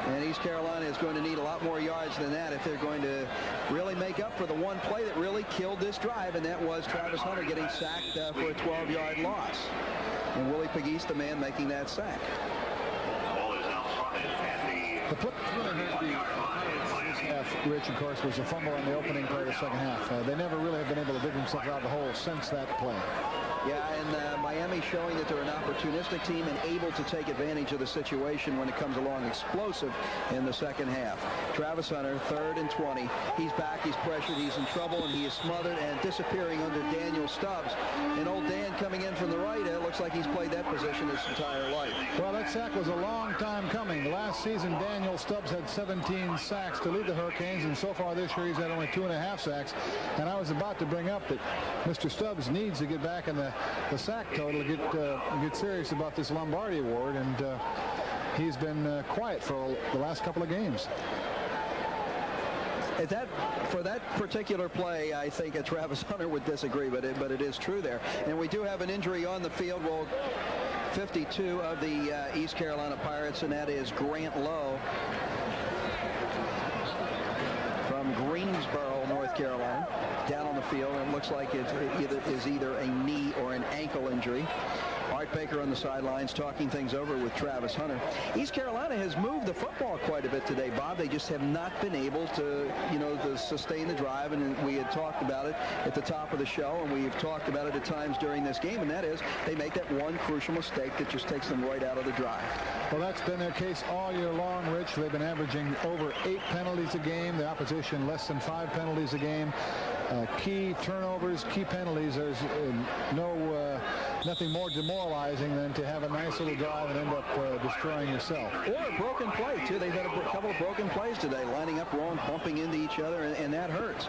And East Carolina is going to need a lot more yards than that if they're going to really make up for the one play that really killed this drive, and that was Travis Hunter getting sacked for a 12-yard loss. And Willie Pegues, the man making that sack. The flip really hurt the Pirates this half, Rich, of course, was a fumble on the opening play of the second half. They never really have been able to dig themselves out of the hole since that play. Yeah, and Miami showing that they're an opportunistic team and able to take advantage of the situation when it comes along, explosive in the second half. Travis Hunter, 3rd and 20. He's back, he's pressured, he's in trouble, and he is smothered and disappearing under Daniel Stubbs. And old Dan coming in from the right, it looks like he's played that position his entire life. Well, that sack was a long time coming. Last season, Daniel Stubbs had 17 sacks to lead the Hurricanes, and so far this year he's had only 2.5 sacks. And I was about to bring up that Mr. Stubbs needs to get back in the sack total to get serious about this Lombardi Award, and he's been quiet for the last couple of games. For that particular play, I think Travis Hunter would disagree, but it is true there. And we do have an injury on the field. Well, 52 of the East Carolina Pirates, and that is Grant Lowe from Greensboro, North Carolina, down on the field. And it looks like it is either a knee or an ankle injury. Art Baker on the sidelines talking things over with Travis Hunter. East Carolina has moved the football quite a bit today, Bob. They just have not been able to, to sustain the drive, and we had talked about it at the top of the show, and we've talked about it at times during this game, and that is they make that one crucial mistake that just takes them right out of the drive. Well, that's been their case all year long, Rich. They've been averaging over 8 penalties a game. The opposition less than 5 penalties a game. Key turnovers, key penalties. There's nothing more demoralizing than to have a nice little drive and end up destroying yourself. Or a broken play, too. They've had a couple of broken plays today, lining up wrong, bumping into each other, and that hurts.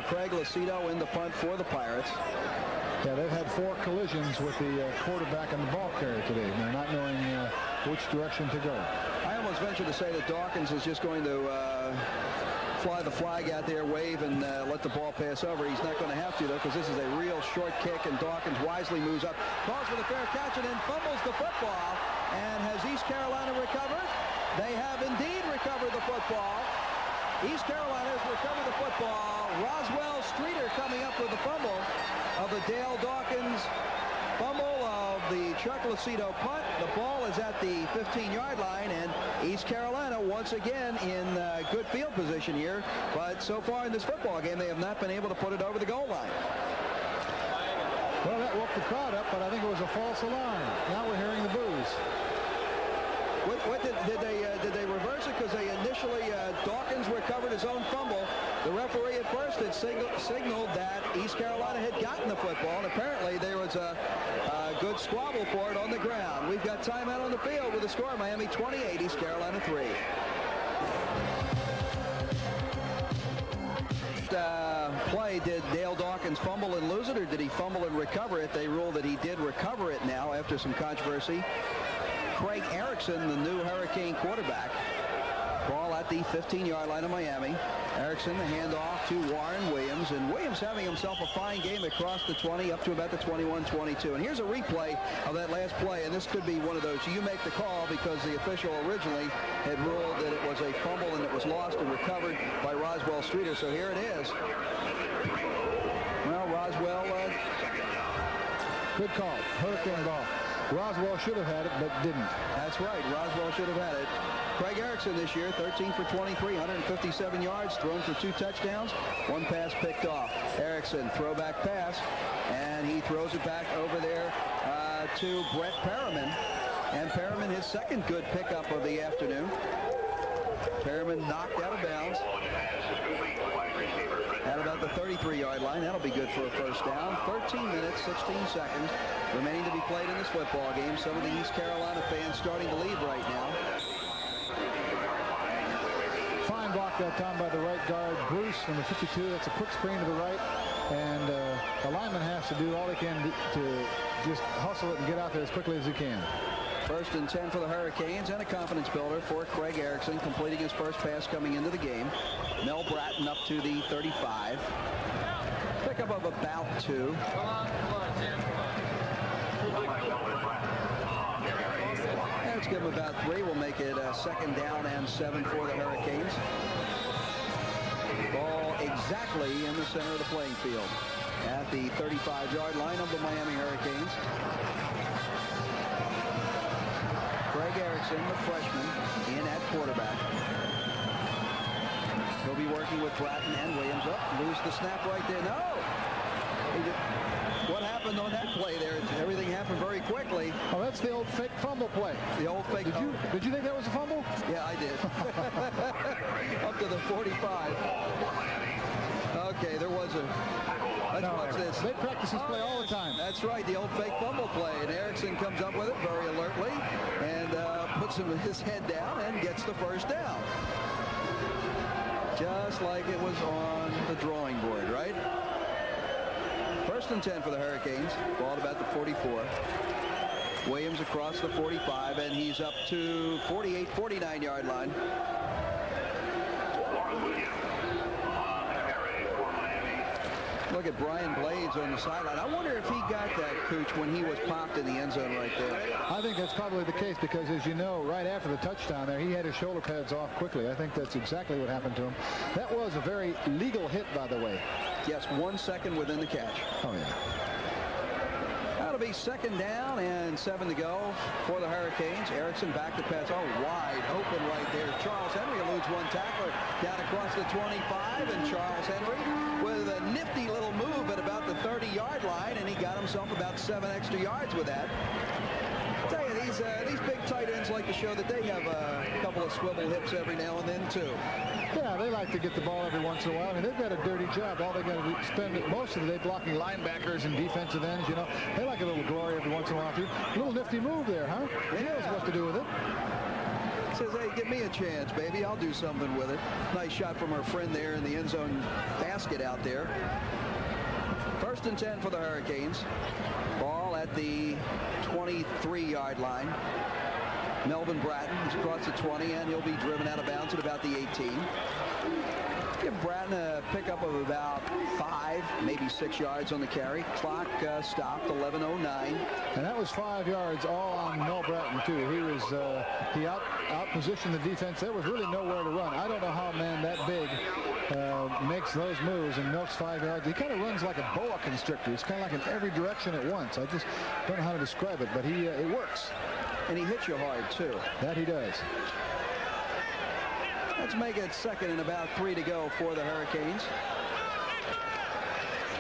Craig Lucido in the punt for the Pirates. Yeah, they've had 4 collisions with the quarterback and the ball carrier today. They're not knowing which direction to go. I almost venture to say that Dawkins is just going to fly the flag out there, wave, and let the ball pass over. He's not going to have to, though, because this is a real short kick, and Dawkins wisely moves up, calls for the fair catch, and then fumbles the football. And has East Carolina recovered? They have indeed recovered the football. East Carolina has recovered the football. Roswell Streeter coming up with the fumble of the Dale Dawkins fumble of the Chuck Lucido punt. The ball is at the 15-yard line, and East Carolina once again in good field position here. But so far in this football game, they have not been able to put it over the goal line. Well, that woke the crowd up, but I think it was a false alarm. Now we're hearing the boos. What did they reverse it? Because they initially, Dawkins recovered his own fumble. The referee at first had signaled that East Carolina had gotten the football, and apparently there was a good squabble for it on the ground. We've got timeout on the field with the score: Miami 28, East Carolina 3. Play, did Dale Dawkins fumble and lose it, or did he fumble and recover it? They ruled that he did recover it now after some controversy. Craig Erickson, the new Hurricane quarterback. Ball at the 15-yard line of Miami. Erickson, the handoff to Warren Williams, and Williams having himself a fine game across the 20 up to about the 21-22. And here's a replay of that last play, and this could be one of those you make the call, because the official originally had ruled that it was a fumble and it was lost and recovered by Roswell Streeter. So here it is. Well, Roswell, good call. Hurricane ball. Roswell should have had it, but didn't. That's right. Roswell should have had it. Craig Erickson this year, 13 for 23, 157 yards, thrown for 2 touchdowns, 1 pass picked off. Erickson, throwback pass, and he throws it back over there to Brett Perriman. And Perriman, his second good pickup of the afternoon. Perriman knocked out of bounds at about the 33-yard line. That'll be good for a first down. 13 minutes, 16 seconds remaining to be played in this football game. Some of the East Carolina fans starting to leave right now. Fine block that time by the right guard, Bruce, number 52. That's a quick screen to the right, and the lineman has to do all he can to just hustle it and get out there as quickly as he can. First and 10 for the Hurricanes, and a confidence builder for Craig Erickson, completing his first pass coming into the game. Mel Bratton up to the 35. Pickup of about 2. Let's give him about 3. We'll make it second down and 7 for the Hurricanes. Ball exactly in the center of the playing field at the 35-yard line of the Miami Hurricanes. Craig Erickson, the freshman, in at quarterback. He'll be working with Bratton and Williams up. Lose the snap right there. No! What happened on that play there? Everything happened very quickly. Oh, that's the old fake fumble play. The old fake fumble. Did you think that was a fumble? Yeah, I did. Up to the 45. Okay, there was a... Let's watch this. They practice this play all the time. That's right, the old fake fumble play. And Erickson comes up with it very alertly and puts his head down and gets the first down. Just like it was on the drawing board, right? 1st and 10 for the Hurricanes. Ball at about the 44. Williams across the 45, and he's up to 48, 49-yard line. Look at Brian Blades on the sideline. I wonder if he got that, Cooch, when he was popped in the end zone right there. I think that's probably the case because, as you know, right after the touchdown there, he had his shoulder pads off quickly. I think that's exactly what happened to him. That was a very legal hit, by the way. Yes, 1 second within the catch. Oh, yeah. That'll be 2nd down and 7 to go for the Hurricanes. Erickson back to pass. Oh, wide open right there. Charles Henry eludes one tackler down across the 25, and Charles Henry with a nifty little move at about the 30-yard line, and he got himself about 7 extra yards with that. I tell you, these big tight ends like to show that they have a couple of swivel hips every now and then, too. Yeah, they like to get the ball every once in a while. I mean, they've got a dirty job. All they got to spend most of the day blocking linebackers and defensive ends, you know. They like a little glory every once in a while, too. A little nifty move there, huh? He knows what to do with it. Says, hey, give me a chance, baby. I'll do something with it. Nice shot from our friend there in the end zone basket out there. 1st and 10 for the Hurricanes. Ball at the 23-yard line. Melvin Bratton has crossed the 20, and he'll be driven out of bounds at about the 18. Give Bratton a pickup of about 5, maybe 6 yards on the carry. Clock stopped, 11:09. And that was 5 yards all on Mel Bratton, too. He out-positioned the defense. There was really nowhere to run. I don't know how a man that big makes those moves and milks 5 yards. He kind of runs like a boa constrictor. It's kind of like in every direction at once. I just don't know how to describe it, but it works. And he hits you hard, too. That he does. Let's make it 2nd and about 3 to go for the Hurricanes.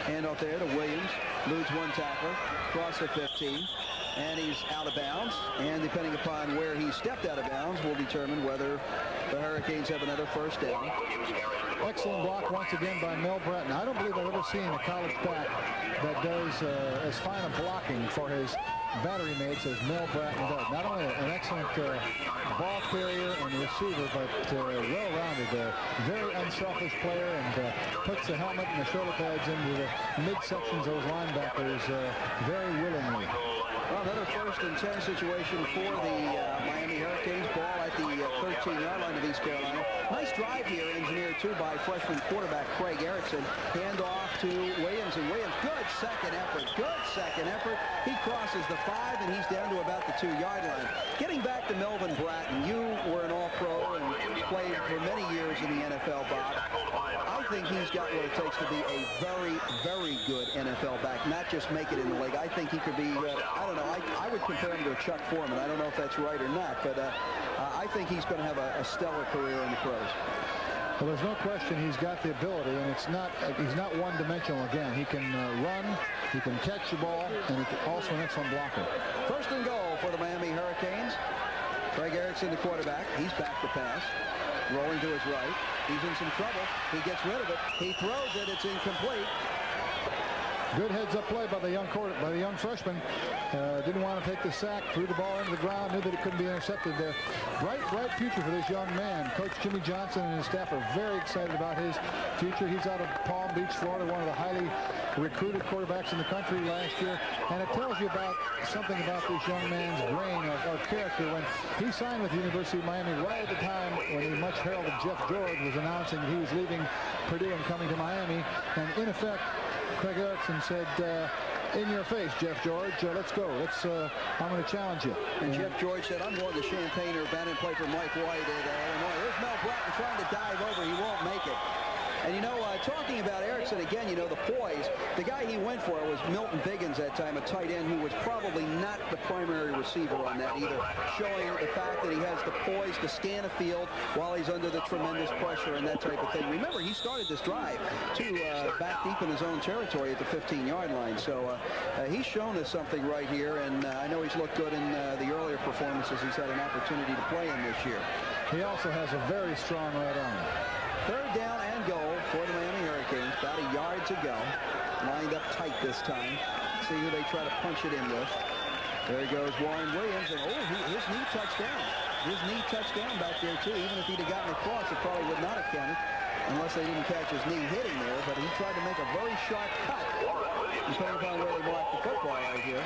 Handoff there to Williams. Eludes one tackler. Across the 15. And he's out of bounds. And depending upon where he stepped out of bounds will determine whether the Hurricanes have another first down. Excellent block once again by Mel Bratton. I don't believe I've ever seen a college back that does as fine a blocking for his battery mates as Mel Bratton does. Not only an excellent ball carrier and receiver, but well-rounded, very unselfish player, and puts the helmet and the shoulder pads into the midsections of those linebackers very willingly. Well, another 1st and 10 situation for the Miami Hurricanes. Ball at the 13-yard line of East Carolina. Nice drive here, engineered too by freshman quarterback Craig Erickson. Hand off to Williams, and Williams, good second effort. He crosses the 5, and he's down to about the 2-yard line. Getting back to Melvin Bratton, you were an all-pro and played for many years in the NFL, Bob. I think he's got what it takes to be a very, very good NFL back, not just make it in the league. I think he could be, I don't know, I would compare him to a Chuck Foreman. I don't know if that's right or not, but I think he's going to have a stellar career in the pros. Well, there's no question he's got the ability, and he's not one-dimensional again. He can run, he can catch the ball, and he's also an excellent blocker. 1st and goal for the Miami Hurricanes. Craig Erickson, the quarterback. He's back to pass. Rolling to his right. He's in some trouble. He gets rid of it. He throws it. It's incomplete. Good heads-up play by the young freshman. Didn't want to take the sack, threw the ball into the ground, knew that it couldn't be intercepted there. Bright future for this young man. Coach Jimmy Johnson and his staff are very excited about his future. He's out of Palm Beach, Florida, one of the highly recruited quarterbacks in the country last year. And it tells you about something about this young man's brain or character. When he signed with the University of Miami right at the time when the much heralded Jeff George was announcing that he was leaving Purdue and coming to Miami. And in effect, Craig Erickson said, in your face, Jeff George, let's go. I'm going to challenge you. And Jeff George said, I'm going to Champaign-Urbana and play for Mike White at Illinois. There's Mel Bratton trying to dive over. He won't make it. And, you know, talking about Erickson again, you know, the poise, the guy he went for was Milton Biggins that time, a tight end who was probably not the primary receiver on that either, showing the fact that he has the poise to scan a field while he's under the tremendous pressure and that type of thing. Remember, he started this drive back deep in his own territory at the 15-yard line. So he's shown us something right here, and I know he's looked good in the earlier performances he's had an opportunity to play in this year. He also has a very strong right arm. Third down and goal for the Miami Hurricanes. About a yard to go. Lined up tight this time. See who they try to punch it in with. There goes Warren Williams, and his knee touchdown. His knee touchdown back there too. Even if he'd have gotten across, it probably would not have counted unless they didn't catch his knee hitting there. But he tried to make a very sharp cut, depending upon where they mark the football out here.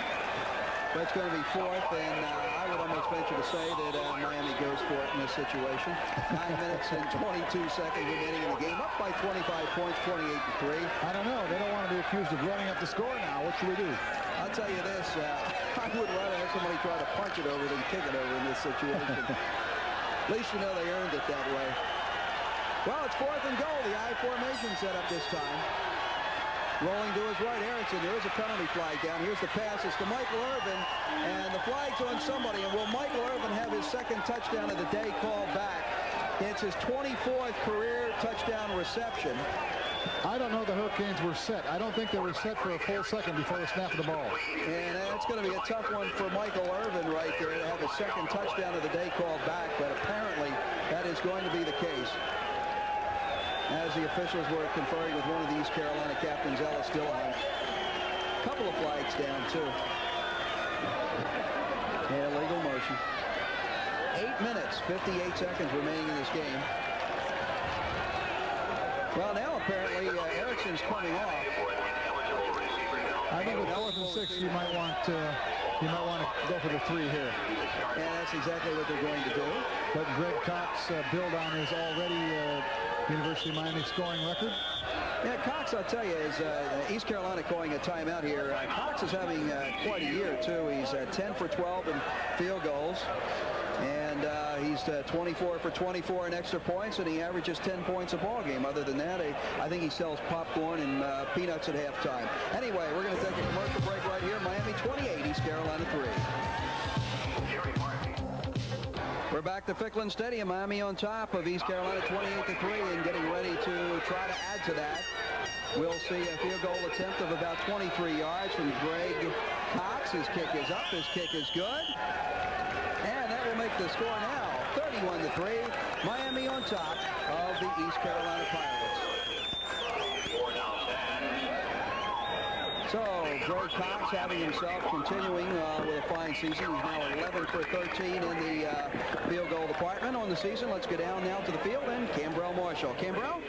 That's going to be fourth, and I would almost venture to say that Miami goes for it in this situation. 9 minutes and 22 seconds remaining in the game, up by 25 points, 28-3. I don't know. They don't want to be accused of running up the score now. What should we do? I'll tell you this, I would rather have somebody try to punch it over than kick it over in this situation. At least you know they earned it that way. Well, it's fourth and goal. The I formation set up this time. Rolling to his right, Erickson. There is a penalty flag down. Here's the pass. It's to Michael Irvin, and the flag's on somebody. And will Michael Irvin have his second touchdown of the day called back? It's his 24th career touchdown reception. I don't know the Hurricanes were set. I don't think they were set for a full second before the snap of the ball. And that's going to be a tough one for Michael Irvin right there to have his second touchdown of the day called back. But apparently that is going to be the case, as the officials were conferring with one of the East Carolina captains, Ellis Dillon. A couple of flags down, too. And illegal motion. 8 minutes, 58 seconds remaining in this game. Well, now apparently Erickson's coming off. I think with 4th and 6, you might want to go for the 3 here. And that's exactly what they're going to do. Let Greg Cox build on his already University of Miami scoring record. Yeah, Cox, I'll tell you, is East Carolina calling a timeout here. Cox is having quite a year, too. He's 10 for 12 in field goals. And he's 24 for 24 in extra points, and he averages 10 points a ball game. Other than that, I think he sells popcorn and peanuts at halftime. Anyway, we're going to take a commercial break right here. Miami 28, East Carolina 3. We're back to Ficklin Stadium. Miami on top of East Carolina 28-3 and getting ready to try to add to that. We'll see a field goal attempt of about 23 yards from Greg Cox. His kick is up. His kick is good. And that will make the score now 31-3. Miami on top of the East Carolina Pirates. So, Greg Cox having himself continuing with a fine season. He's now 11 for 13 in the field goal department on the season. Let's go down now to the field and Cambrell Marshall. Cambrell?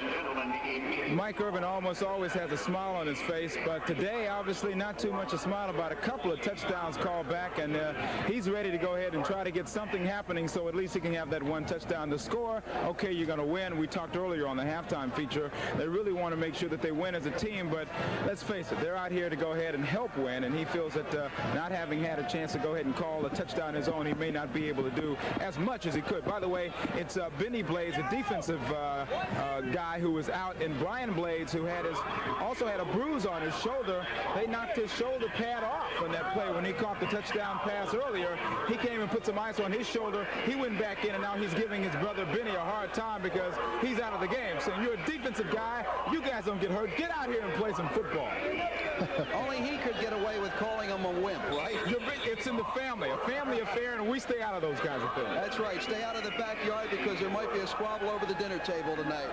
Mike Irvin almost always has a smile on his face, but today, obviously, not too much a smile about a couple of touchdowns called back, and he's ready to go ahead and try to get something happening so at least he can have that one touchdown to score. Okay, you're going to win. We talked earlier on the halftime feature. They really want to make sure that they win as a team, but let's face it, they're out here to go ahead and help win, and he feels that not having had a chance to go ahead and call a touchdown his own, he may not be able to do as much as he could. By the way, it's Benny Blades, a defensive guy who was out, and Brian Blades, who also had a bruise on his shoulder. They knocked his shoulder pad off on that play when he caught the touchdown pass earlier. He came and put some ice on his shoulder. He went back in, and now he's giving his brother Benny a hard time because he's out of the game. Saying, you're a defensive guy. You guys don't get hurt. Get out here and play some football. Only he could get away with calling him a wimp, right? It's in the family, a family affair, and we stay out of those kinds of things. That's right. Stay out of the backyard because there might be a squabble over the dinner table tonight.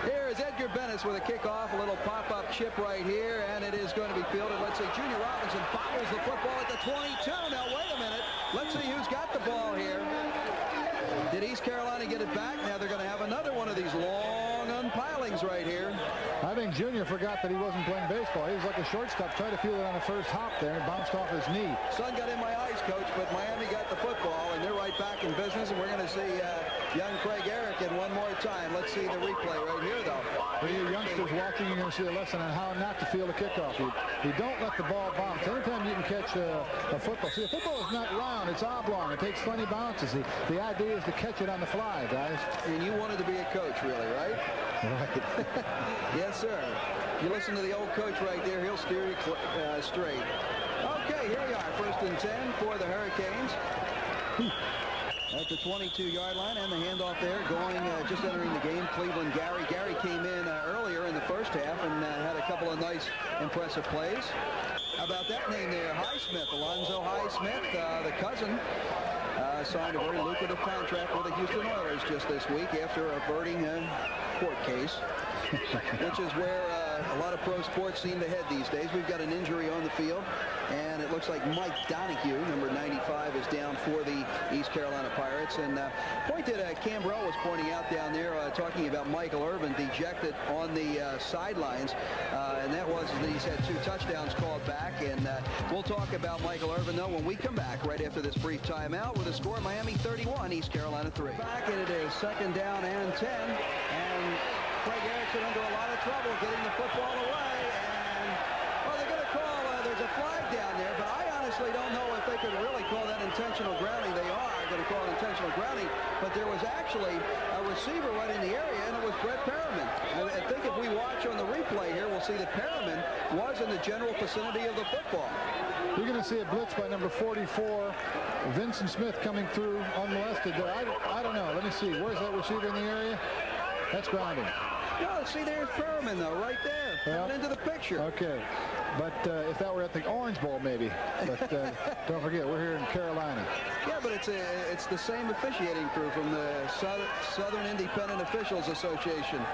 Here is Edgar Bennis with a kickoff, a little pop-up chip right here, and it is going to be fielded. Let's see, Junior Robinson fouls the football at the 22. Now, wait a minute. Let's see who's got the ball here. Did East Carolina get it back? Now they're going to have another one of these long unpilings right here. I think Junior forgot that he wasn't playing baseball. He was like a shortstop, tried to field it on the first hop there and bounced off his knee. Sun got in my eyes, Coach, but Miami got the football, and they're right back in business, and we're going to see young Craig Erickson one more time. Let's see the replay right here, though. For you youngsters watching, you're going to see a lesson on how not to field a kickoff. You don't let the ball bounce. Anytime you can can catch a football. See, a football is not round. It's oblong. It takes funny bounces. The idea is to catch it on the fly, guys. And you wanted to be a coach, really, right? Right. Yes, sir. You listen to the old coach right there. He'll steer you straight. Okay, here we are. 1st and 10 for the Hurricanes. At the 22-yard line, and the handoff there going, just entering the game, Cleveland Gary. Gary came in earlier in the first half and had a couple of nice, impressive plays. How about that name there, Highsmith, Alonzo Highsmith, the cousin, signed a very lucrative contract with the Houston Oilers just this week after averting a court case, which is where a lot of pro sports seem to head these days. We've got an injury on the field, and it looks like Mike Donahue, number 95, is down for the East Carolina Pirates. And point that Cambrell was pointing out down there, talking about Michael Irvin dejected on the sidelines, and that was that he's had 2 touchdowns called back. And we'll talk about Michael Irvin, though, when we come back right after this brief timeout with a score: Miami 31, East Carolina 3. Back, and it is 2nd down and 10, and Craig Erickson under a lot of trouble getting the football away, and well, they're going to call, there's a flag down there, but I honestly don't know if they could really call that intentional grounding. They are going to call it intentional grounding, but there was actually a receiver right in the area, and it was Brett Perriman. I think if we watch on the replay here, we'll see that Perriman was in the general vicinity of the football. You're going to see a blitz by number 44, Vincent Smith, coming through unmolested there. I don't know. Let me see. Where's that receiver in the area? That's grounding. No, see, there's Perriman, though, right there. Coming into the picture. Okay. But if that were at the Orange Bowl, maybe. But don't forget, we're here in Carolina. Yeah, but it's the same officiating crew from the Southern Independent Officials Association.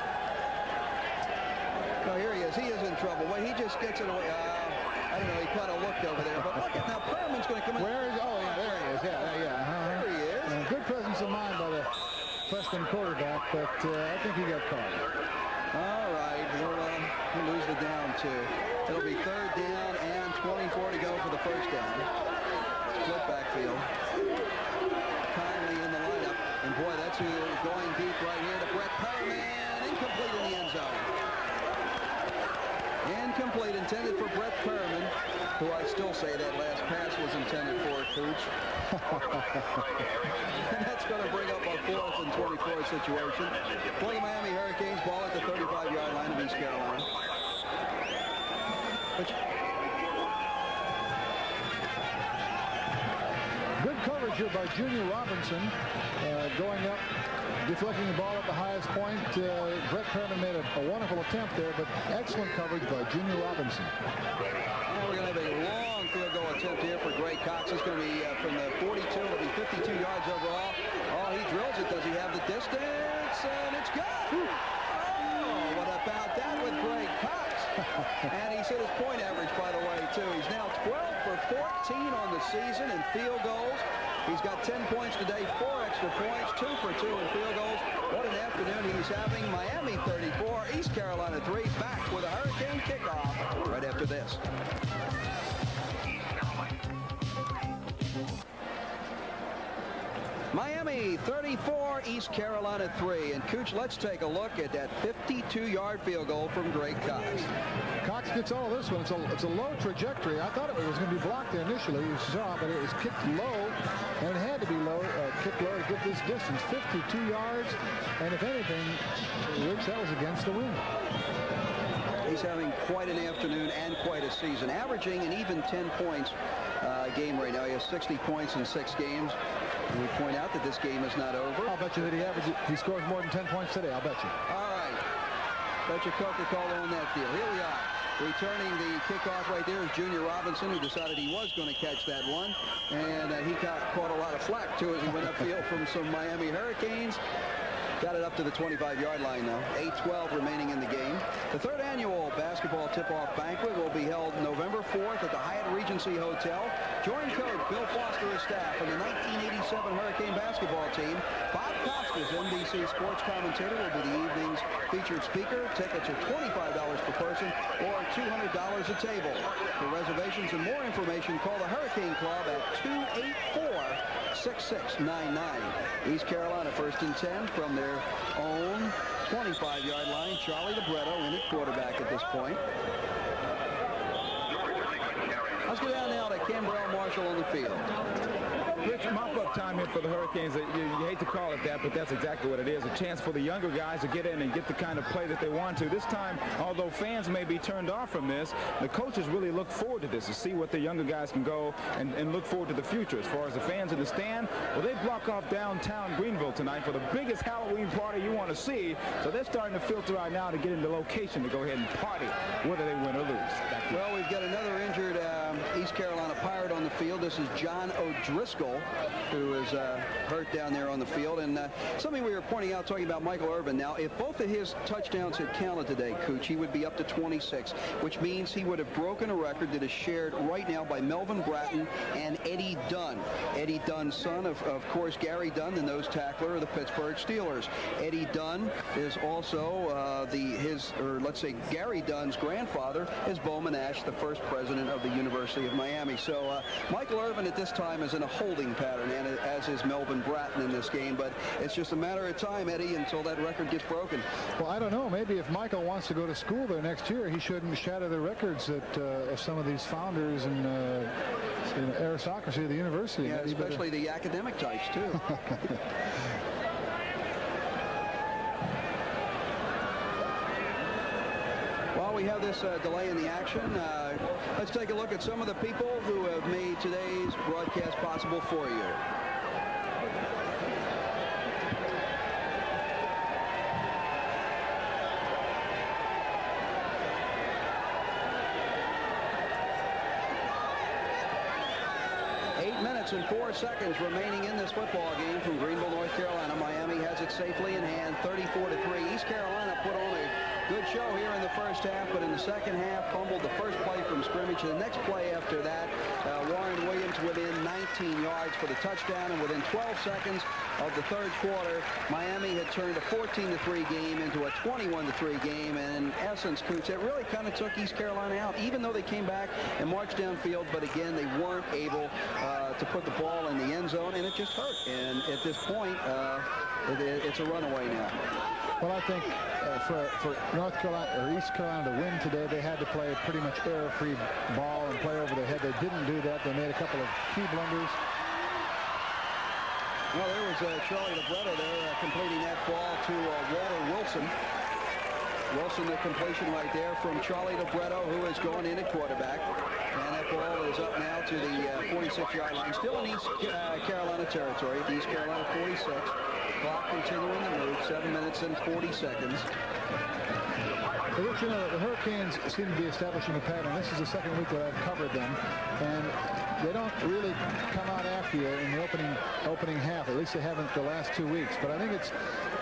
Oh, here he is. He is in trouble. Well, he just gets it away. I don't know. He kind of looked over there. But look at now. Perriman's going to come in. Where is? Oh, yeah, there he is. Yeah. There he is. Good presence of mind by the freshman quarterback, but I think he got caught. All right. We'll lose the down, too. It'll be 3rd down and 24 to go for the 1st down. Split backfield. Conley in the lineup. And, boy, that's who is going deep right here to Brett Perriman. Incomplete in the end zone. Incomplete, intended for Brett Perriman, who I still say that last pass was intended for, Cooch. And that's going to bring up a 4th and 24 situation for the Miami Hurricanes. Ball at the 35-yard line of East Carolina. Good coverage here by Junior Robinson, going up, deflecting the ball at the highest point. Brett Perriman made a wonderful attempt there, but excellent coverage by Junior Robinson. Now we're going to have a long field goal attempt here for Greg Cox. It's going to be from the 42. It'll be 52 yards overall. Oh, he drills it. Does he have the distance? And it's good. Oh, what about that with Greg Cox? And he's hit his point average, by the way, too. He's now 12 for 14 on the season in field goals. He's got 10 points today, 4 extra points, 2 for 2 in field goals. What an afternoon he's having. Miami 34, East Carolina 3, back with a Hurricane kickoff right after this. Miami 34, East Carolina 3. And Cooch, let's take a look at that 52-yard field goal from Greg Cox. Cox gets all of this one. It's a low trajectory. I thought it was going to be blocked there initially. You saw, but it was kicked low, and it had to be low, kicked low to get this distance, 52 yards. And if anything, Riggs, that was against the wind. He's having quite an afternoon and quite a season, averaging an even 10 points game right now. He has 60 points in 6 games. And we point out that this game is not over. I'll bet you that he scores more than 10 points today. I'll bet you. All right. Bet you Coca-Cola on that deal. Here we are. Returning the kickoff right there is Junior Robinson, who decided he was going to catch that one. And he caught a lot of flack, too, as he went upfield from some Miami Hurricanes. Got it up to the 25-yard line now. 8:12 remaining in the game. The 3rd annual basketball tip-off banquet will be held November 4th at the Hyatt Regency Hotel. Join coach Bill Foster and staff and the 1987 Hurricane basketball team. Bob Costas, NBC sports commentator, will be the evening's featured speaker. Tickets are $25 per person or $200 a table. For reservations and more information, call the Hurricane Club at 284-6699. East Carolina 1st and 10 from their own 25-yard line. Charlie Libretto in at quarterback at this point. Let's go down now to Cambrell Marshall on the field. Rich, mop-up time here for the Hurricanes. You hate to call it that, but that's exactly what it is. A chance for the younger guys to get in and get the kind of play that they want to. This time, although fans may be turned off from this, the coaches really look forward to this, to see what the younger guys can go and look forward to the future. As far as the fans in the stand, well, they block off downtown Greenville tonight for the biggest Halloween party you want to see. So they're starting to filter out now to get into location to go ahead and party, whether they win or lose. Well, we've got another injured East Carolina Pirate on the field. This is John O'Driscoll, who is hurt down there on the field. And something we were pointing out, talking about Michael Irvin. Now, if both of his touchdowns had counted today, Cooch, he would be up to 26, which means he would have broken a record that is shared right now by Melvin Bratton and Eddie Dunn. Eddie Dunn's son, of course, Gary Dunn, the nose tackler of the Pittsburgh Steelers. Eddie Dunn is also Gary Dunn's grandfather is Bowman Ash, the first president of the University of Miami. So Michael Irvin at this time is in a holding pattern, and as is Melvin Bratton in this game. But it's just a matter of time, Eddie, until that record gets broken. Well, I don't know. Maybe if Michael wants to go to school there next year, he shouldn't shatter the records that of some of these founders and aristocracy of the university. Yeah, especially the academic types, too. While we have this delay in the action, let's take a look at some of the people who have made today's broadcast possible for you. And 4 seconds remaining in this football game from Greenville, North Carolina. Miami has it safely in hand, 34-3. East Carolina put on a good show here in the first half, but in the second half fumbled the first play from scrimmage. The next play after that, Warren Williams within 19 yards for the touchdown, and within 12 seconds of the third quarter, Miami had turned a 14-3 game into a 21-3 game, and in essence, Cooch, it really kind of took East Carolina out, even though they came back and marched downfield, but again, they weren't able to put the ball in the end zone, and it just hurt. And at this point, it's a runaway now. Well, I think for North Carolina or East Carolina to win today, they had to play a pretty much error-free ball and play over their head. They didn't do that. They made a couple of key blunders. Well, there was Charlie Libretto there completing that ball to Walter Wilson. Wilson, the completion right there from Charlie Libretto, who is going in at quarterback. And that ball is up now to the 46-yard line. Still in East Carolina territory. East Carolina 46. Clock continuing to move. 7 minutes and 40 seconds. But you know, the Hurricanes seem to be establishing a pattern. This is the second week that I've covered them, and they don't really come out after you in the opening half. At least they haven't the last 2 weeks. But I think it's,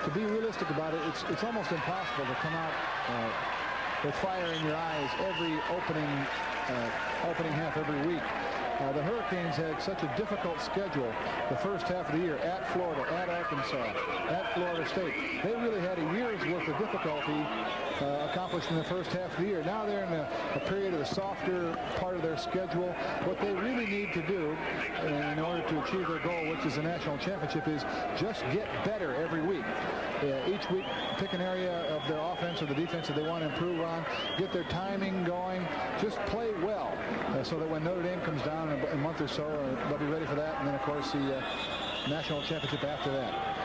to be realistic about it, it's almost impossible to come out with fire in your eyes every opening half every week. The Hurricanes had such a difficult schedule the first half of the year at Florida, at Arkansas, at Florida State. They really had a year's worth of difficulty accomplished in the first half of the year. Now they're in a period of the softer part of their schedule. What they really need to do in order to achieve their goal, which is a national championship, is just get better every week. Each week, pick an area of their offense or the defense that they want to improve on, get their timing going, just play well, so that when Notre Dame comes down in a month or so, they'll be ready for that, and then, of course, the national championship after that.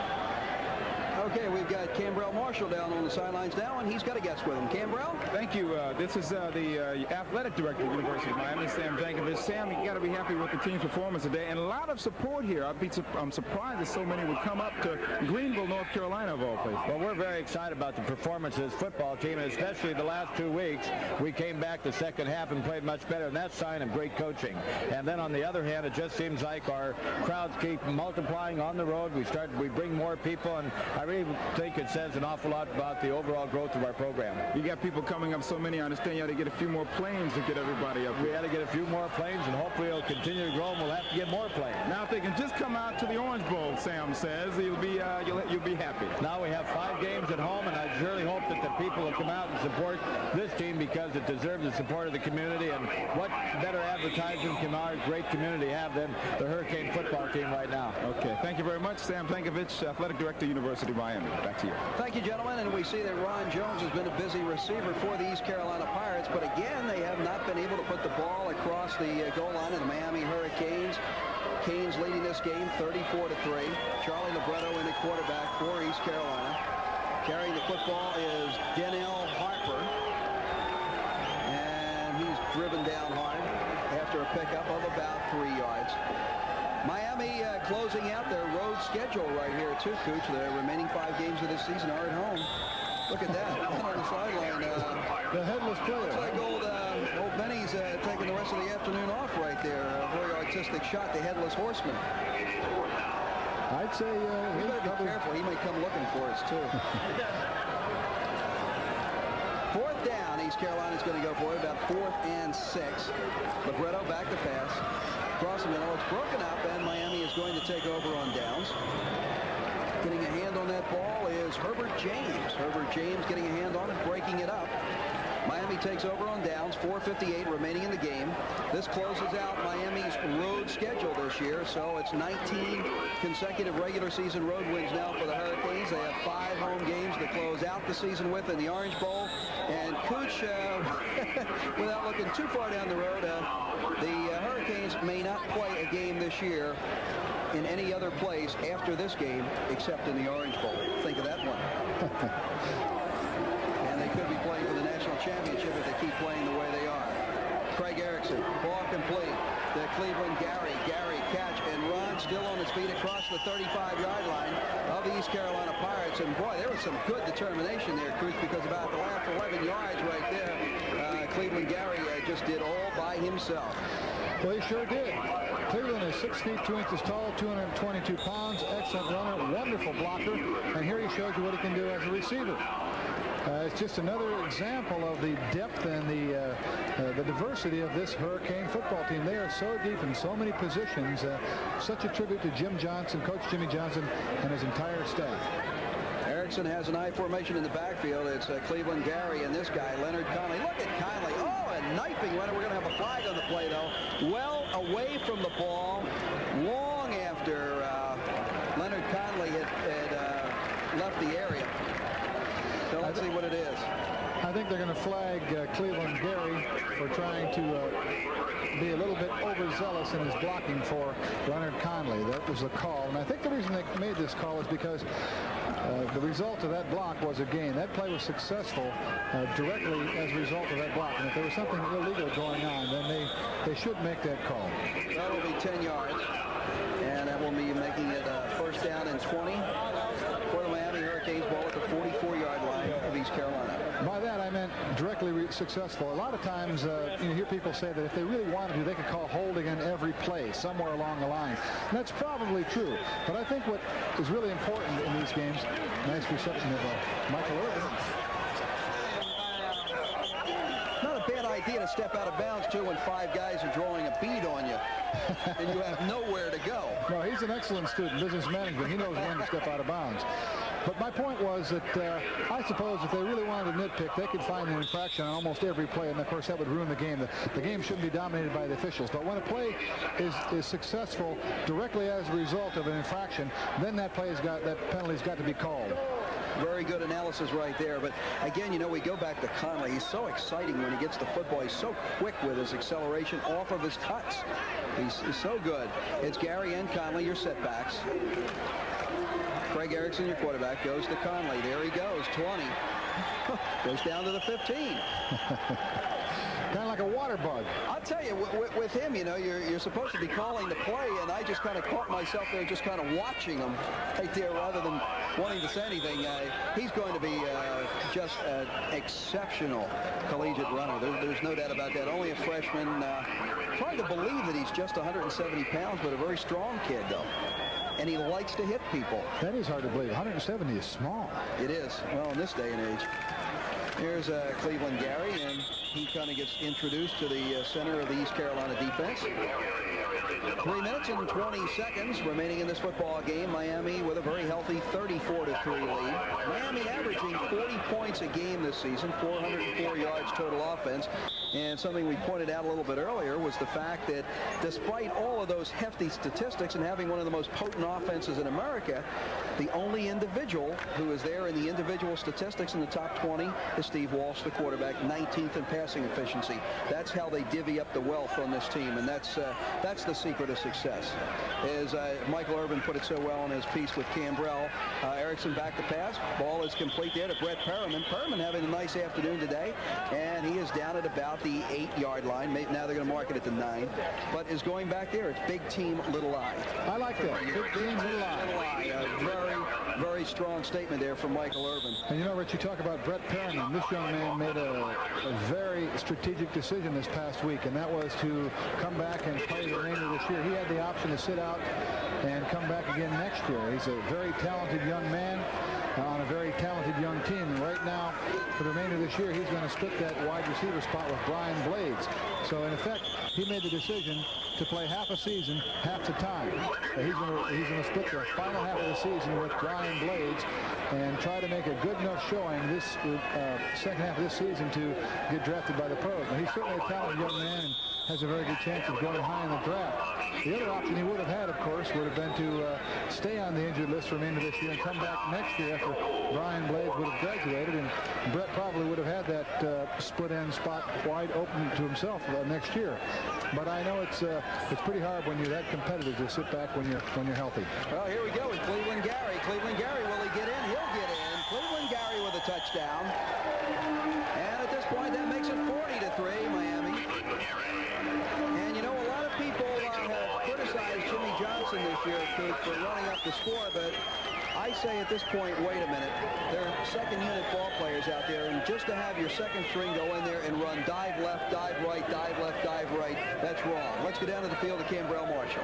Okay, we've got Cambrell Marshall down on the sidelines now, and he's got a guest with him. Cambrell? Thank you. This is the athletic director of the University of Miami, Sam Jankovich. Sam, you got to be happy with the team's performance today, and a lot of support here. I'm surprised that so many would come up to Greenville, North Carolina, of all places. Well, we're very excited about the performance of this football team, and especially the last 2 weeks. We came back the second half and played much better, and that's a sign of great coaching. And then on the other hand, it just seems like our crowds keep multiplying on the road. We bring more people, and I really think it says an awful lot about the overall growth of our program. You got people coming up so many. I understand you had to get a few more planes to get everybody up here. We had to get a few more planes, and hopefully it'll continue to grow, and we'll have to get more planes. Now, if they can just come out to the Orange Bowl, Sam says, you'll be happy. Now we have 5 games at home, and I surely hope that the people will come out and support this team because it deserves the support of the community. And what better advertising can our great community have than the Hurricane football team right now? Okay. Thank you very much, Sam Jankovich, Athletic Director, University of Miami. Miami. Back to you. Thank you, gentlemen. And we see that Ron Jones has been a busy receiver for the East Carolina Pirates, but again, they have not been able to put the ball across the goal line of the Miami Hurricanes. Canes leading this game 34-3. Charlie Libretto in the quarterback for East Carolina. Carrying the football is Daniel Harper. And he's driven down hard after a pickup of about 3 yards. Miami closing out their road schedule right here too, Cooch. The remaining 5 games of this season are at home. Look at that. On the sideline. The headless player. Looks like old Benny's taking the rest of the afternoon off right there. A very artistic shot, the headless horseman. I'd say we better be careful. He may come looking for us too. 4th down. East Carolina's going to go for it. About 4th and 6. Libretto back to pass. Across the middle. It's broken up, and Miami is going to take over on downs. Getting a hand on that ball is Herbert James. Herbert James getting a hand on it, breaking it up. Miami takes over on downs, 4:58 remaining in the game. This closes out Miami's road schedule this year, so it's 19 consecutive regular season road wins now for the Hurricanes. They have 5 home games to close out the season with in the Orange Bowl. And Cooch, without looking too far down the road, the Hurricanes may not play a game this year in any other place after this game except in the Orange Bowl. Think of that one. And they could be playing for the national championship if they keep playing the way they are. Craig Erickson, ball complete to Cleveland Gary. Gary catch and run, still on his feet across the 35-yard line of the East Carolina Pirates. And boy, there was some good determination there, Cruz, because about the last 11 yards right there, Cleveland Gary just did all by himself. Well, he sure did. Cleveland is 6 feet 2 inches tall, 222 pounds, excellent runner, wonderful blocker, and here he shows you what he can do as a receiver. It's just another example of the depth and the diversity of this Hurricane football team. They are so deep in so many positions. Such a tribute to Jim Johnson, Coach Jimmy Johnson, and his entire staff. Erickson has an I formation in the backfield. It's Cleveland Gary and this guy, Leonard Conley. Look at Conley. Oh, a knifing runner. We're going to have a flag on the play, though. Well away from the ball, long after Leonard Conley had left the area. So let's see what it is. I think they're going to flag Cleveland Gary for trying to be a little bit overzealous in his blocking for Leonard Conley. That was the call. And I think the reason they made this call is because the result of that block was a gain. That play was successful directly as a result of that block. And if there was something illegal going on, then they should make that call. That will be 10 yards. And that will be making it 1st down and 20 for the Miami Hurricanes. Ball at the 44-yard line of East Carolina. By that, I meant directly successful. A lot of times, you hear people say that if they really wanted to, they could call holding in every play somewhere along the line. And that's probably true. But I think what is really important in these games, nice reception of Michael Irvin. Not a bad idea to step out of bounds, too, when 5 guys are drawing a bead on you. And you have nowhere to go. No, he's an excellent student, business management. He knows when to step out of bounds. But my point was that I suppose if they really wanted to nitpick, they could find an infraction on almost every play, and of course that would ruin the game. The game shouldn't be dominated by the officials. But when a play is successful directly as a result of an infraction, then that penalty's got to be called. Very good analysis right there. But again, you know, we go back to Conley. He's so exciting when he gets the football. He's so quick with his acceleration off of his cuts. He's so good. It's Gary and Conley, your setbacks. Craig Erickson, your quarterback, goes to Conley. There he goes, 20. Goes down to the 15. Kind of like a water bug. I'll tell you, with him, you know, you're supposed to be calling the play, and I just kind of caught myself there just kind of watching him right there rather than wanting to say anything. He's going to be just an exceptional collegiate runner. There's no doubt about that. Only a freshman. Hard to believe that he's just 170 pounds, but a very strong kid, though. And he likes to hit people. That is hard to believe. 170 is small. It is. Well, in this day and age. Here's Cleveland Gary, and he kind of gets introduced to the center of the East Carolina defense. 3 minutes and 20 seconds remaining in this football game. Miami with a very healthy 34-3 lead. Miami averaging 40 points a game this season, 404 yards total offense. And something we pointed out a little bit earlier was the fact that despite all of those hefty statistics and having one of the most potent offenses in America, the only individual who is there in the individual statistics in the top 20 is Steve Walsh, the quarterback, 19th in passing efficiency. That's how they divvy up the wealth on this team, and that's the secret of success. As Michael Irvin put it so well in his piece with Cambrell, Erickson back to pass. Ball is complete there to Brett Perriman. Perriman having a nice afternoon today, and he is down at about the 8-yard line. Maybe now they're going to mark it at the 9, but is going back there. It's big team, little I. I like that. Big team, little I. Very strong statement there from Michael Irvin. And you know, Rich, you talk about Brett Perriman. This young man made a very strategic decision this past week, and that was to come back and play the remainder of this year. He had the option to sit out and come back again next year. He's a very talented young man on a very talented young team. And right now, for the remainder of this year, he's going to split that wide receiver spot with Brian Blades. So, in effect, he made the decision to play half a season, half the time. He's going to split the final half of the season with Brian Blades and try to make a good enough showing this second half of this season to get drafted by the pros. And he's certainly a talented young man and has a very good chance of going high in the draft. The other option he would have had, of course, would have been to stay on the injured list for the remainder of this year and come back next year after Brian Blades would have graduated, and Brett probably would have had that split end spot wide open to himself next year. But I know it's pretty hard when you're that competitive to sit back when you're healthy. Well, here we go with Cleveland Gary. Cleveland Gary, will he get in? He'll get in. Cleveland Gary with a touchdown. And at this point, that makes it 40-3, Miami. And you know, a lot of people have criticized Jimmy Johnson this year, Coach, for running up the score, but I say at this point, wait a minute. There are second unit ball players out there, and just to have your second string go in there and run dive left, dive right, dive left, dive right, that's wrong. Let's go down to the field to Cambrell Marshall.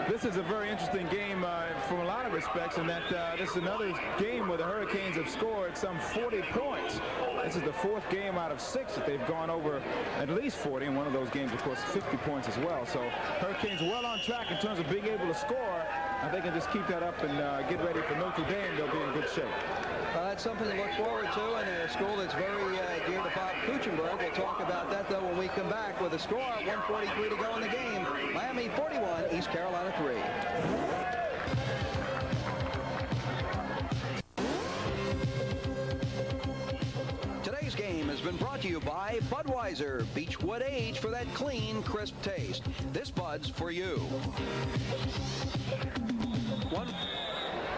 This is a very interesting game from a lot of respects, in that this is another game where the Hurricanes have scored some 40 points. This is the fourth game out of 6 that they've gone over at least 40. In one of those games, of course, 50 points as well. So Hurricanes well on track in terms of being able to score. If they can just keep that up and get ready for Notre Dame, they'll be in good shape. That's something to look forward to, and a school that's very dear to Bob Kuchenberg. We'll talk about that, though, when we come back with a score, 1:43 to go in the game. Miami 41, East Carolina 3. Today's game has been brought to you by Budweiser. Beechwood Age for that clean, crisp taste. This Bud's for you.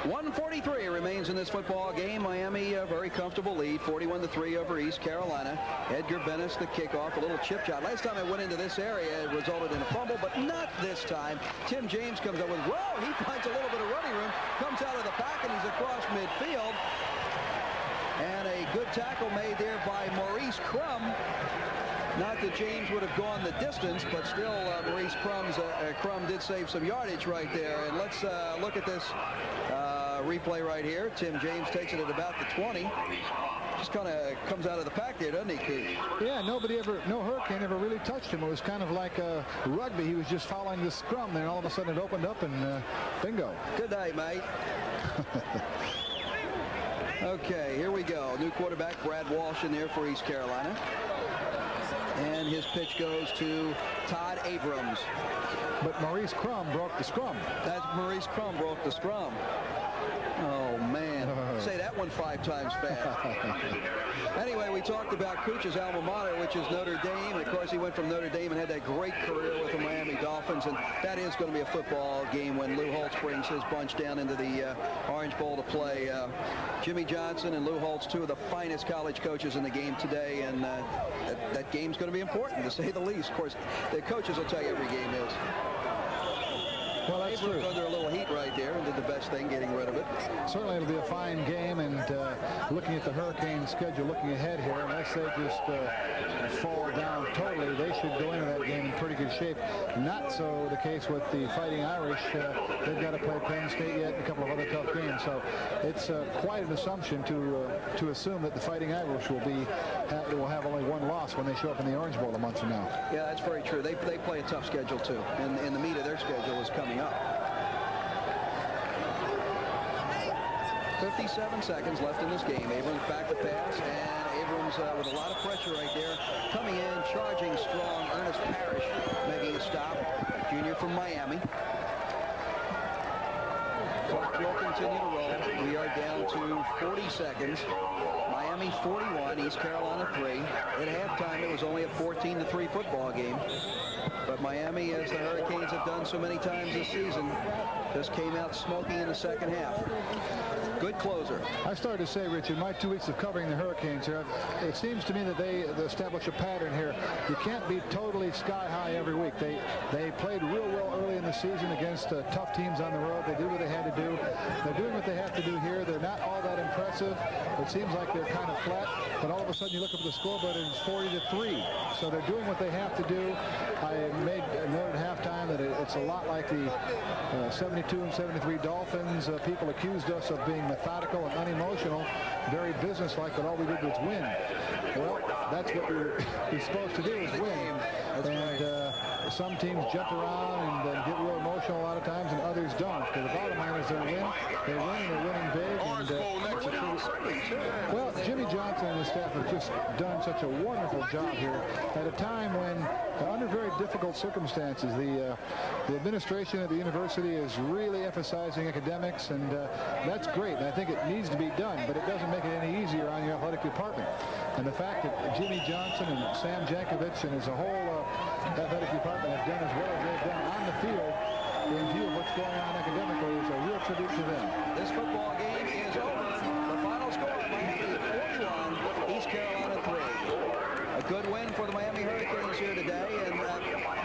1:43 remains in this football game. Miami a very comfortable lead, 41-3 over East Carolina. Edgar Bennis, the kickoff, a little chip shot. Last time it went into this area, it resulted in a fumble, but not this time. Tim James comes up with, whoa, he finds a little bit of running room, comes out of the pack, and he's across midfield. And a good tackle made there by Maurice Crum. Not that James would have gone the distance, but still Maurice Crum did save some yardage right there. And let's look at this replay right here. Tim James takes it at about the 20. Just kind of comes out of the pack there, doesn't he, Coop? Yeah, no Hurricane ever really touched him. It was kind of like rugby. He was just following the scrum there, and all of a sudden it opened up, and bingo. Good day, mate. Okay, here we go. New quarterback Brad Walsh in there for East Carolina. And his pitch goes to Todd Abrams. But Maurice Crum broke the scrum. That's Maurice Crum broke the scrum. Oh, man. Say that one 5 times fast. Anyway, we talked about Cooch's alma mater, which is Notre Dame. Of course, he went from Notre Dame and had that great career with the Miami Dolphins, and that is going to be a football game when Lou Holtz brings his bunch down into the Orange Bowl to play. Jimmy Johnson and Lou Holtz, 2 of the finest college coaches in the game today, and that game's going to be important, to say the least. Of course, the coaches will tell you every game is. Well, that's true. Under a little heat right there and did the best thing, getting rid of it. Certainly it'll be a fine game, and looking at the Hurricane schedule, looking ahead here, unless they just fall down totally, they should go into that game in pretty good shape. Not so the case with the Fighting Irish. They've got to play Penn State yet and a couple of other tough games. So it's quite an assumption to assume that the Fighting Irish will have only 1 loss when they show up in the Orange Bowl a month from now. Yeah, that's very true. They play a tough schedule, too, and the meat of their schedule is coming up. 57 seconds left in this game. Abrams back to pass, and Abrams with a lot of pressure right there. Coming in, charging strong. Ernest Parrish making a stop. Junior from Miami. Clock will continue to roll. We are down to 40 seconds. Miami 41, East Carolina 3. At halftime, it was only a 14-3 football game. But Miami, as the Hurricanes have done so many times this season, just came out smoking in the second half. Good closer. I started to say, Rich, in my 2 weeks of covering the Hurricanes here, it seems to me that they establish a pattern here. You can't be totally sky high every week. They played real well early in the season against tough teams on the road. They did what they had to do. They're doing what they have to do here. They're not all that impressive. It seems like they're kind of flat, but all of a sudden you look up at the scoreboard and it's 40-3. So they're doing what they have to do. I made a note at halftime that it's a lot like the 72 and 73 Dolphins. People accused us of being methodical and unemotional, very businesslike, but all we did was win. Well, that's what we're supposed to do, is win. And some teams jump around and get real emotional a lot of times, and others don't. But the bottom line is they win, and they're winning big. And well, Jimmy Johnson and his staff have just done such a wonderful job here at a time when, under very difficult circumstances, the administration at the university is really emphasizing academics, and that's great. And I think it needs to be done, but it doesn't make it any easier on your athletic department. And the fact that Jimmy Johnson and Sam Jankovich and his whole athletic department have done as well as they've done on the field in view of what's going on academically is a real tribute to them. This football game is over. The final score, Miami 41, East Carolina 3. A good win for the Miami Hurricanes here today, and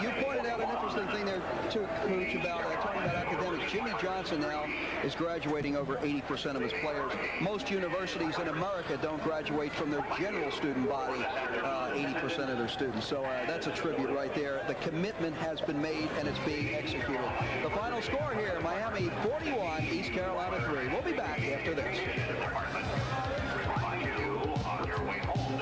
you pointed out an interesting thing there, too, Coach, about talking about academics. Jimmy Johnson now is graduating over 80% of his players. Most universities in America don't graduate from their general student body 80% of their students. So that's a tribute right there. The commitment has been made, and it's being executed. The final score here, Miami 41, East Carolina 3. We'll be back after this. On your way home,